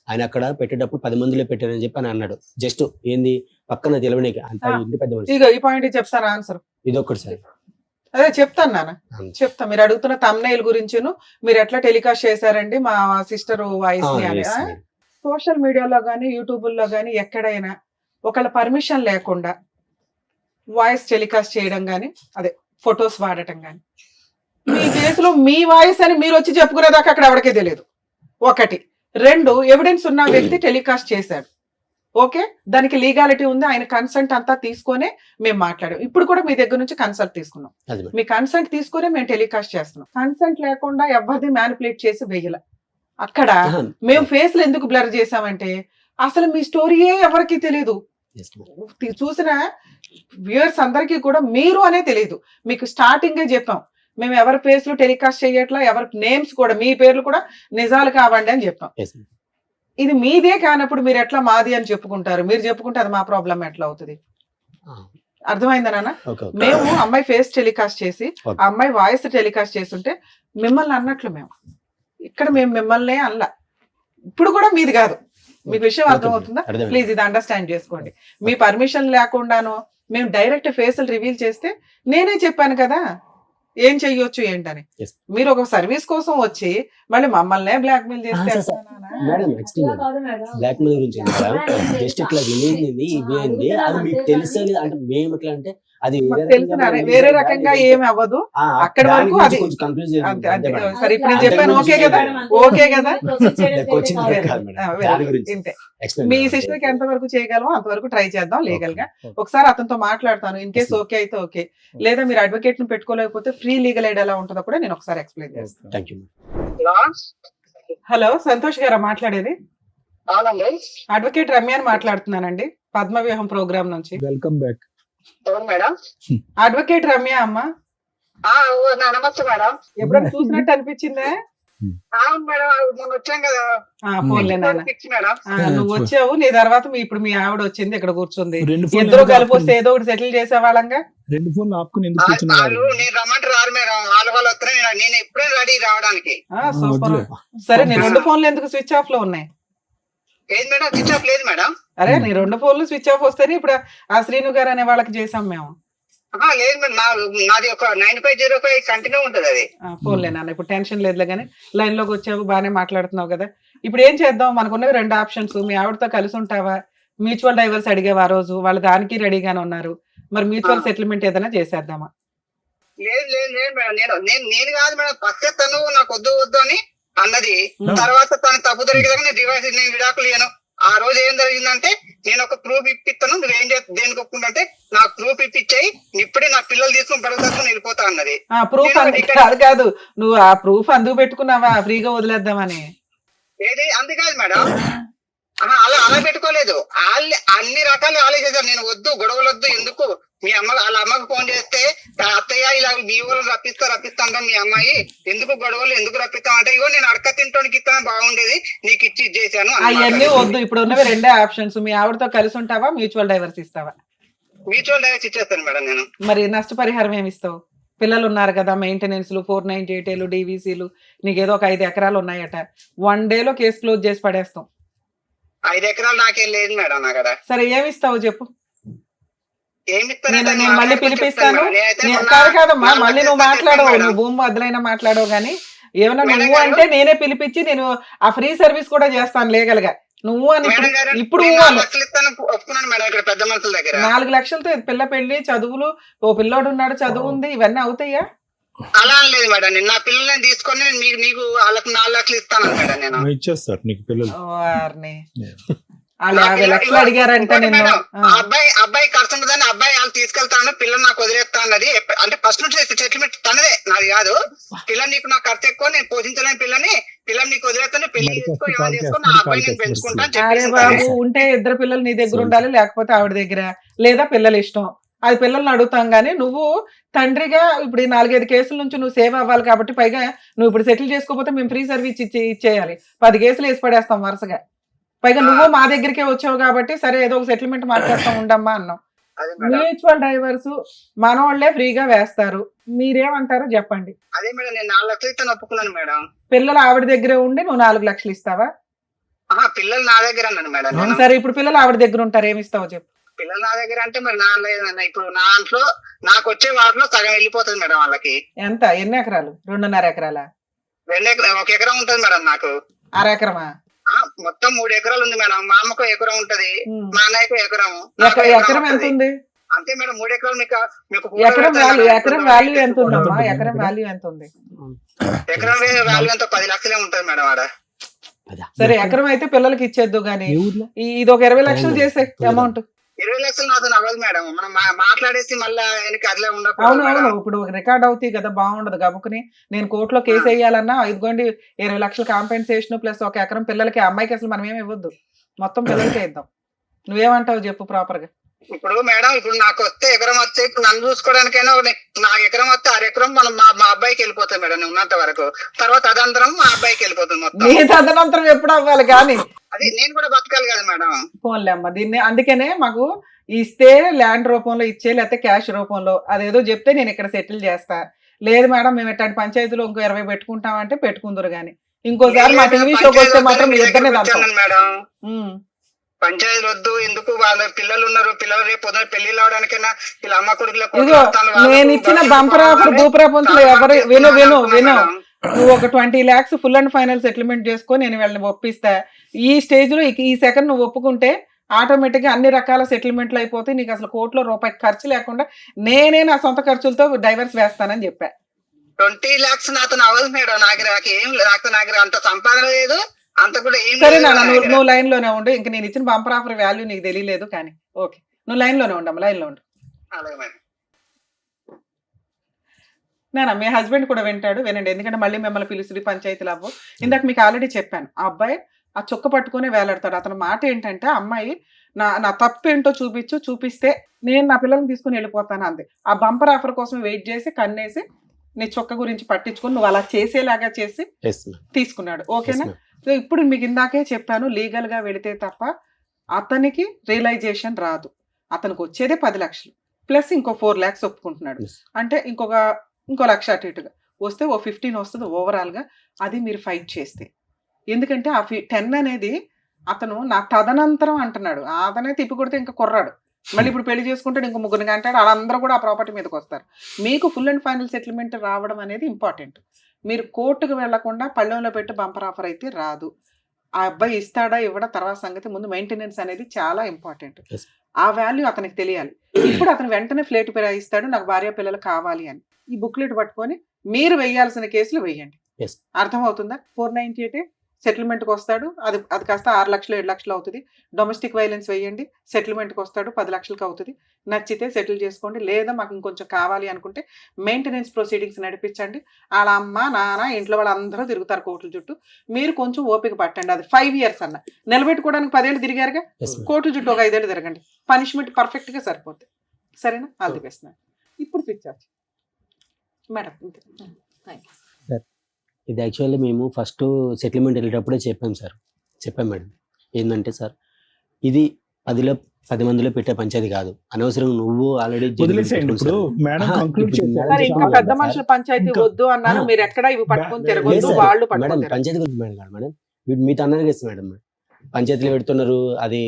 ఆయన అక్కడ పెట్టేటప్పుడు 10 మందిలో పెట్టారని చెప్పి అని అన్నాడు. జస్ట్ ఏంది పక్కన తెలవడానికి అంత ఇంటి పెద్ద మనిషి. ఈ పాయింట్ చెప్తాను ఆన్సర్. ఇది ఒక్కటి సార్. అదే చెప్తాను నాన్న, చెప్తా. మీరు అడుగుతున్న తమ్నైల్ గురించి మీరు ఎట్లా టెలికాస్ట్ చేశారండి మా సిస్టర్ వాయిస్ ని అని. సోషల్ మీడియాలో కానీ యూట్యూబ్లో కానీ ఎక్కడైనా ఒకళ్ళ పర్మిషన్ లేకుండా వాయిస్ టెలికాస్ట్ చేయడం కానీ, అదే ఫొటోస్ వాడటం కానీ. మీ కేసులో మీ వాయిస్ అని మీరు వచ్చి చెప్పుకునేదాకా అక్కడ ఎవరికే తెలియదు. 1 2 ఎవిడెన్స్ ఉన్న వ్యక్తి టెలికాస్ట్ చేశాడు. ఓకే, దానికి లీగాలిటీ ఉంది, ఆయన కన్సెంట్ అంతా తీసుకొనే మేము మాట్లాడాం. ఇప్పుడు కూడా మీ దగ్గర నుంచి కన్సల్ట్ తీసుకున్నాం. మీ కన్సెంట్ తీసుకునే మేము టెలికాస్ట్ చేస్తున్నాం. కన్సెంట్ లేకుండా ఎవరిది మ్యానిపులేట్ చేసి వేయల. అక్కడ మేము ఫేస్లు ఎందుకు బ్లర్ చేసామంటే అసలు మీ స్టోరీయే ఎవరికి తెలియదు. చూసిన వ్యూయర్స్ అందరికీ కూడా మీరు అనే తెలియదు. మీకు స్టార్టింగే చెప్పాం, మేము ఎవరి ఫేస్లు టెలికాస్ట్ చేయట్లా, ఎవరి నేమ్స్ కూడా మీ పేర్లు కూడా నిజాలు కావండి అని చెప్పాం. ఇది మీదే కానప్పుడు మీరు ఎట్లా మాది అని చెప్పుకుంటారు? మీరు చెప్పుకుంటే అది మా ప్రాబ్లం ఎట్లా అవుతుంది? అర్థమైందా నాన్న? మేము అమ్మాయి ఫేస్ టెలికాస్ట్ చేసి ఆ అమ్మాయి వాయిస్ టెలికాస్ట్ చేస్తుంటే మిమ్మల్ని అన్నట్లు మేము ఇక్కడ మేము మిమ్మల్ని అనలా. ఇప్పుడు కూడా మీది కాదు. మీకు విషయం అర్థమవుతుందా? ప్లీజ్ ఇది అండర్స్టాండ్ చేసుకోండి. మీ పర్మిషన్ లేకుండాను మేము డైరెక్ట్ ఫేసులు రివీల్ చేస్తే నేనే చెప్పాను కదా ఏం చెయ్యొచ్చు ఏంటని. మీరు ఒక సర్వీస్ కోసం వచ్చి మళ్ళీ మమ్మల్ని బ్లాక్ మెయిల్ చేస్తే బ్లాక్ మెయిల్ గురించి జస్ట్ ఇట్లా వినేది ఇవేంది అది మీకు తెలుసు అంటే మేము ఎట్లా అంటే అది వేరే రకంగా ఏమి అవ్వదు. అక్కడ వరకు అది సరే ఇప్పుడు నేను చెప్పాను. ఓకే కదా, ఓకే కదా. మీ సిస్టర్ కి ఎంత వరకు చేయగలమో అంతవరకు ట్రై చేద్దాం లీగల్ గా. ఒకసారి అతనితో మాట్లాడతాను. ఇన్ కేసు ఓకే అయితే ఓకే, లేదా మీరు అడ్వకేట్ ని పెట్టుకోలేకపోతే ఫ్రీ లీగల్ ఎయిడ్ ఎలా ఉంటుందో కూడా నేను ఒకసారి ఎక్స్ప్లెయిన్ చేస్తాను. హలో, సంతోష్ గారా మాట్లాడేది? అడ్వకేట్ రమ్యాని మాట్లాడుతున్నానండి, పద్మవ్యూహం ప్రోగ్రామ్ నుంచి. Welcome back madam. Advocate Ramya అమ్మా. నమస్తే మేడం. ఎప్పుడైనా చూసినట్టు అనిపించిందా? అవును మేడం, నేను వచ్చాను కదా. ఫోన్లే నాన్న, మేడం నువ్వు వచ్చావు, నీ తర్వాత ఇప్పుడు మీ ఆవిడ వచ్చింది ఇక్కడ కూర్చుంది. ఇద్దరు కలిపి వస్తే ఏదో ఒకటి సెటిల్ చేసేవాళ్ళంగా. 2 ఫోన్లు ఆపుకుని ఎందుకు వాళ్ళు నేను రమ్మంటారు రారు మేడం. వాళ్ళు వస్తున్నాయి, నేను ఎప్పుడే రెడీ రావడానికి. సూపర్. సరే, నీ 2 ఫోన్లు ఎందుకు స్విచ్ ఆఫ్ లో ఉన్నాయి? ఏది మేడం స్విచ్ ఆఫ్ లేదు మేడం. అరే నీ 2 ఫోన్లు స్విచ్ ఆఫ్ వస్తేనే ఇప్పుడు ఆ శ్రీను గారు అనే వాళ్ళకి చేసాం మేము. లేదు మేడం, నాది ఒక 9505 కంటిన్యూ ఉంటది అది. ఫోన్లే నాన్న, ఇప్పుడు టెన్షన్ లేదులే కానీ లైన్ లోకి వచ్చావు, బాగానే మాట్లాడుతున్నావు కదా. ఇప్పుడు ఏం చేద్దాం? మనకున్నవి 2 ఆప్షన్స్. మీ ఆవిడతో కలిసి ఉంటావా? మ్యూచువల్ డైవర్స్ అడిగేవా? ఆ రోజు వాళ్ళు దానికి రెడీగానే ఉన్నారు. మరి మ్యూచువల్ సెటిల్మెంట్ ఏదైనా చేసేద్దామా? లేదు లేదు లేదు మేడం, నేను కాదు మేడం. ఫస్ట్ తను నాకు వద్దు అని అన్నది. తర్వాత తను తప్పు జరిగేదాకా నేను డివైస్ నేను విడాకులు ఇయ్యను. ఆ రోజు ఏం జరిగిందంటే నేను ఒక ప్రూఫ్ ఇప్పిస్తాను, నువ్వేం దేనికి ఒప్పుకుంటే నాకు ప్రూఫ్ ఇప్పించాయి, ఇప్పుడే నా పిల్లలు తీసుకుని బరువు వెళ్ళిపోతా అన్నది. ప్రూఫ్ కాదు, నువ్వు ఆ ప్రూఫ్ అందుకు పెట్టుకున్నావా ఫ్రీగా వదిలేద్దామని? ఏది అందుకాదు మేడం, అలా పెట్టుకోలేదు. అన్ని రకాలు ఆలోచించారు. నేను వద్దు, గొడవలు వద్దు, ఎందుకు మీ వాళ్ళ అమ్మకు ఫోన్ చేస్తే అత్తయ్య ఇలా మీ ఊళ్ళు రప్పిస్తాంట మీ అమ్మాయి, ఎందుకు గొడవలు ఎందుకు రప్పిస్తాం అంటే, ఇగో నేను అడక తింటానికి ఇస్తాను బాగుండేది, నీకు ఇచ్చి ఇచ్చేసాను. అవన్నీ వద్దు, ఇప్పుడు ఉన్నవి 2 ఆప్షన్స్. మీ ఆవిడతో కలిసి ఉంటావా, మ్యూచువల్ డైవర్స్ ఇస్తావా? మ్యూచువల్ డైవర్స్ ఇచ్చేస్తాను మేడం నేను. మరి నష్టపరిహారం ఏమి ఇస్తావు? పిల్లలు ఉన్నారు కదా, మెయింటెనెన్స్ 498 DVCలు, నీకేదో ఒక 5 ఎకరాలు ఉన్నాయట. 1 డేలో కేసు క్లోజ్ చేసి పడేస్తాం. 5 ఎకరాలు నాకేం లేదు మేడం అక్కడ. సరే ఏమిస్తావు చెప్పు? నేను మళ్ళీ పిలిపిస్తాను. కాదమ్మా, మళ్ళీ నువ్వు మాట్లాడవు, నువ్వు భూమి బదులైనా మాట్లాడవు కానీ ఏమన్నా నువ్వు అంటే నేనే పిలిపించి నేను ఆ ఫ్రీ సర్వీస్ కూడా చేస్తాను లీగల్ గా. నువ్వు అని ఇప్పుడు 4 లక్షలతో పిల్ల పెళ్లి, చదువులు, ఓ పిల్లోడు ఉన్నాడు, చదువు ఉంది, ఇవన్నీ అవుతాయా? అలా లేదు మేడం, నేను నా పిల్లల్ని తీసుకొని నీకు వాళ్ళకి 4 లక్షలు ఇస్తాను మేడం. నేను ఇచ్చేస్తారు నీకు పిల్లలు. వాళ్ళు 50 లక్షలు అడిగారంటే అబ్బాయి ఖర్చు ఉంటుందని అబ్బాయి వాళ్ళు తీసుకెళ్తాను, పిల్లలు నాకు వదిలేస్తా అన్నది. అంటే ఫస్ట్ నుంచి సెటిల్మెంట్ తనదే, నాది కాదు. పిల్లలు నీకు నాకు ఖర్చు ఎక్కువ, నేను పోషించలేని పిల్లని నీకు వదిలేస్తాను, పెళ్లి చేసుకొని నా అబ్బాయి నేను పెంచుకుంటాను. బాబు ఉంటే 2 పిల్లలు నీ దగ్గర ఉండాలి, లేకపోతే ఆవిడ దగ్గర, లేదా పిల్లలు ఇష్టం, అది పిల్లల్ని అడుగుతాం. గానీ నువ్వు తండ్రిగా ఇప్పుడు 4-5 కేసుల నుంచి నువ్వు సేవ్ అవ్వాలి కాబట్టి, పైగా నువ్వు ఇప్పుడు సెటిల్ చేసుకోకపోతే మేము ఫ్రీ సర్వీస్ ఇచ్చేయాలి. 10 కేసులు వేసి పడేస్తాం వరుసగా. పైగా నువ్వు మా దగ్గరికే వచ్చావు కాబట్టి సరే ఏదో ఒక సెటిల్మెంట్ మాట్లాడుతూ ఉండమ్మా అన్నాం. మ్యూచువల్ డైవర్స్ మనోళ్లే ఫ్రీగా వేస్తారు, మీరేమంటారో చెప్పండి. అదే మేడం, నేను 4 లక్షలు ఇస్తాను ఒప్పుకున్నాను మేడం. పిల్లలు ఆవిడ దగ్గరే ఉండి నువ్వు 4 లక్షలు ఇస్తావా? పిల్లలు నా దగ్గర అన్నాను మేడం. సరే ఇప్పుడు పిల్లలు ఆవిడ దగ్గర ఉంటారు, ఏమి ఇస్తావో చెప్పు. పిల్లలు నా దగ్గర అంటే మరి ఇప్పుడు నా దాంట్లో నాకు వచ్చే వాటిలో సగం వెళ్ళిపోతుంది మేడం వాళ్ళకి. ఎంత? ఎన్ని ఎకరాలు? 2.5 ఎకరాలా? 1 ఎకరం ఉంటుంది మేడం నాకు. 1/2 ఎకరమా? మొత్తం 3 ఎకరాలు ఉంది మేడం. మా అమ్మకు ఎకరం ఉంటది, మా అన్నయ్యకు ఎకరం. ఎకరం ఎంత ఉంది? అంతే మేడం 3 ఎకరాలు మీకు ఎకరం వాల్యూ ఎంత ఉందమ్మా? ఎకరం వాల్యూ ఎంత ఉంది? ఎకరం వాల్యూ ఎంత 10 లక్షలే ఉంటుంది మేడం ఆడ. సరే ఎకరం అయితే పిల్లలకి ఇచ్చేద్దు గానీ ఇది ఒక 20 లక్షలు చేసే అమౌంట్. 20 లక్షలు నాతో అవ్వదు మేడం, మనం మాట్లాడేసి మళ్ళీ ఆయనకి అట్లే ఉండదు. అవును ఇప్పుడు రికార్డ్ అవుతాయి కదా, బాగుండదు. గబుకుని నేను కోర్టులో కేసు వేయాలన్నా ఇదిగోండి 20 లక్షలు కాంపెన్సేషన్ ప్లస్ 1 ఎకరం పిల్లలకి. అమ్మాయికి అసలు మనం ఏమి ఇవ్వద్దు, మొత్తం పిల్లలకే ఇద్దాం. నువ్వేమంటావు చెప్పు ప్రాపర్ గా. ఇప్పుడు మేడం ఇప్పుడు నాకు వస్తే ఎకరం వస్తే ఇప్పుడు నన్ను చూసుకోవడానికైనా నాకు ఎకరం వస్తే 6 ఎకరం మనం మా అబ్బాయికి వెళ్ళిపోతుంది మేడం ఉన్నంత వరకు. తర్వాత అదంతరం మా అబ్బాయికి వెళ్ళిపోతుంది మొత్తం. నీ తదనంతరం ఎప్పుడు అవ్వాలి కానీ అది నేను కూడా బతకాలి కదా మేడం. పోన్లే అమ్మ, దీన్ని అందుకనే మాకు ఇస్తే ల్యాండ్ రూపంలో ఇచ్చే, లేకపోతే క్యాష్ రూపంలో అదేదో చెప్తే నేను ఇక్కడ సెటిల్ చేస్తా. లేదు మేడం మేము ఎట్లాంటి పంచాయతీలో ఇంకో 20 పెట్టుకుంటామంటే పెట్టుకుందరు గానీ ఇంకోసారి మా టీవీ షోకి వస్తే మాత్రం మీ ఇద్దరినే మేడం. పంచాయతీలు వద్దు, ఎందుకు వాళ్ళ పిల్లలు ఉన్నారు, పిల్లలు రేపు పొద్దున పెళ్లి అవడానికైనా వీళ్ళ అమ్మ కొడుకులకు. నేను ఇచ్చిన బంపర్ ఆఫర్ భూప్రపంచంలో ఎవరు విను నువ్వు ఒక 20 lakhs full and final settlement చేసుకో, నేను వీళ్ళని ఒప్పిస్తా. ఈ స్టేజ్ లో ఈ సెకండ్ నువ్వు ఒప్పుకుంటే ఆటోమేటిక్ గా అన్ని రకాల సెటిల్మెంట్లు అయిపోతాయి. నీకు అసలు కోర్టులో రూపాయి ఖర్చు లేకుండా నేనే నా సొంత ఖర్చులతో డైవర్స్ వేస్తానని చెప్పా. 20 lakhs నాతో అవ్వదు మేడం. నాకు అంత సంపాదన లేదు, అంత కూడా ఏం. సరే నాన్న, నువ్వు లైన్ లోనే ఉండు. ఇంకా నేను ఇచ్చిన బంపర్ ఆఫర్ వాల్యూ నీకు తెలియలేదు కానీ ఓకే, నువ్వు లైన్ లోనే ఉండమ్మా, లైన్ లో ఉండు. అలాగే మేడం. నాన్న మీ హస్బెండ్ కూడా వినండి, ఎందుకంటే మళ్ళీ మిమ్మల్ని పిలుస్తుంది పంచాయతీలు అవ్వు. ఇందాక మీకు ఆల్రెడీ చెప్పాను, ఆ అబ్బాయి ఆ చొక్క పట్టుకుని వేలాడతాడు. అతని మాట ఏంటంటే అమ్మాయి నా తప్పు ఏంటో చూపిస్తే నేను నా పిల్లల్ని తీసుకుని వెళ్ళిపోతాను అంది. ఆ బంపర్ ఆఫర్ కోసం వెయిట్ చేసి కన్నేసి నీ చొక్క గురించి పట్టించుకొని నువ్వు అలా చేసేలాగా చేసి తీసుకున్నాడు. ఓకేనా? సో ఇప్పుడు మీకు ఇందాకే చెప్పాను, లీగల్ గా వెళితే తప్ప అతనికి రియలైజేషన్ రాదు. అతనికి వచ్చేదే 10 లక్షలు ప్లస్ ఇంకో 4 lakhs ఒప్పుకుంటున్నాడు అంటే ఇంకో లక్ష అటు ఇటుగా వస్తే ఓ 15 వస్తుంది ఓవరాల్ గా. అది మీరు ఫైట్ చేస్తే, ఎందుకంటే ఆ 10 అనేది అతను నా తదనంతరం అంటున్నాడు. అతనే తిప్పి కొడితే ఇంకా కుర్రాడు, మళ్ళీ ఇప్పుడు పెళ్లి చేసుకుంటాడు, ఇంకో 3 అంటాడు. వాళ్ళందరూ కూడా ఆ ప్రాపర్టీ మీదకి వస్తారు. మీకు ఫుల్ అండ్ ఫైనల్ సెటిల్మెంట్ రావడం అనేది ఇంపార్టెంట్. మీరు కోర్టుకు వెళ్లకుండా పళ్ళెంలో పెట్టి బంపర్ ఆఫర్ అయితే రాదు. ఆ అబ్బాయి ఇస్తాడా ఇవ్వడా తర్వాత సంగతి, ముందు మెయింటెనెన్స్ అనేది చాలా ఇంపార్టెంట్. ఆ వాల్యూ అతనికి తెలియాలి. ఇప్పుడు అతను వెంటనే ఫ్లేట్ ఇస్తాడు, నాకు భార్య పిల్లలు కావాలి అని. ఈ బుక్లెట్ పట్టుకొని మీరు వేయాల్సిన కేసులు వేయండి. అర్థమవుతుందా? 498 సెటిల్మెంట్కి వస్తాడు, అది కాస్త 6 లక్షలు 7 లక్షలు అవుతుంది. డొమెస్టిక్ వైలెన్స్ వేయండి, సెటిల్మెంట్కి వస్తాడు 10 లక్షలకు అవుతుంది. నచ్చితే సెటిల్ చేసుకోండి, లేదా మాకు ఇంకొంచెం కావాలి అనుకుంటే మెయింటెనెన్స్ ప్రొసీడింగ్స్ నడిపించండి. వాళ్ళ అమ్మ నాన్న ఇంట్లో వాళ్ళందరూ తిరుగుతారు కోర్టుల చుట్టూ. మీరు కొంచెం ఓపిక పట్టండి. అది 5 years అన్న నిలబెట్టుకోవడానికి 10 ఏళ్ళు తిరిగారుగా, కోర్టుల చుట్టూ ఒక 5 ఏళ్ళు తిరగండి, పనిష్మెంట్ పర్ఫెక్ట్ గా సరిపోతుంది. సరేనా? All the best. ఇప్పుడు పిచ్చారు మేడం. ఇది యాక్చువల్లీ మేము ఫస్ట్ సెటిల్మెంట్ వెళ్ళేటప్పుడే చెప్పాం మేడం. ఏంటంటే సార్, ఇది 10 మందిలో పెట్టే పంచాయతీ కాదు. అనవసరంగా నువ్వు ఆల్రెడీ పెద్ద మనుషుల పంచాయతీ వద్దు అన్నారు. మీరు ఎక్కడ ఇవి పట్టుకొని తిరగొద్దు, వాళ్ళు మేడం పంచాయతీ గురించి మేడం మీతో అన్నది మేడం. పంచాయతీలు పెడుతున్నారు, అది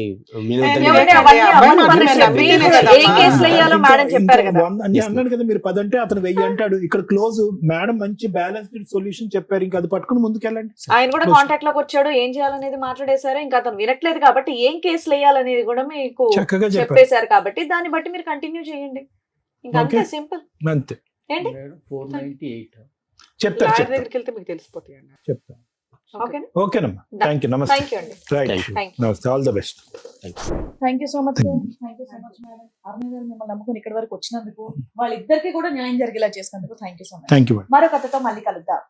అన్నాడు కదా మీరు 10 అంటే అతను 1000 అంటాడు. ఇక్కడ క్లోజ్ మేడం మంచి బ్యాలెన్స్డ్ సొల్యూషన్ చెప్పారు, ఇంకా అది పట్టుకుని ముందుకెళ్ళండి. ఆయన కూడా కాంటాక్ట్ లోకి వచ్చాడు, ఏం చేయాలనేది మాట్లాడేశారు. ఇంకా అతను వినట్లేదు కాబట్టి ఏం కేసులు వేయాలనేది కూడా మీకు చక్కగా చెప్పేశారు. కాబట్టి దాన్ని బట్టి మీరు కంటిన్యూ చేయండి. ఇంకా అంతే, సింపుల్. అంతే. ఏంటి 498 చెప్తారు, దగ్గరికి వెళ్తే మీకు తెలిసిపోతాయి అన్న. చెప్తాను. ఓకేనమ్మా, థ్యాంక్ యూ, నమస్తే. నమస్తే, all the best. Thank you so much madam. Aruna గారు మిమ్మల్ని నమ్ముకుని ఇక్కడి వరకు వచ్చినందుకు, వాళ్ళిద్దరికి కూడా న్యాయం జరిగేలా చేసినందుకు thank you so much. Thank you. మరో కథతో మళ్ళీ కలుద్దాం.